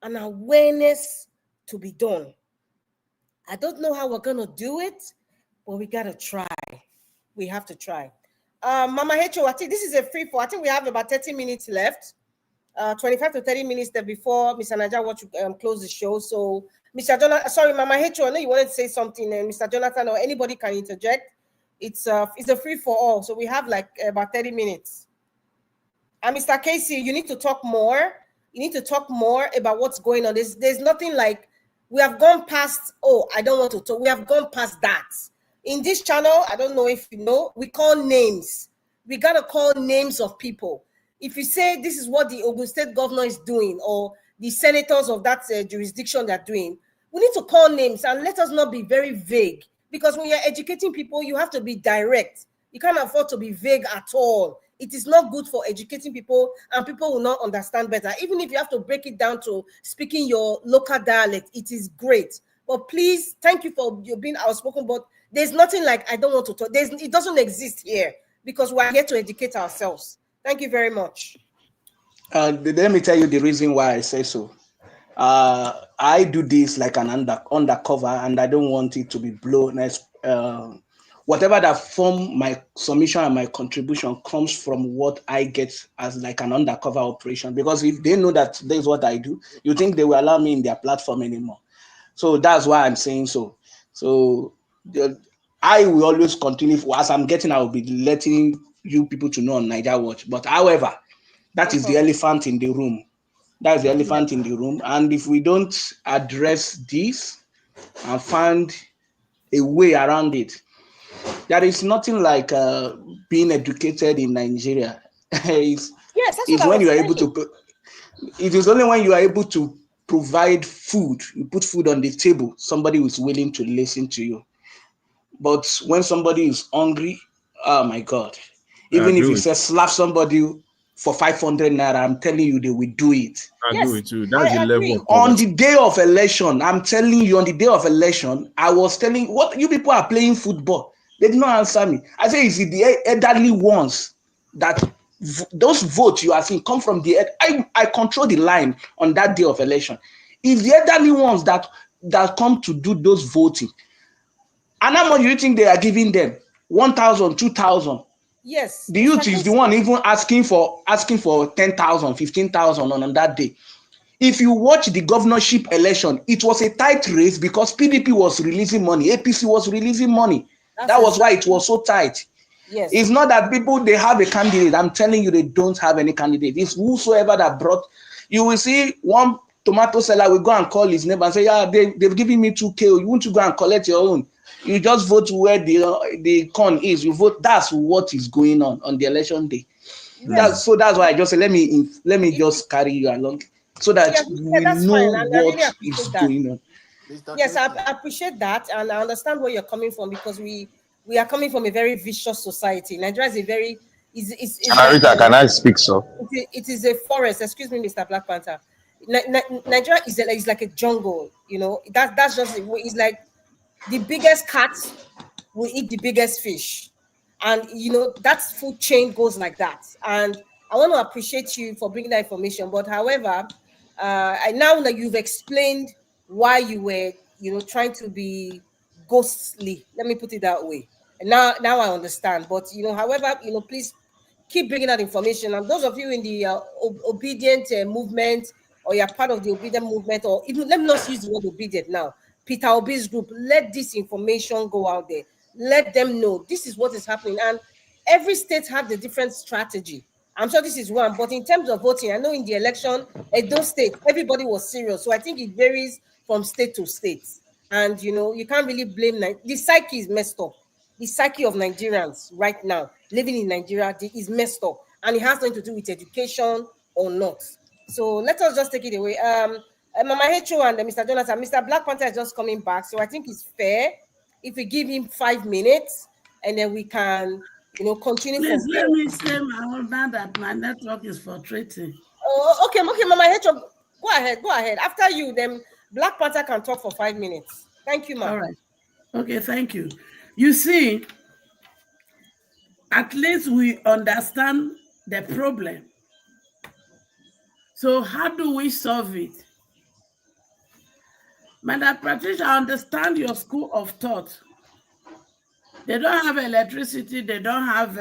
and awareness to be done. I don't know how we're going to do it, but we got to try. We have to try. Mama Hecho, I think this is a free for. I think we have about 30 minutes left. 25 to 30 minutes there before Mr. Naja want to close the show. So, Mr. Jonathan, sorry, Mama Hecho, I know you wanted to say something, and Mr. Jonathan or anybody can interject. It's a free for all. So we have like about 30 minutes. And Mr. Casey, you need to talk more. You need to talk more about what's going on. There's nothing like we have gone past. Oh, I don't want to talk. We have gone past that. In this channel, I don't know if you know, we call names. We got to call names of people. If you say this is what the Ogun State governor is doing or the senators of that jurisdiction they're doing, we need to call names and let us not be very vague. Because when you're educating people, you have to be direct. You can't afford to be vague at all. It is not good for educating people, and people will not understand better. Even if you have to break it down to speaking your local dialect, it is great. But please, thank you for you being outspoken, but there's nothing like I don't want to talk. It doesn't exist here because we're here to educate ourselves. Thank you very much. Let me tell you the reason why I say so. I do this like an undercover, and I don't want it to be blown. Whatever that form my submission and my contribution comes from what I get as like an undercover operation. Because if they know that this is what I do, you think they will allow me in their platform anymore. So that's why I'm saying so. So I will always continue. As I'm getting, I will be letting you people to know on Niger Watch. But however, that is the elephant in the room. That's the elephant in the room. And if we don't address this and find a way around it, there is nothing like being educated in Nigeria. It's when you are able to. It is only when you are able to provide food, you put food on the table, somebody is willing to listen to you. But when somebody is hungry, oh my God! Even if you say slap somebody for 500 naira, I'm telling you, they will do it. I do it too. That's the level of on the day of election. I'm telling you, on the day of election, I was telling what you people are playing football. They did not answer me. I say, is it the elderly ones that those votes you are seeing come from the I control the line on that day of election. If the elderly ones that come to do those voting, and how much do you think they are giving them? 1,000, 2,000. Yes. The youth is the one even asking for 10,000, 15,000 on that day. If you watch the governorship election, it was a tight race because PDP was releasing money, APC was releasing money. That was why it was so tight. Yes. It's not that people, they have a candidate. I'm telling you, they don't have any candidate. It's whosoever that brought. You will see one tomato seller will go and call his neighbor and say, yeah, they've given me 2K. You want to go and collect your own. You just vote where the corn is. You vote. That's what is going on the election day. Yes. That's why I just say, let me just carry you along so that we know what is going on. Yes, I appreciate that, and I understand where you're coming from because we are coming from a very vicious society. Nigeria is a very can I speak so? It is a forest. Excuse me, Mr. Black Panther. Nigeria is like a jungle. You know, that's just it's like the biggest cat will eat the biggest fish. And you know, that food chain goes like that. And I want to appreciate you for bringing that information. But however, now that you've explained why you were, you know, trying to be ghostly, let me put it that way. And now I understand. But you know, however, you know, please keep bringing that information. And those of you in the obedient movement, or you're part of the obedient movement, or even let me not use the word obedient now, Peter Obi's group, let this information go out there. Let them know this is what is happening. And every state has a different strategy. I'm sure this is one, but in terms of voting, I know in the election, Edo State, everybody was serious. So I think it varies from state to state. And you know, you can't really blame the psyche is messed up. The psyche of Nigerians right now living in Nigeria is messed up, and it has nothing to do with education or not. So let us just take it away. Mama Hecho and Mr. Jonathan, Mr. Black Panther is just coming back, so I think it's fair if we give him 5 minutes, and then we can, you know, continue. Please from let there. me say my husband that my network is frustrating. Oh, okay, Mama Hecho, go ahead. After you, then Black Panther can talk for 5 minutes. Thank you, ma'am. All right. Okay, thank you. You see, at least we understand the problem. So how do we solve it? Madam Patricia, I understand your school of thought. They don't have electricity. They don't have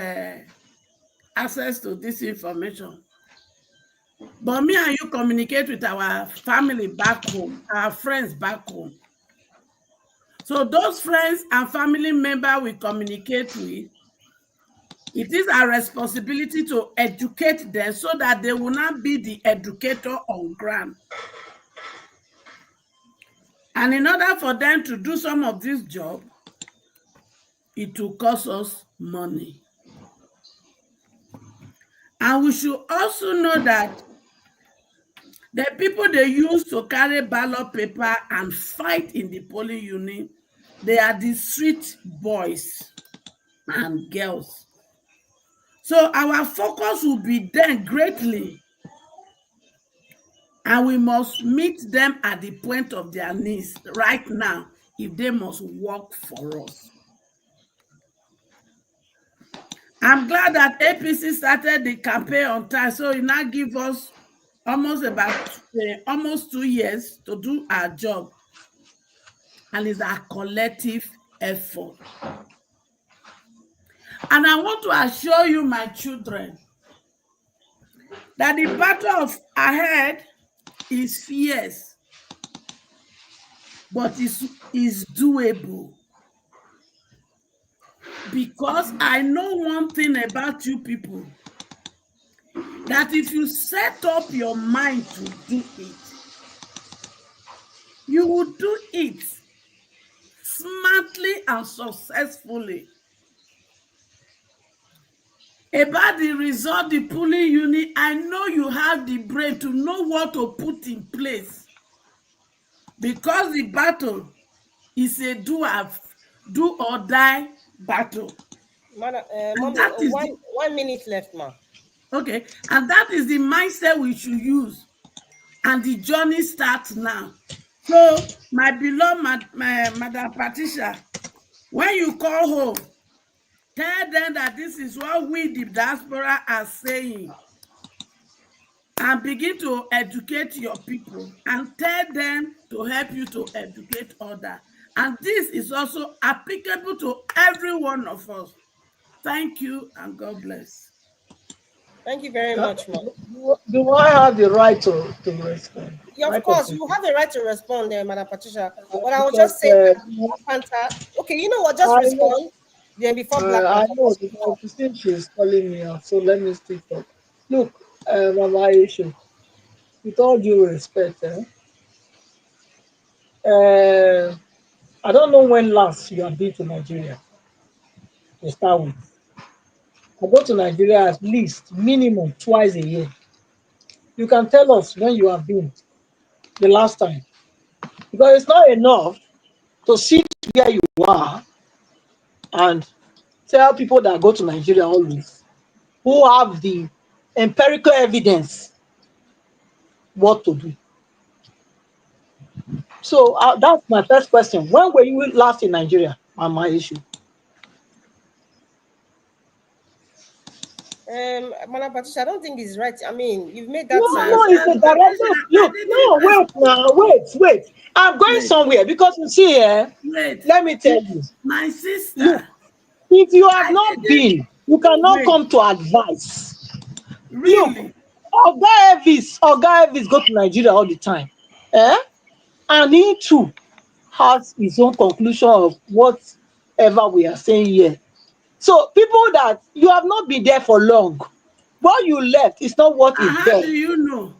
access to this information. But me and you communicate with our family back home, our friends back home. So those friends and family members we communicate with, it is our responsibility to educate them so that they will not be the educator on ground. And in order for them to do some of this job, it will cost us money. And we should also know that the people they use to carry ballot paper and fight in the polling unit, they are the street boys and girls. So our focus will be then greatly, and we must meet them at the point of their needs right now if they must work for us. I'm glad that APC started the campaign on time, so it now gives us almost 2 years to do our job, and it's a collective effort. And I want to assure you, my children, that the battle ahead is fierce, but is doable. Because I know one thing about you people, that if you set up your mind to do it, you will do it smartly and successfully. About the result, the polling unit, I know you have the brain to know what to put in place, because the battle is a do or die battle. Mommy, 1 minute left, ma. Okay, and that is the mindset we should use, and the journey starts now. So, my beloved Madam Patricia, when you call home, tell them that this is what we, the diaspora, are saying, and begin to educate your people, and tell them to help you to educate others. And this is also applicable to every one of us. Thank you, and God bless. Thank you very much, ma. Do I have the right to respond? Yeah, of course, you have the right to respond there, Madam Patricia. But I will just say, Panther. Okay, you know what? Just respond. Then before Black I Panther. know, because since she's calling me out, so let me speak up. Look, Mama Aisha, with all due respect, I don't know when last you have been to Nigeria to start with. I go to Nigeria at least minimum twice a year. You can tell us when you have been the last time, because it's not enough to sit where you are and tell people that go to Nigeria always, who have the empirical evidence what to do. So that's my first question. When were you last in Nigeria? Mama issue. Madam Patricia, I don't think it's right. I mean, you've made No, that no, it's a direct look. No, wait now, wait. I'm going somewhere because you see here. Let me tell you. My sister. Look, if you have not been, you cannot come to advice. Really? Look, Oga Elvis go to Nigeria all the time. And he too has his own conclusion of whatever we are saying here. So people that you have not been there for long, what you left is not what is How there. do you know?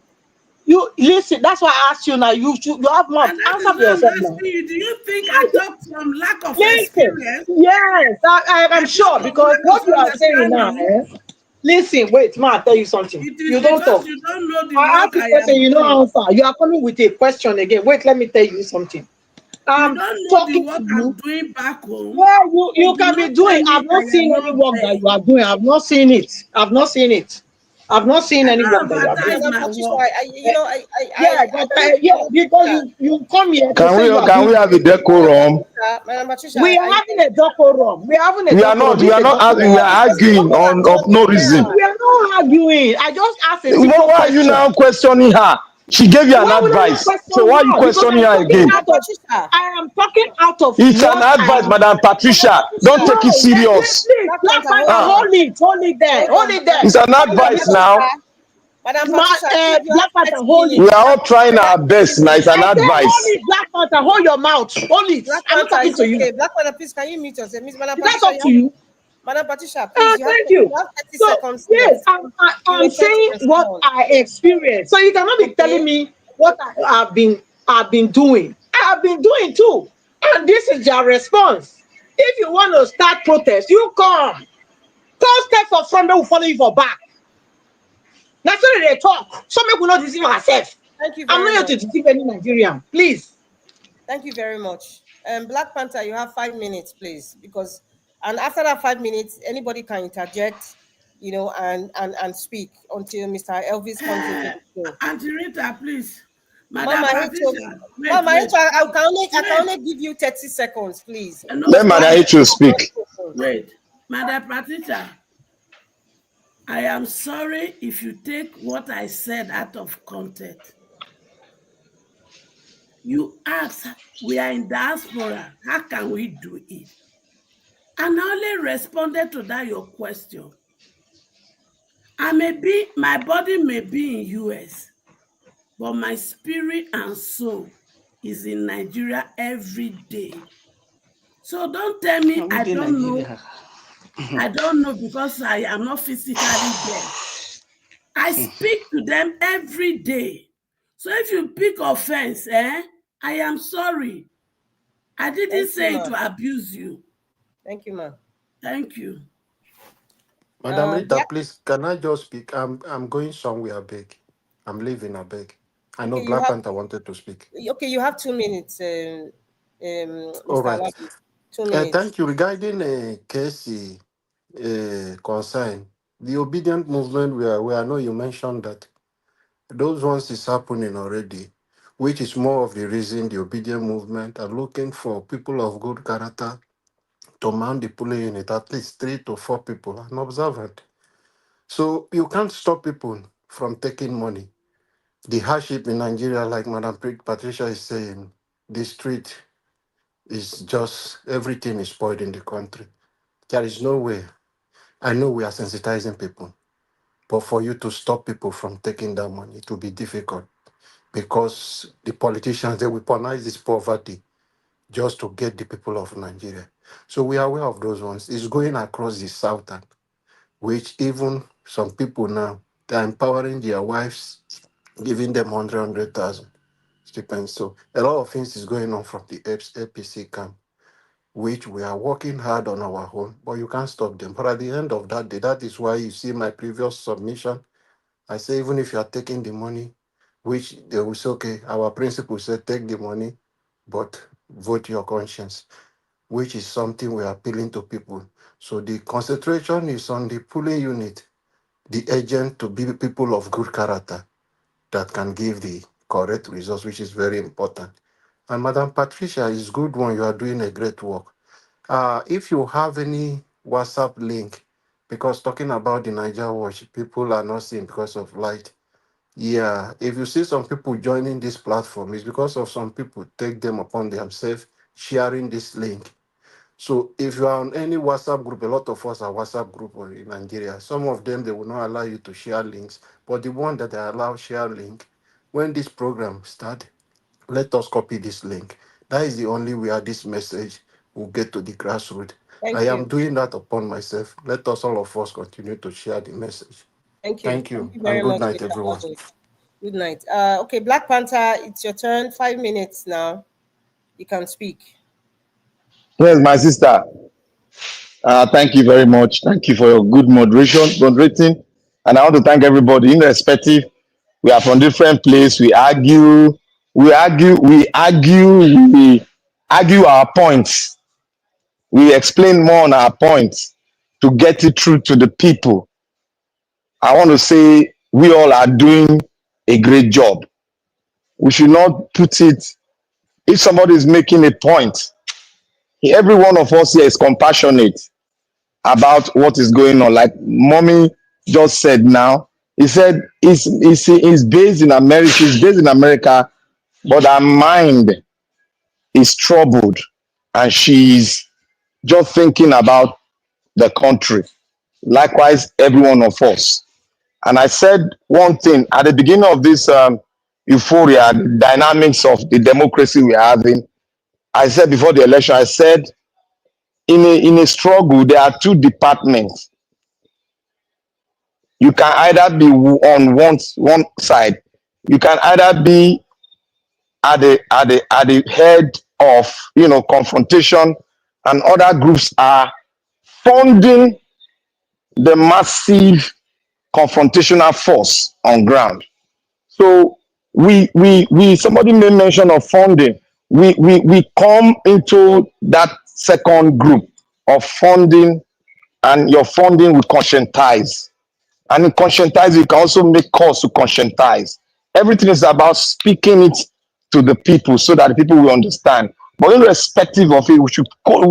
You listen, that's why I asked you now. You have mouth. And that Answer is for why I'm yourself now. asking you. Do you think I talk from lack of Listen, experience? yes, I'm sure because what you are saying now, listen, wait, ma, I'll tell you something. It is You don't because talk. you don't know the I ask work you I a question, am you doing. don't answer. You are coming with a question again. Wait, let me tell you something. You I'm don't know the talking work to I'm you. doing back home. Well, you Do can be not tell doing. me I've not I am seen any not work that there. you are doing. I've not seen it. I've not seen it. I've not seen I any work don't that you are doing. advertise Madam my Patricia, work. Yeah, but because you come here to say you are Can we doing. have a decorum? Madam Patricia, We are having a decorum. We are having a We are decorum. not. This We is are a not. We document. are arguing on of no reason. We are not arguing. I just asked a simple Why are you question. now questioning her? She gave you an Why would I not advice. So question why are you her? Because questioning I'm her talking again? out of. I am talking out of It's an what I advice, am. Madam Patricia. Don't take it No, serious. please, Black Panther, hold it there, hold it there. It's an advice now. Madam Patricia, you Black have Panther, 30 hold it. We minutes. are all trying our best now. It's an I say hold advice. it, Black Panther, hold your mouth, hold it. Black I'm not Panther talking is to you. okay. Black Panther, please, can you mute yourself? Miss Madam That's Patricia, up to you. Madam Patricia, please, you Thank you. have 30 So seconds yes, left. You I'm were set to saying what respond. I experienced. So you cannot be telling me what I've been doing. I have been doing too, and this is your response. If you want to start protest, you come. Come step for front, they will follow you for back. That's why they talk. So make we not deceive ourselves. Thank you I'm very not much. here to deceive any Nigerian, please. Thank you very much. Black Panther, you have 5 minutes, please, because and after that 5 minutes, anybody can interject, and speak until Mr. Elvis comes into the show. Auntie Rita, please. Madam Mama, Patricia, Mama, wait. I can only give you 30 seconds, please. Let Madam H.O. speak. Wait, Madam Patricia, I am sorry if you take what I said out of context. You asked, we are in diaspora, how can we do it? And I only responded to that your question. My body may be in US, but my spirit and soul is in Nigeria every day. So don't tell me I don't know. I don't know because I am not physically there. I speak to them every day. So if you pick offense, I am sorry. I didn't say it to abuse you. Thank you, ma'am. Thank you. Madam Rita, please, can I just speak? I'm going somewhere big. I'm leaving a big. I know Black Panther wanted to speak. Okay, you have 2 minutes, All Mr. right. Alabi. 2 minutes. Thank you. Regarding Casey concern, the obedient movement, where I know you mentioned that those ones is happening already, which is more of the reason the obedient movement are looking for people of good character to man the polling unit, at least 3 to 4 people, and observant. So you can't stop people from taking money. The hardship in Nigeria, like Madam Patricia is saying, the street is just, everything is spoiled in the country. There is no way. I know we are sensitizing people, but for you to stop people from taking that money, it will be difficult because the politicians, they weaponize this poverty just to get the people of Nigeria. So we are aware of those ones. It's going across the southern, which even some people now, they're empowering their wives, giving them 100,000 stipends. So a lot of things is going on from the APC camp, which we are working hard on our own, but you can't stop them. But at the end of that day, that is why you see my previous submission. I say, even if you are taking the money, which they will say, okay, our principle said take the money, but vote your conscience, which is something we are appealing to people. So the concentration is on the polling unit, the agent to be people of good character that can give the correct results, which is very important. And Madam Patricia, it's good one. You are doing a great work. If you have any WhatsApp link, because talking about the Niger Watch, people are not seeing because of light. Yeah, if you see some people joining this platform, it's because of some people take them upon themselves sharing this link. So if you are on any WhatsApp group, a lot of us are WhatsApp group in Nigeria. Some of them, they will not allow you to share links, but the one that they allow share link, when this program start, let us copy this link. That is the only way this message will get to the grassroots. I Thank am you. doing that upon myself. Let us, all of us, continue to share the message. Thank you. Thank Thank you, you and very good much, night, Mr. everyone. Bobby. Good night. Okay, Black Panther, it's your turn. 5 minutes now. You can speak. Yes, my sister. Thank you very much. Thank you for your good moderating. And I want to thank everybody, irrespective. We are from different place. We argue our points. We explain more on our points to get it through to the people. I want to say we all are doing a great job. We should not put it, if somebody is making a point, every one of us here is compassionate about what is going on. Like mommy just said now, he said it's based in America, she's based in America, but her mind is troubled and she's just thinking about the country. Likewise, every one of us. And I said one thing at the beginning of this euphoria, the dynamics of the democracy we're having. I said before the election, I said in a struggle, there are two departments. You can either be on one side. You can either be at the head of confrontation, and other groups are funding the massive confrontational force on ground. So we somebody made mention of funding. We come into that second group of funding, and your funding will conscientize. And in conscientize, you can also make calls to conscientize. Everything is about speaking it to the people so that the people will understand. But irrespective of it, we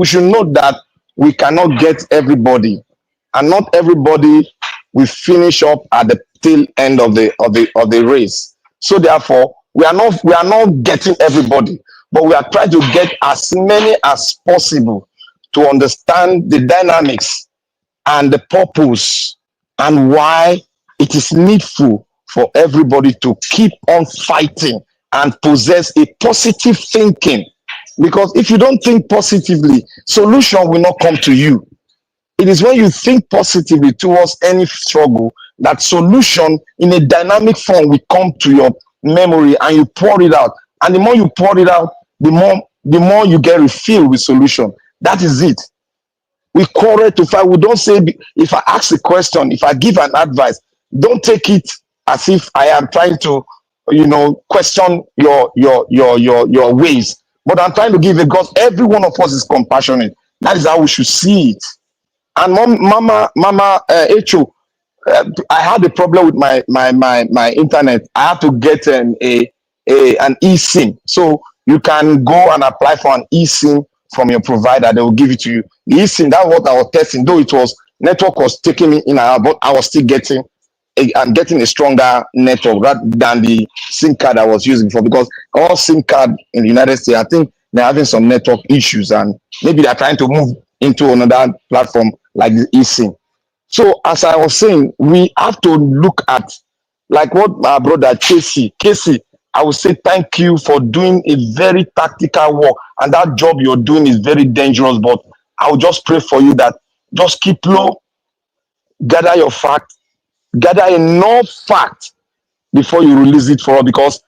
should know that we cannot get everybody, and not everybody will finish up at the tail end of the race. So therefore, we are not getting everybody, but we are trying to get as many as possible to understand the dynamics and the purpose and why it is needful for everybody to keep on fighting and possess a positive thinking. Because if you don't think positively, solution will not come to you. It is when you think positively towards any struggle that solution in a dynamic form will come to your memory, and you pour it out. And the more you pour it out, the more you get refilled with solution. That is it. We quarrel to fight. We don't say, if I ask a question, if I give an advice, don't take it as if I am trying to, question your ways. But I'm trying to give it, because every one of us is compassionate. That is how we should see it. And Mama Echo, I had a problem with my internet. I had to get an eSIM. So you can go and apply for an eSIM from your provider. They will give it to you. The eSIM, that's what I was testing. Though it was network was taking me in and out, but I was still I'm getting a stronger network than the SIM card I was using before, because all SIM card in the United States, I think they're having some network issues, and maybe they're trying to move into another platform like the eSIM. So as I was saying, we have to look at, like what my brother Casey, I would say thank you for doing a very tactical work, and that job you're doing is very dangerous, but I will just pray for you that just keep low, gather your fact, gather enough fact before you release it for us, because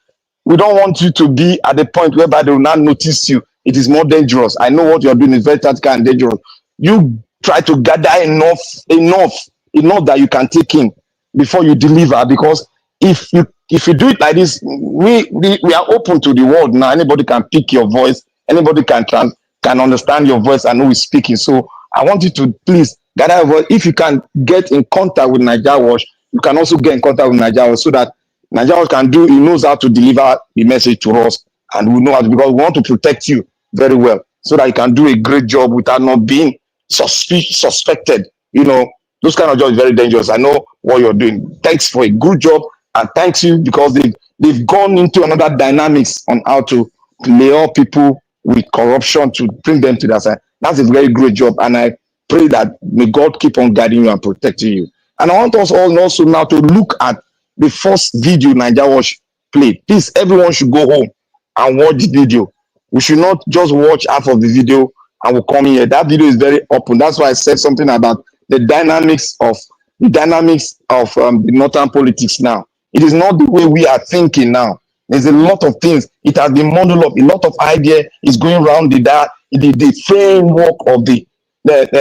we don't want you to be at the point whereby they will not notice you. It is more dangerous. I know what you're doing is very tactical and dangerous. You try to gather enough that you can take in before you deliver, because if you do it like this, we are open to the world now. Anybody can pick your voice, anybody can understand your voice and who is speaking. So I want you to please gather your voice. If you can get in contact with Niger Watch, you can also get in contact with Niger Watch, so that Niger Watch he knows how to deliver the message to us and we know how to, because we want to protect you very well so that you can do a great job without not being suspected. You know, those kind of jobs is very dangerous. I know what you're doing. Thanks for a good job, and thanks you because they've gone into another dynamics on how to lay off people with corruption to bring them to their side. That's a very great job, and I pray that may God keep on guiding you and protecting you. And I want us all also now to look at the first video Nigeria Watch played. Please, everyone should go home and watch the video. We should not just watch half of the video and we'll come here. That video is very open. That's why I said something about the dynamics of the northern politics now. It is not the way we are thinking now. There's a lot of things. It has been modeled up. A lot of idea is going around the framework of the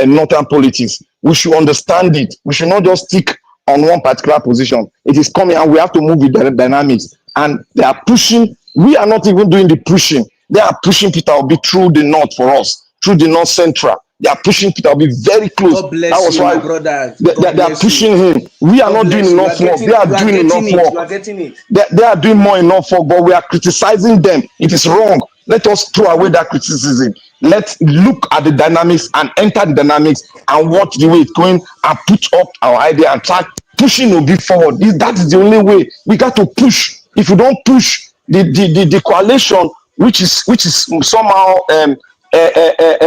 northern politics. We should understand it. We should not just stick on one particular position. It is coming, and we have to move with the dynamics. And they are pushing. We are not even doing the pushing. They are pushing Peter Obi through the north for us, through the north central. They are pushing Peter Obi very close. God bless that was you, why my brother. They are pushing him. We are not doing enough work. They are doing enough work. You are getting it. They are doing more enough work, but we are criticizing them. It is wrong. Let us throw away that criticism. Let's look at the dynamics and enter the dynamics and watch the way it's going and put up our idea and try pushing Obi forward. That is the only way. We got to push. If you don't push the coalition, which is somehow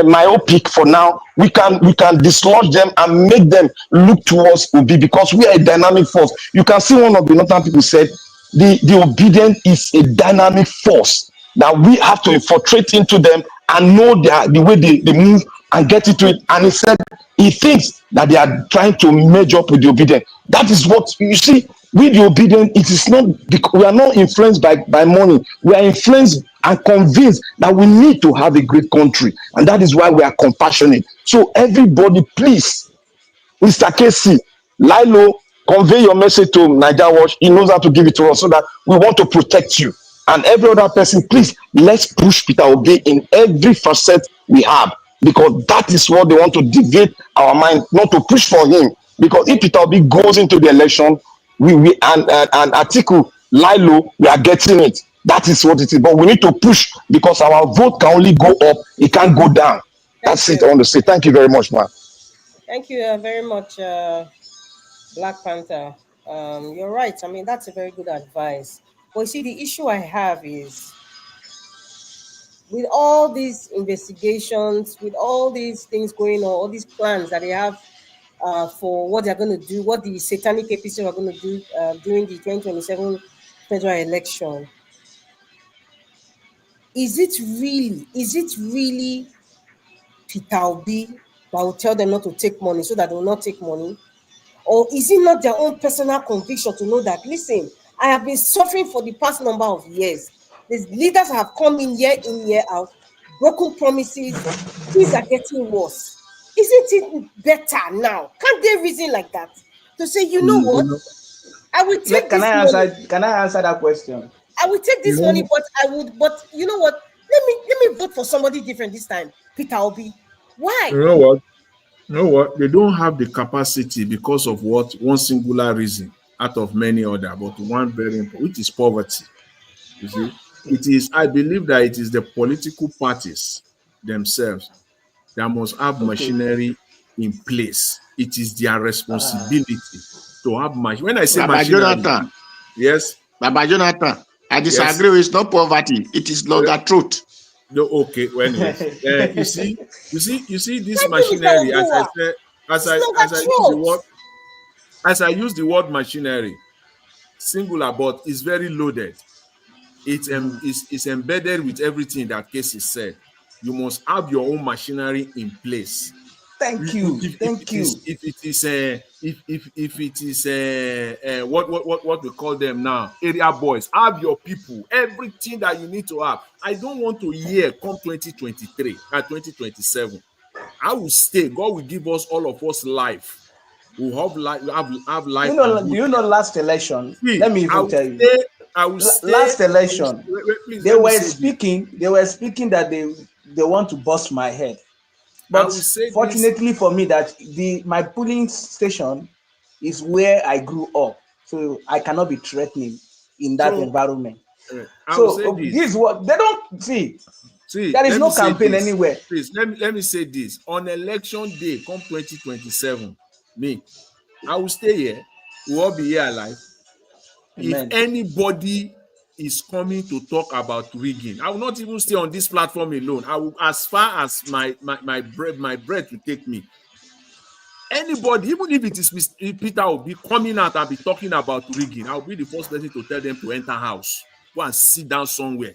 myopic for now, we can dislodge them and make them look towards Obi, because we are a dynamic force. You can see one of the northern people said the obedient is a dynamic force that we have to infiltrate into them and know the way they move and get into it. And he said he thinks that they are trying to merge up with the obedient. That is what you see. With the obedient, it is not, we are not influenced by money. We are influenced and convinced that we need to have a great country, and that is why we are compassionate. So everybody, please, Mr. Casey, Lilo, convey your message to Nigeria Watch. He knows how to give it to us, so that we want to protect you. And every other person, please, let's push Peter Obi in every facet we have, because that is what they want to deviate our mind, not to push for him. Because if Peter Obi goes into the election, and Atiku, Lilo, we are getting it. That is what it is. But we need to push, because our vote can only go up, it can't go down. That's it I want to say. Thank you very much, man. Thank you very much, Black Panther. You're right. I mean, that's a very good advice. But you see, the issue I have is, with all these investigations, with all these things going on, all these plans that they have for what they're going to do, what the satanic APC are going to do during the 2027 federal election, is it really Peter Obi that will tell them not to take money so that they will not take money? Or is it not their own personal conviction to know that, listen, I have been suffering for the past number of years. These leaders have come in, year out, broken promises, things are getting worse. Isn't it better now? Can't they reason like that? To say, you know what? I will take Can I answer that question? I will take this money, but you know what? Let me vote for somebody different this time. Peter Obi. Why? You know what? They don't have the capacity because of one singular reason out of many other, but one very important, which is poverty. You see, it is. I believe that it is the political parties themselves that must have machinery in place. It is their responsibility to have machinery. When I say Baba machinery, Jonathan, yes, Baba Jonathan, I disagree. Yes. It's not poverty. It is longer truth. No, okay. Well, anyways, you see this machinery. As I use the word machinery, singular, but it's very loaded. It's embedded with everything that Casey said. You must have your own machinery in place. Thank you. If it is what we call them now, area boys, have your people, everything that you need to have. I don't want to hear come 2023 and 2027. I will stay. God will give us, all of us, life. We'll have life. Do you know last election? Let me even tell you. I will stay. Last election, they were speaking that they want to bust my head. But fortunately for me, that my polling station is where I grew up, so I cannot be threatening in that environment. I will say So this. this is what they don't see. See, There is let no me say campaign this. anywhere. Please, let me say this. On election day, come 2027, me, I will stay here. We'll all be here alive. If Amen. anybody is coming to talk about rigging, I will not even stay on this platform alone. I will, as far as my breath will take me. Anybody, even if it is Peter will be coming out and be talking about rigging, I'll be the first person to tell them to enter house. Go and sit down somewhere.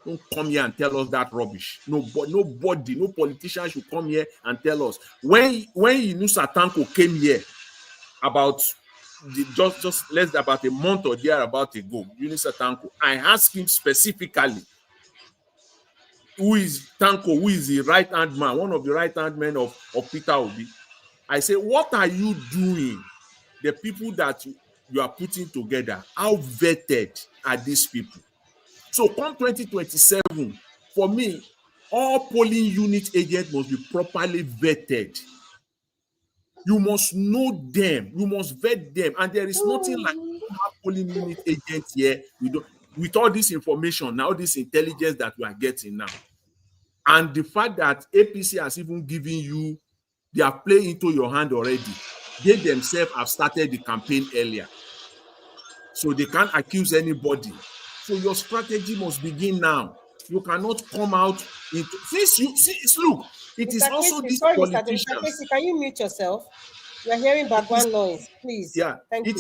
Don't come here and tell us that rubbish. Nobody, no politician should come here and tell us. When Inusa Tanko came here about just less than about a month or thereabout ago, Inusa Tanko, I asked him specifically, who is Tanko, who is the right-hand man, one of the right-hand men of Peter Obi. I say, what are you doing? The people that you are putting together, how vetted are these people? So come 2027, for me, all polling unit agents must be properly vetted. You must know them. You must vet them. And there is nothing like polling unit agents here. With all this information, now this intelligence that we are getting now. And the fact that APC has even given you, they are playing into your hand already. They themselves have started the campaign earlier. So they can't accuse anybody. So your strategy must begin now. You cannot come out into since you see. Look, it is also these politicians. Mr. Casey, can you mute yourself? We are hearing background noise, please. Yeah, it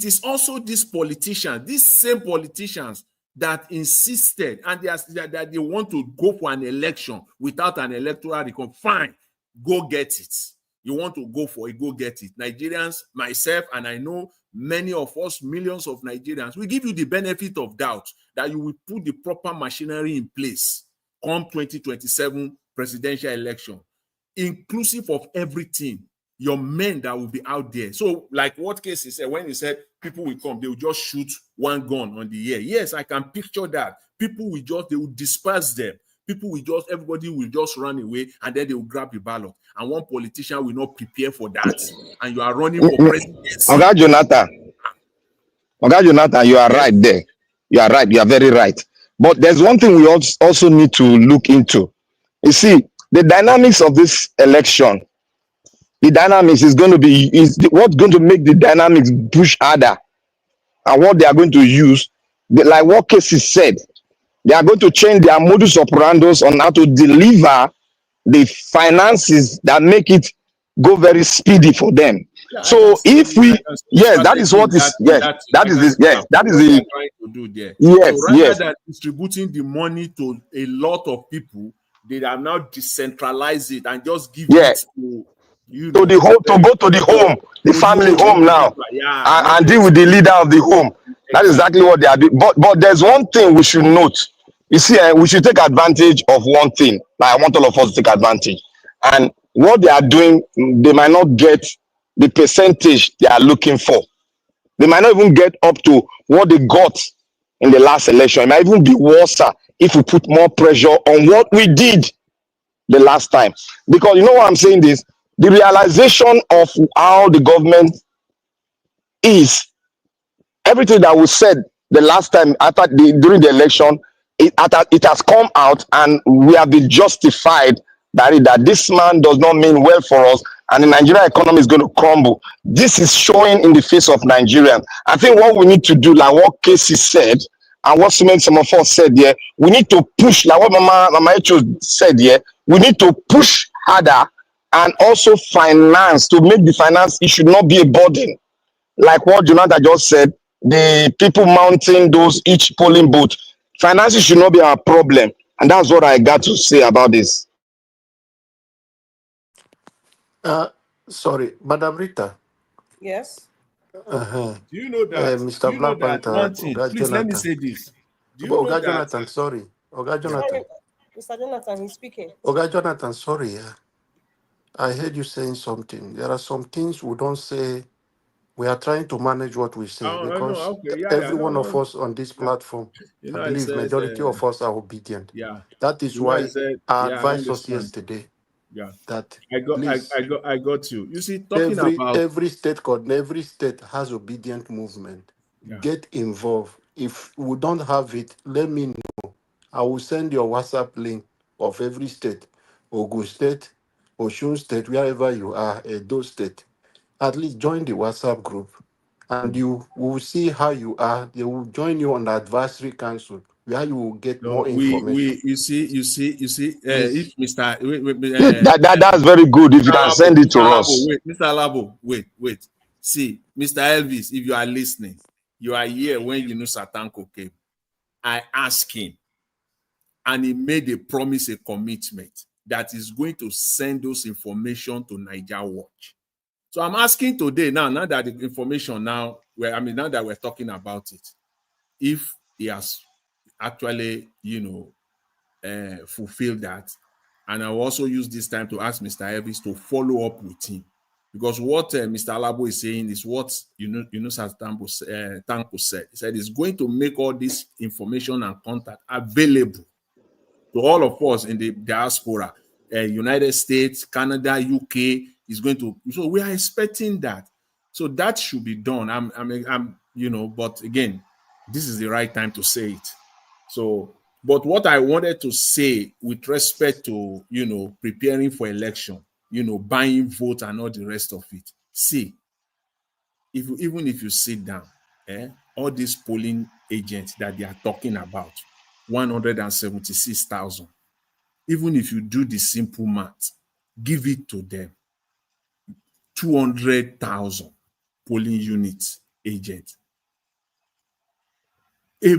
is also these politicians, these same politicians that insisted and that they want to go for an election without an electoral recount. Fine, go get it. You want to go for it, go get it. Nigerians, myself, and I know many of us, millions of Nigerians, we give you the benefit of doubt that you will put the proper machinery in place come 2027 presidential election, inclusive of everything, your men that will be out there. So, like what case he said, when he said people will come, they will just shoot one gun on the air. Yes, I can picture that. People will just, they will disperse them. People will just, everybody will just run away and then they will grab the ballot. And one politician will not prepare for that. And you are running for presidency. Oga Jonathan, you are right there. You are right. You are very right. But there's one thing we also need to look into. You see, the dynamics of this election, the dynamics is going to be, what's going to make the dynamics push harder and what they are going to use. Like what Casey said, they are going to change their modus operandi on how to deliver the finances that make it go very speedy for them. Yeah, so if we, yes, that is what is, yes, that is the, yes, that is the trying to do there. Yes, so rather yes. than distributing the money to a lot of people, they are now decentralize it and just give it to you know, the home, to go to the home, the family home now, and deal with the leader of the home. That is exactly what they are doing. But there's one thing we should note. You see, we should take advantage of one thing. Like I want all of us to take advantage. And what they are doing, they might not get the percentage they are looking for. They might not even get up to what they got in the last election. It might even be worse if we put more pressure on what we did the last time. Because you know why I'm saying this? The realization of how the government is, everything that was said the last time during the election, it has come out and we have been justified that this man does not mean well for us and the Nigerian economy is going to crumble. This is showing in the face of Nigerians. I think what we need to do, like what Casey said, and what some of us said here, we need to push, like what Mama Echo said here, we need to push harder and also finance, to make the finance, it should not be a burden. Like what Jonathan just said, the people mounting those each polling booth, finances should not be our problem. And that's what I got to say about this. Sorry, Madam Rita. Yes. Do you know that? Mr. You know that one thing. Please let me Jonathan. say this. Do you Oga know that? Jonathan, sorry. Oga Jonathan. Mr. Jonathan, he's speaking. Oga Jonathan, sorry. I heard you saying something. There are some things we don't say. We are trying to manage what we say because every one of us on this platform, I believe majority of us are obedient. Yeah. That is why I advised us yesterday. Yeah. That I got you. You see, talking about every state has obedient movement. Get involved. If we don't have it, let me know. I will send your WhatsApp link of every state, Ogun State, Osun State, wherever you are, Edo State. At least join the WhatsApp group, and you will see how you are. They will join you on the advisory council, where you will get No, more information. you see, Please. if Mr. That's very good. If you can send it to us. Mr. Labo, wait. See, Mr. Elvis, if you are listening, you are here when Yunusa Tanko came. I asked him, and he made a promise, a commitment that is going to send those information to Niger Watch. So I'm asking today, now that the information now that we're talking about it, if he has actually, fulfilled that. And I will also use this time to ask Mr. Elvis to follow up with him. Because what Mr. Alabo is saying is what Tanko said. He said he's going to make all this information and contact available to all of us in the diaspora, United States, Canada, UK. Is going to. So we are expecting that. So that should be done. But again, this is the right time to say it. So, but what I wanted to say with respect to, preparing for election, buying vote and all the rest of it. See, even if you sit down, all these polling agents that they are talking about, 176,000, even if you do the simple math, give it to them, 200,000 polling units agents. A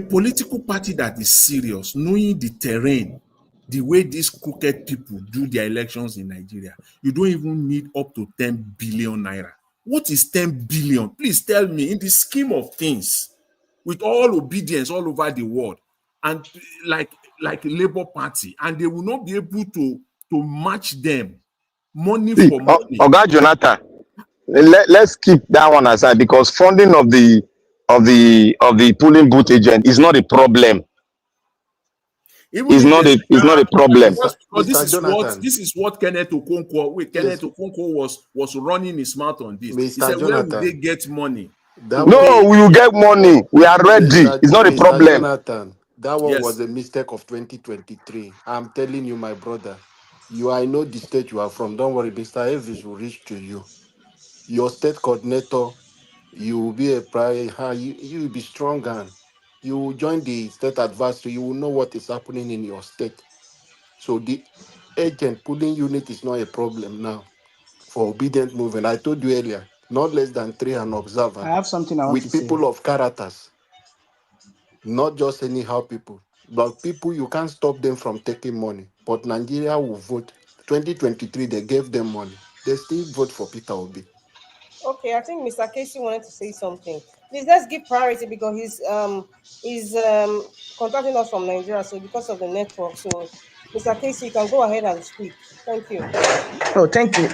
political party that is serious, knowing the terrain, the way these crooked people do their elections in Nigeria, you don't even need up to 10 billion naira. What is 10 billion? Please tell me, in the scheme of things, with all obedience all over the world, and like Labour Party, and they will not be able to match them money for money. Oga Jonathan, let's keep that one aside, because funding of the polling booth agent is not a problem. It's not a problem. Because this is what Kenneth Okonkwo was running his mouth on this. He said, where will they get money? No, we will get money. We are ready. It's not a problem. Jonathan, that one was a mistake of 2023. I'm telling you, my brother. I know the state you are from. Don't worry, Mr. Elvis will reach to you. Your state coordinator, you will be a prior. You will be strong, and you will join the state advisory. You will know what is happening in your state. So the agent pulling unit is not a problem now for obedient movement. I told you earlier, not less than 3 and observant. I have something I want with to people say. of characters, not just anyhow people, but people you can't stop them from taking money. But Nigeria will vote. 2023, they gave them money. They still vote for Peter Obi. Okay, I think Mr. Casey wanted to say something. Please, let's give priority because he's contacting us from Nigeria, so because of the network. So, Mr. Casey, you can go ahead and speak. Thank you. Oh, thank you.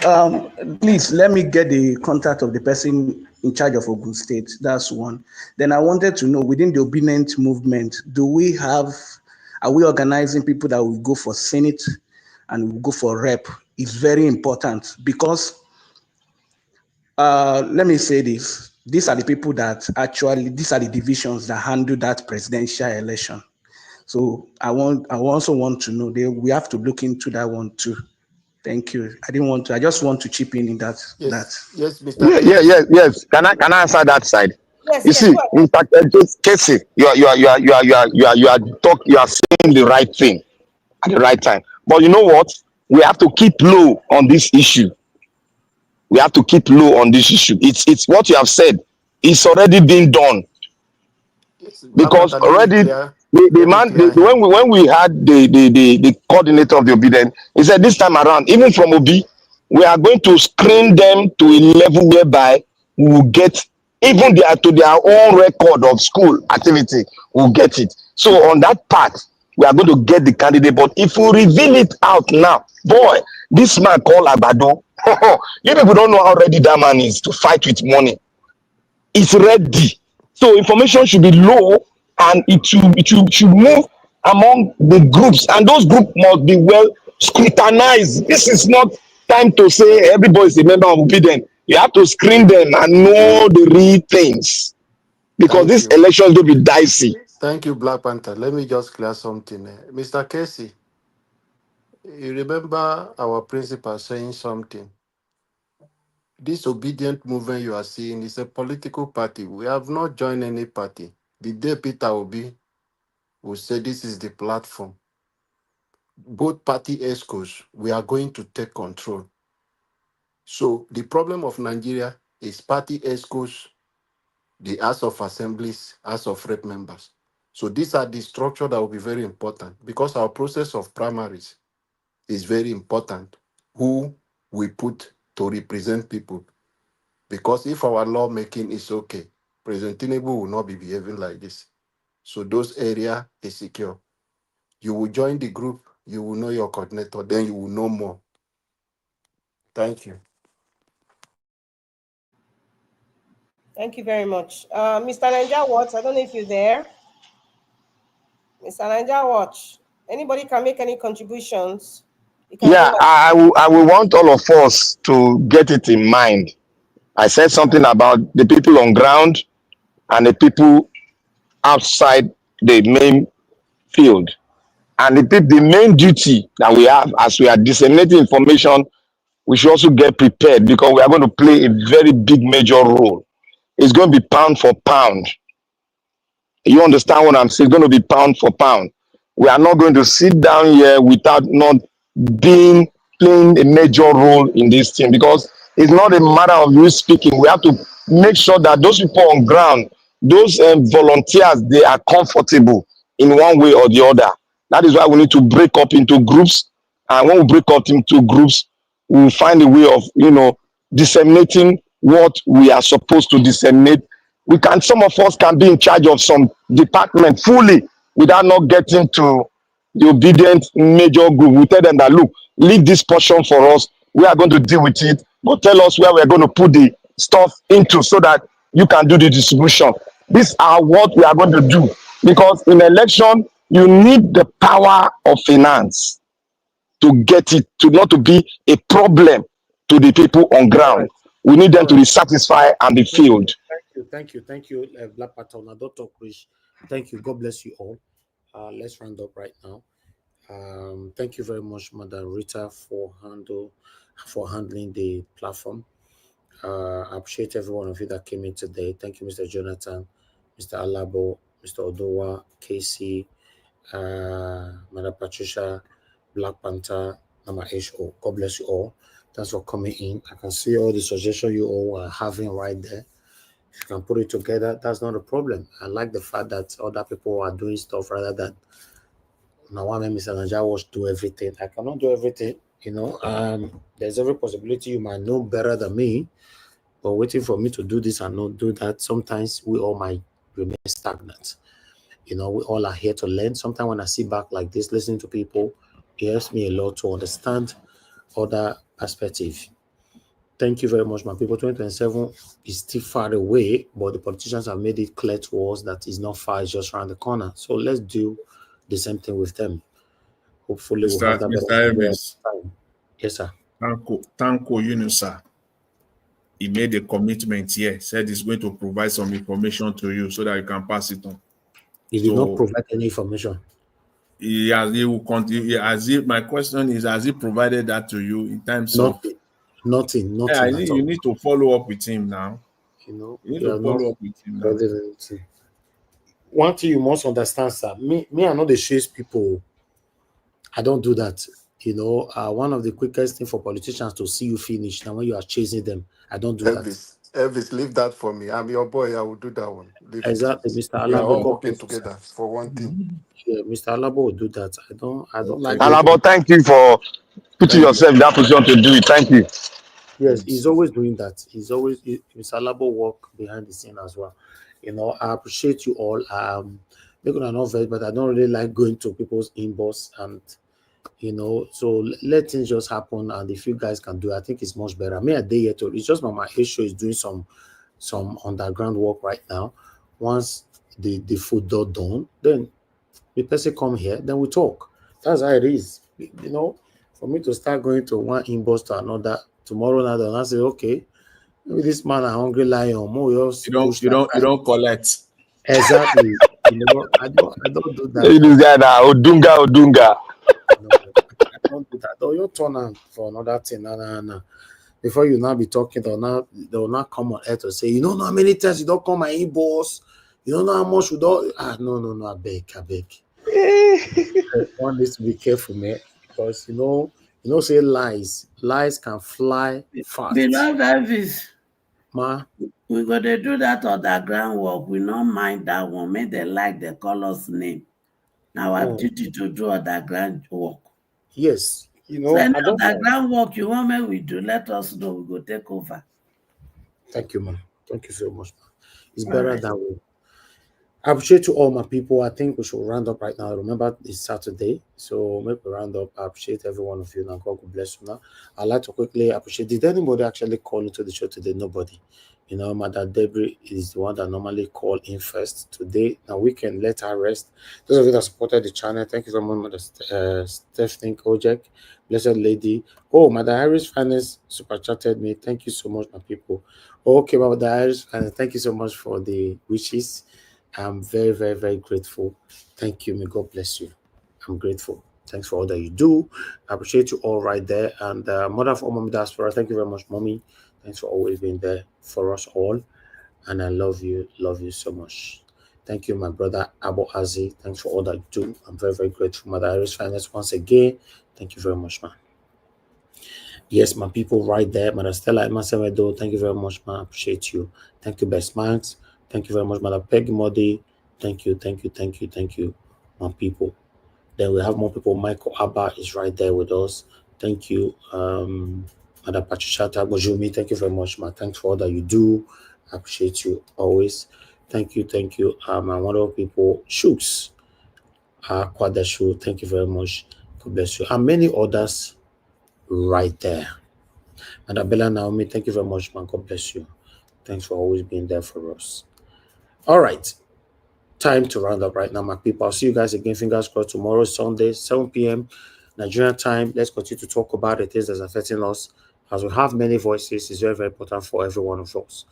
Please let me get the contact of the person in charge of Ogun State. That's one. Then I wanted to know, within the obedient movement, are we organizing people that will go for Senate and will go for rep? It's very important because let me say this. These are the people that these are the divisions that handle that presidential election. So I also want to know we have to look into that one too. Thank you. I just want to chip in that. Yes, Mr. Yes. Can I answer that side? Yes, you see, in fact, Casey, you are saying the right thing at the right time. But you know what? We have to keep low on this issue. It's what you have said. It's already been done. Because already when we had the coordinator of the obedient, he said this time around, even from Obi, we are going to screen them to a level whereby we will get even to their own record of school activity, we'll get it. So on that part, we are going to get the candidate. But if we reveal it out now, boy, this man called Abado, you people don't know how ready that man is to fight with money. It's ready. So information should be low, and it should move among the groups, and those groups must be well scrutinized. This is not time to say everybody is a member of obedient. You have to screen them and know the real things. because Thank this you. election is going to be dicey. Thank you, Black Panther. Let me just clear something. Mr. Casey, you remember our principal saying something. This obedient movement you are seeing is a political party. We have not joined any party. The day Peter Obi will say this is the platform, both party ESCOs, we are going to take control. So the problem of Nigeria is party ESCOs, the House of Assemblies, House of Rep members. So these are the structure that will be very important because our process of primaries is very important. Who we put to represent people. Because if our lawmaking is okay, President Tinubu will not be behaving like this. So those areas is secure. You will join the group, you will know your coordinator, then you will know more. Thank you. Thank you very much. Mr. Ninja Watch, I don't know if you're there. Mr. Ninja Watch, anybody can make any contributions? You can Yeah, come I will want all of us to get it in mind. I said something about the people on ground and the people outside the main field. And the main duty that we have as we are disseminating information, we should also get prepared because we are going to play a very big major role. It's going to be pound for pound. You understand what I'm saying? It's going to be pound for pound. We are not going to sit down here without not being playing a major role in this thing because it's not a matter of you speaking. We have to make sure that those people on ground, those volunteers, they are comfortable in one way or the other. That is why we need to break up into groups. And when we break up into groups, we will find a way of, disseminating what we are supposed to disseminate. Some of us can be in charge of some department fully without not getting to the obedient major group. We tell them that, look, leave this portion for us. We are going to deal with it, but tell us where we're going to put the stuff into so that you can do the distribution. These are what we are going to do because in election, you need the power of finance to get it, to not to be a problem to the people on ground. We need them to be satisfied and be filled. Thank you, Black Panther, Dr. Krish. Thank you. God bless you all. Let's round up right now. Thank you very much, Madam Rita, for handling the platform. I appreciate every one of you that came in today. Thank you, Mr. Jonathan, Mr. Alabo, Mr. Odowa, Casey, Madam Patricia, Black Panther, Mama H.O. God bless you all. Thanks for coming in. I can see all the suggestions you all are having right there. If you can put it together, that's not a problem. I like the fact that other people are doing stuff rather than now I Mr. Nanja was do everything. I cannot do everything, there's every possibility you might know better than me, but waiting for me to do this and not do that, sometimes we all might remain stagnant. We all are here to learn. Sometimes when I sit back like this, listening to people, it helps me a lot to understand other perspectives. Thank you very much, my people. 2027 is still far away, but the politicians have made it clear to us that it's not far, it's just around the corner. So let's do the same thing with them. Hopefully, we'll have that better time. Yes, sir. Tanko Yunusa. He made a commitment here, said he's going to provide some information to you so that you can pass it on. He did not provide any information. He will continue. My question is, has he provided that to you in terms of nothing? Yeah, you need to follow up with him now. You need to follow up with him now. One thing you must understand, sir. Me, I'm not the chase people. I don't do that. One of the quickest thing for politicians to see you finish, and when you are chasing them, I don't do that. Elvis, leave that for me. I'm your boy. I will do that one. Leave exactly, it. Mr. Alabo. We are all working together for one thing. Yeah, Mr. Alabo will do that. I don't like. Alabo, thank you for putting yourself in that position to do it. Thank you. Yes, he's always doing that. Mr. Alabo work behind the scene as well. I appreciate you all. Maybe I'm not very, but I don't really like going to people's inbox and. So let things just happen, and if you guys can do it, I think it's much better. Me a day yet, it's just my issue is doing some underground work right now. Once the food done, then the person come here, then we talk. That's how it is. For me to start going to one inbox to another tomorrow night, and I say, okay, maybe this man a hungry lion. You don't collect. Exactly. I don't do that. Hey, this guy now, Odunga. No, I don't do that. Don't you turn on for another thing. No. Before you now be talking, they'll not come on air to say, you don't know how many times you don't call my inbox. You don't know how much you don't. No, I beg. One needs to be careful, man, because say lies can fly fast. Beloved Elvis, Ma, we gotta do that underground work. We don't mind that one. Make they like the colors name. Now our duty to do underground work. Yes, So any I don't know. underground work you want me we do, let us know. We go take over. Thank you, man. Thank you so much, man. It's All better right. that way. I appreciate to all my people. I think we should round up right now. Remember, it's Saturday, so maybe round up. I appreciate every one of you. Now, God bless you. Now, I'd like to quickly appreciate. Did anybody actually call into the show today? Nobody. Mother Debbie is the one that normally call in first. Today, now we can let her rest. Those of you that supported the channel, thank you very much, Mother Stephanie Kojak, Blessed Lady. Oh, Mother Harris Finance super chatted me. Thank you so much, my people. Okay, Mother Harris Finance, thank you so much for the wishes. I'm very, very, very grateful. Thank you. May God bless you. I'm grateful. Thanks for all that you do. I appreciate you all right there. And Mother of all Mommy Diaspora, thank you very much, Mommy. Thanks for always being there for us all. And I love you so much. Thank you, my brother Abo Azi. Thanks for all that you do. I'm very, very grateful. Mother Iris Finance once again. Thank you very much, man. Yes, my people right there. Mother Stella Emasemedo, thank you very much, man. I appreciate you. Thank you, Best Max. Thank you very much, Mother Peggy Modi. Thank you, my people. Then we have more people. Michael Abba is right there with us. Thank you, Mother Patriotism Bojumi. Thank you very much, man. Thanks for all that you do. I appreciate you always. Thank you. My wonderful people, Shooks, Kwadashu. Thank you very much. God bless you. And many others right there. And Bella Naomi, thank you very much, man. God bless you. Thanks for always being there for us. All right. Time to round up right now, my people. I'll see you guys again. Fingers crossed tomorrow, Sunday, 7 p.m. Nigerian time. Let's continue to talk about the things that's affecting us. As we have many voices, it's very, very important for every one of us.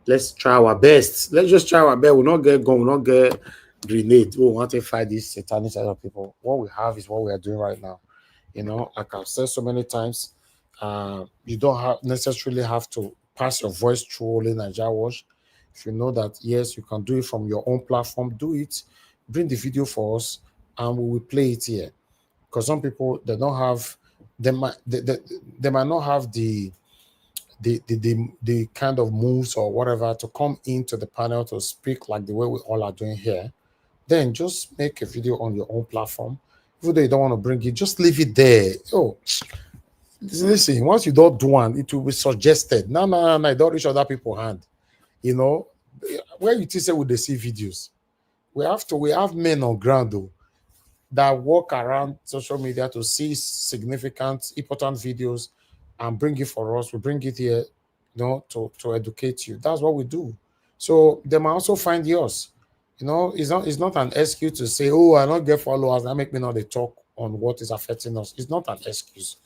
Let's try our best. Let's just try our best. We'll not get gun, we'll not get grenade. We want to fight these satanic side of people. What we have is what we are doing right now. Like I've said so many times, you don't necessarily have to pass your voice through only Nigeria Watch. If you know that, yes, you can do it from your own platform, do it. Bring the video for us, and we will play it here. Because some people, they don't have, they might not have the kind of moves or whatever to come into the panel to speak like the way we all are doing here. Then just make a video on your own platform. Even though you don't want to bring it, just leave it there. Oh, listen, once you don't do one, it will be suggested. No, don't reach other people's hand. Where you say we they see videos, we have men on ground though that walk around social media to see significant, important videos and bring it for us. We bring it here, to educate you. That's what we do. So they might also find yours. It's not an excuse to say, oh, I don't get followers, that make me not talk on what is affecting us. It's not an excuse.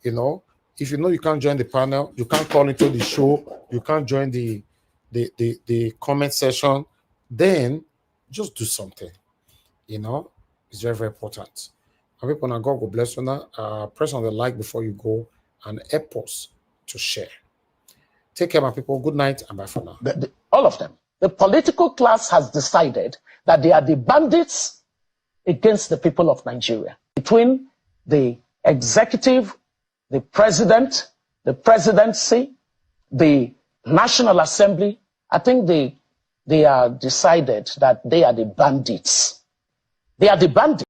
If you can't join the panel, you can't call into the show, you can't join the comment session, then just do something. It's very, very important. And people, now God will bless you now. Press on the like before you go and help us to share. Take care, my people. Good night and bye for now. All of them. The political class has decided that they are the bandits against the people of Nigeria. Between the executive, the president, the presidency, the National Assembly, I think they are decided that they are the bandits. They are the bandits.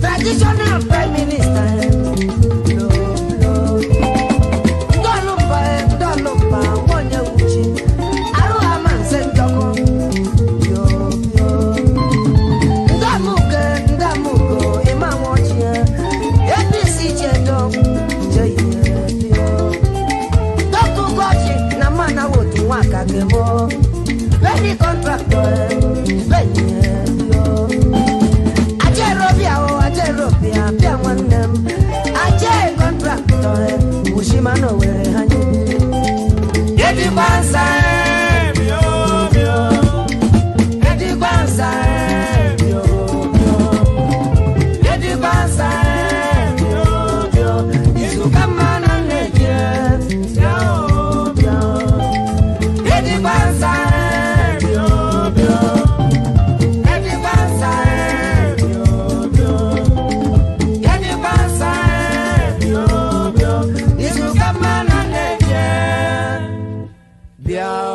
Traditional Prime Minister. Very contractor, Ajerobia, Piawanem, Ajer contractor, Mushimano, where Hanyu. Eddie Bansa, Eddie Bansa, Eddie Bansa, you come on and make it. Eddie Bansa. Yeah.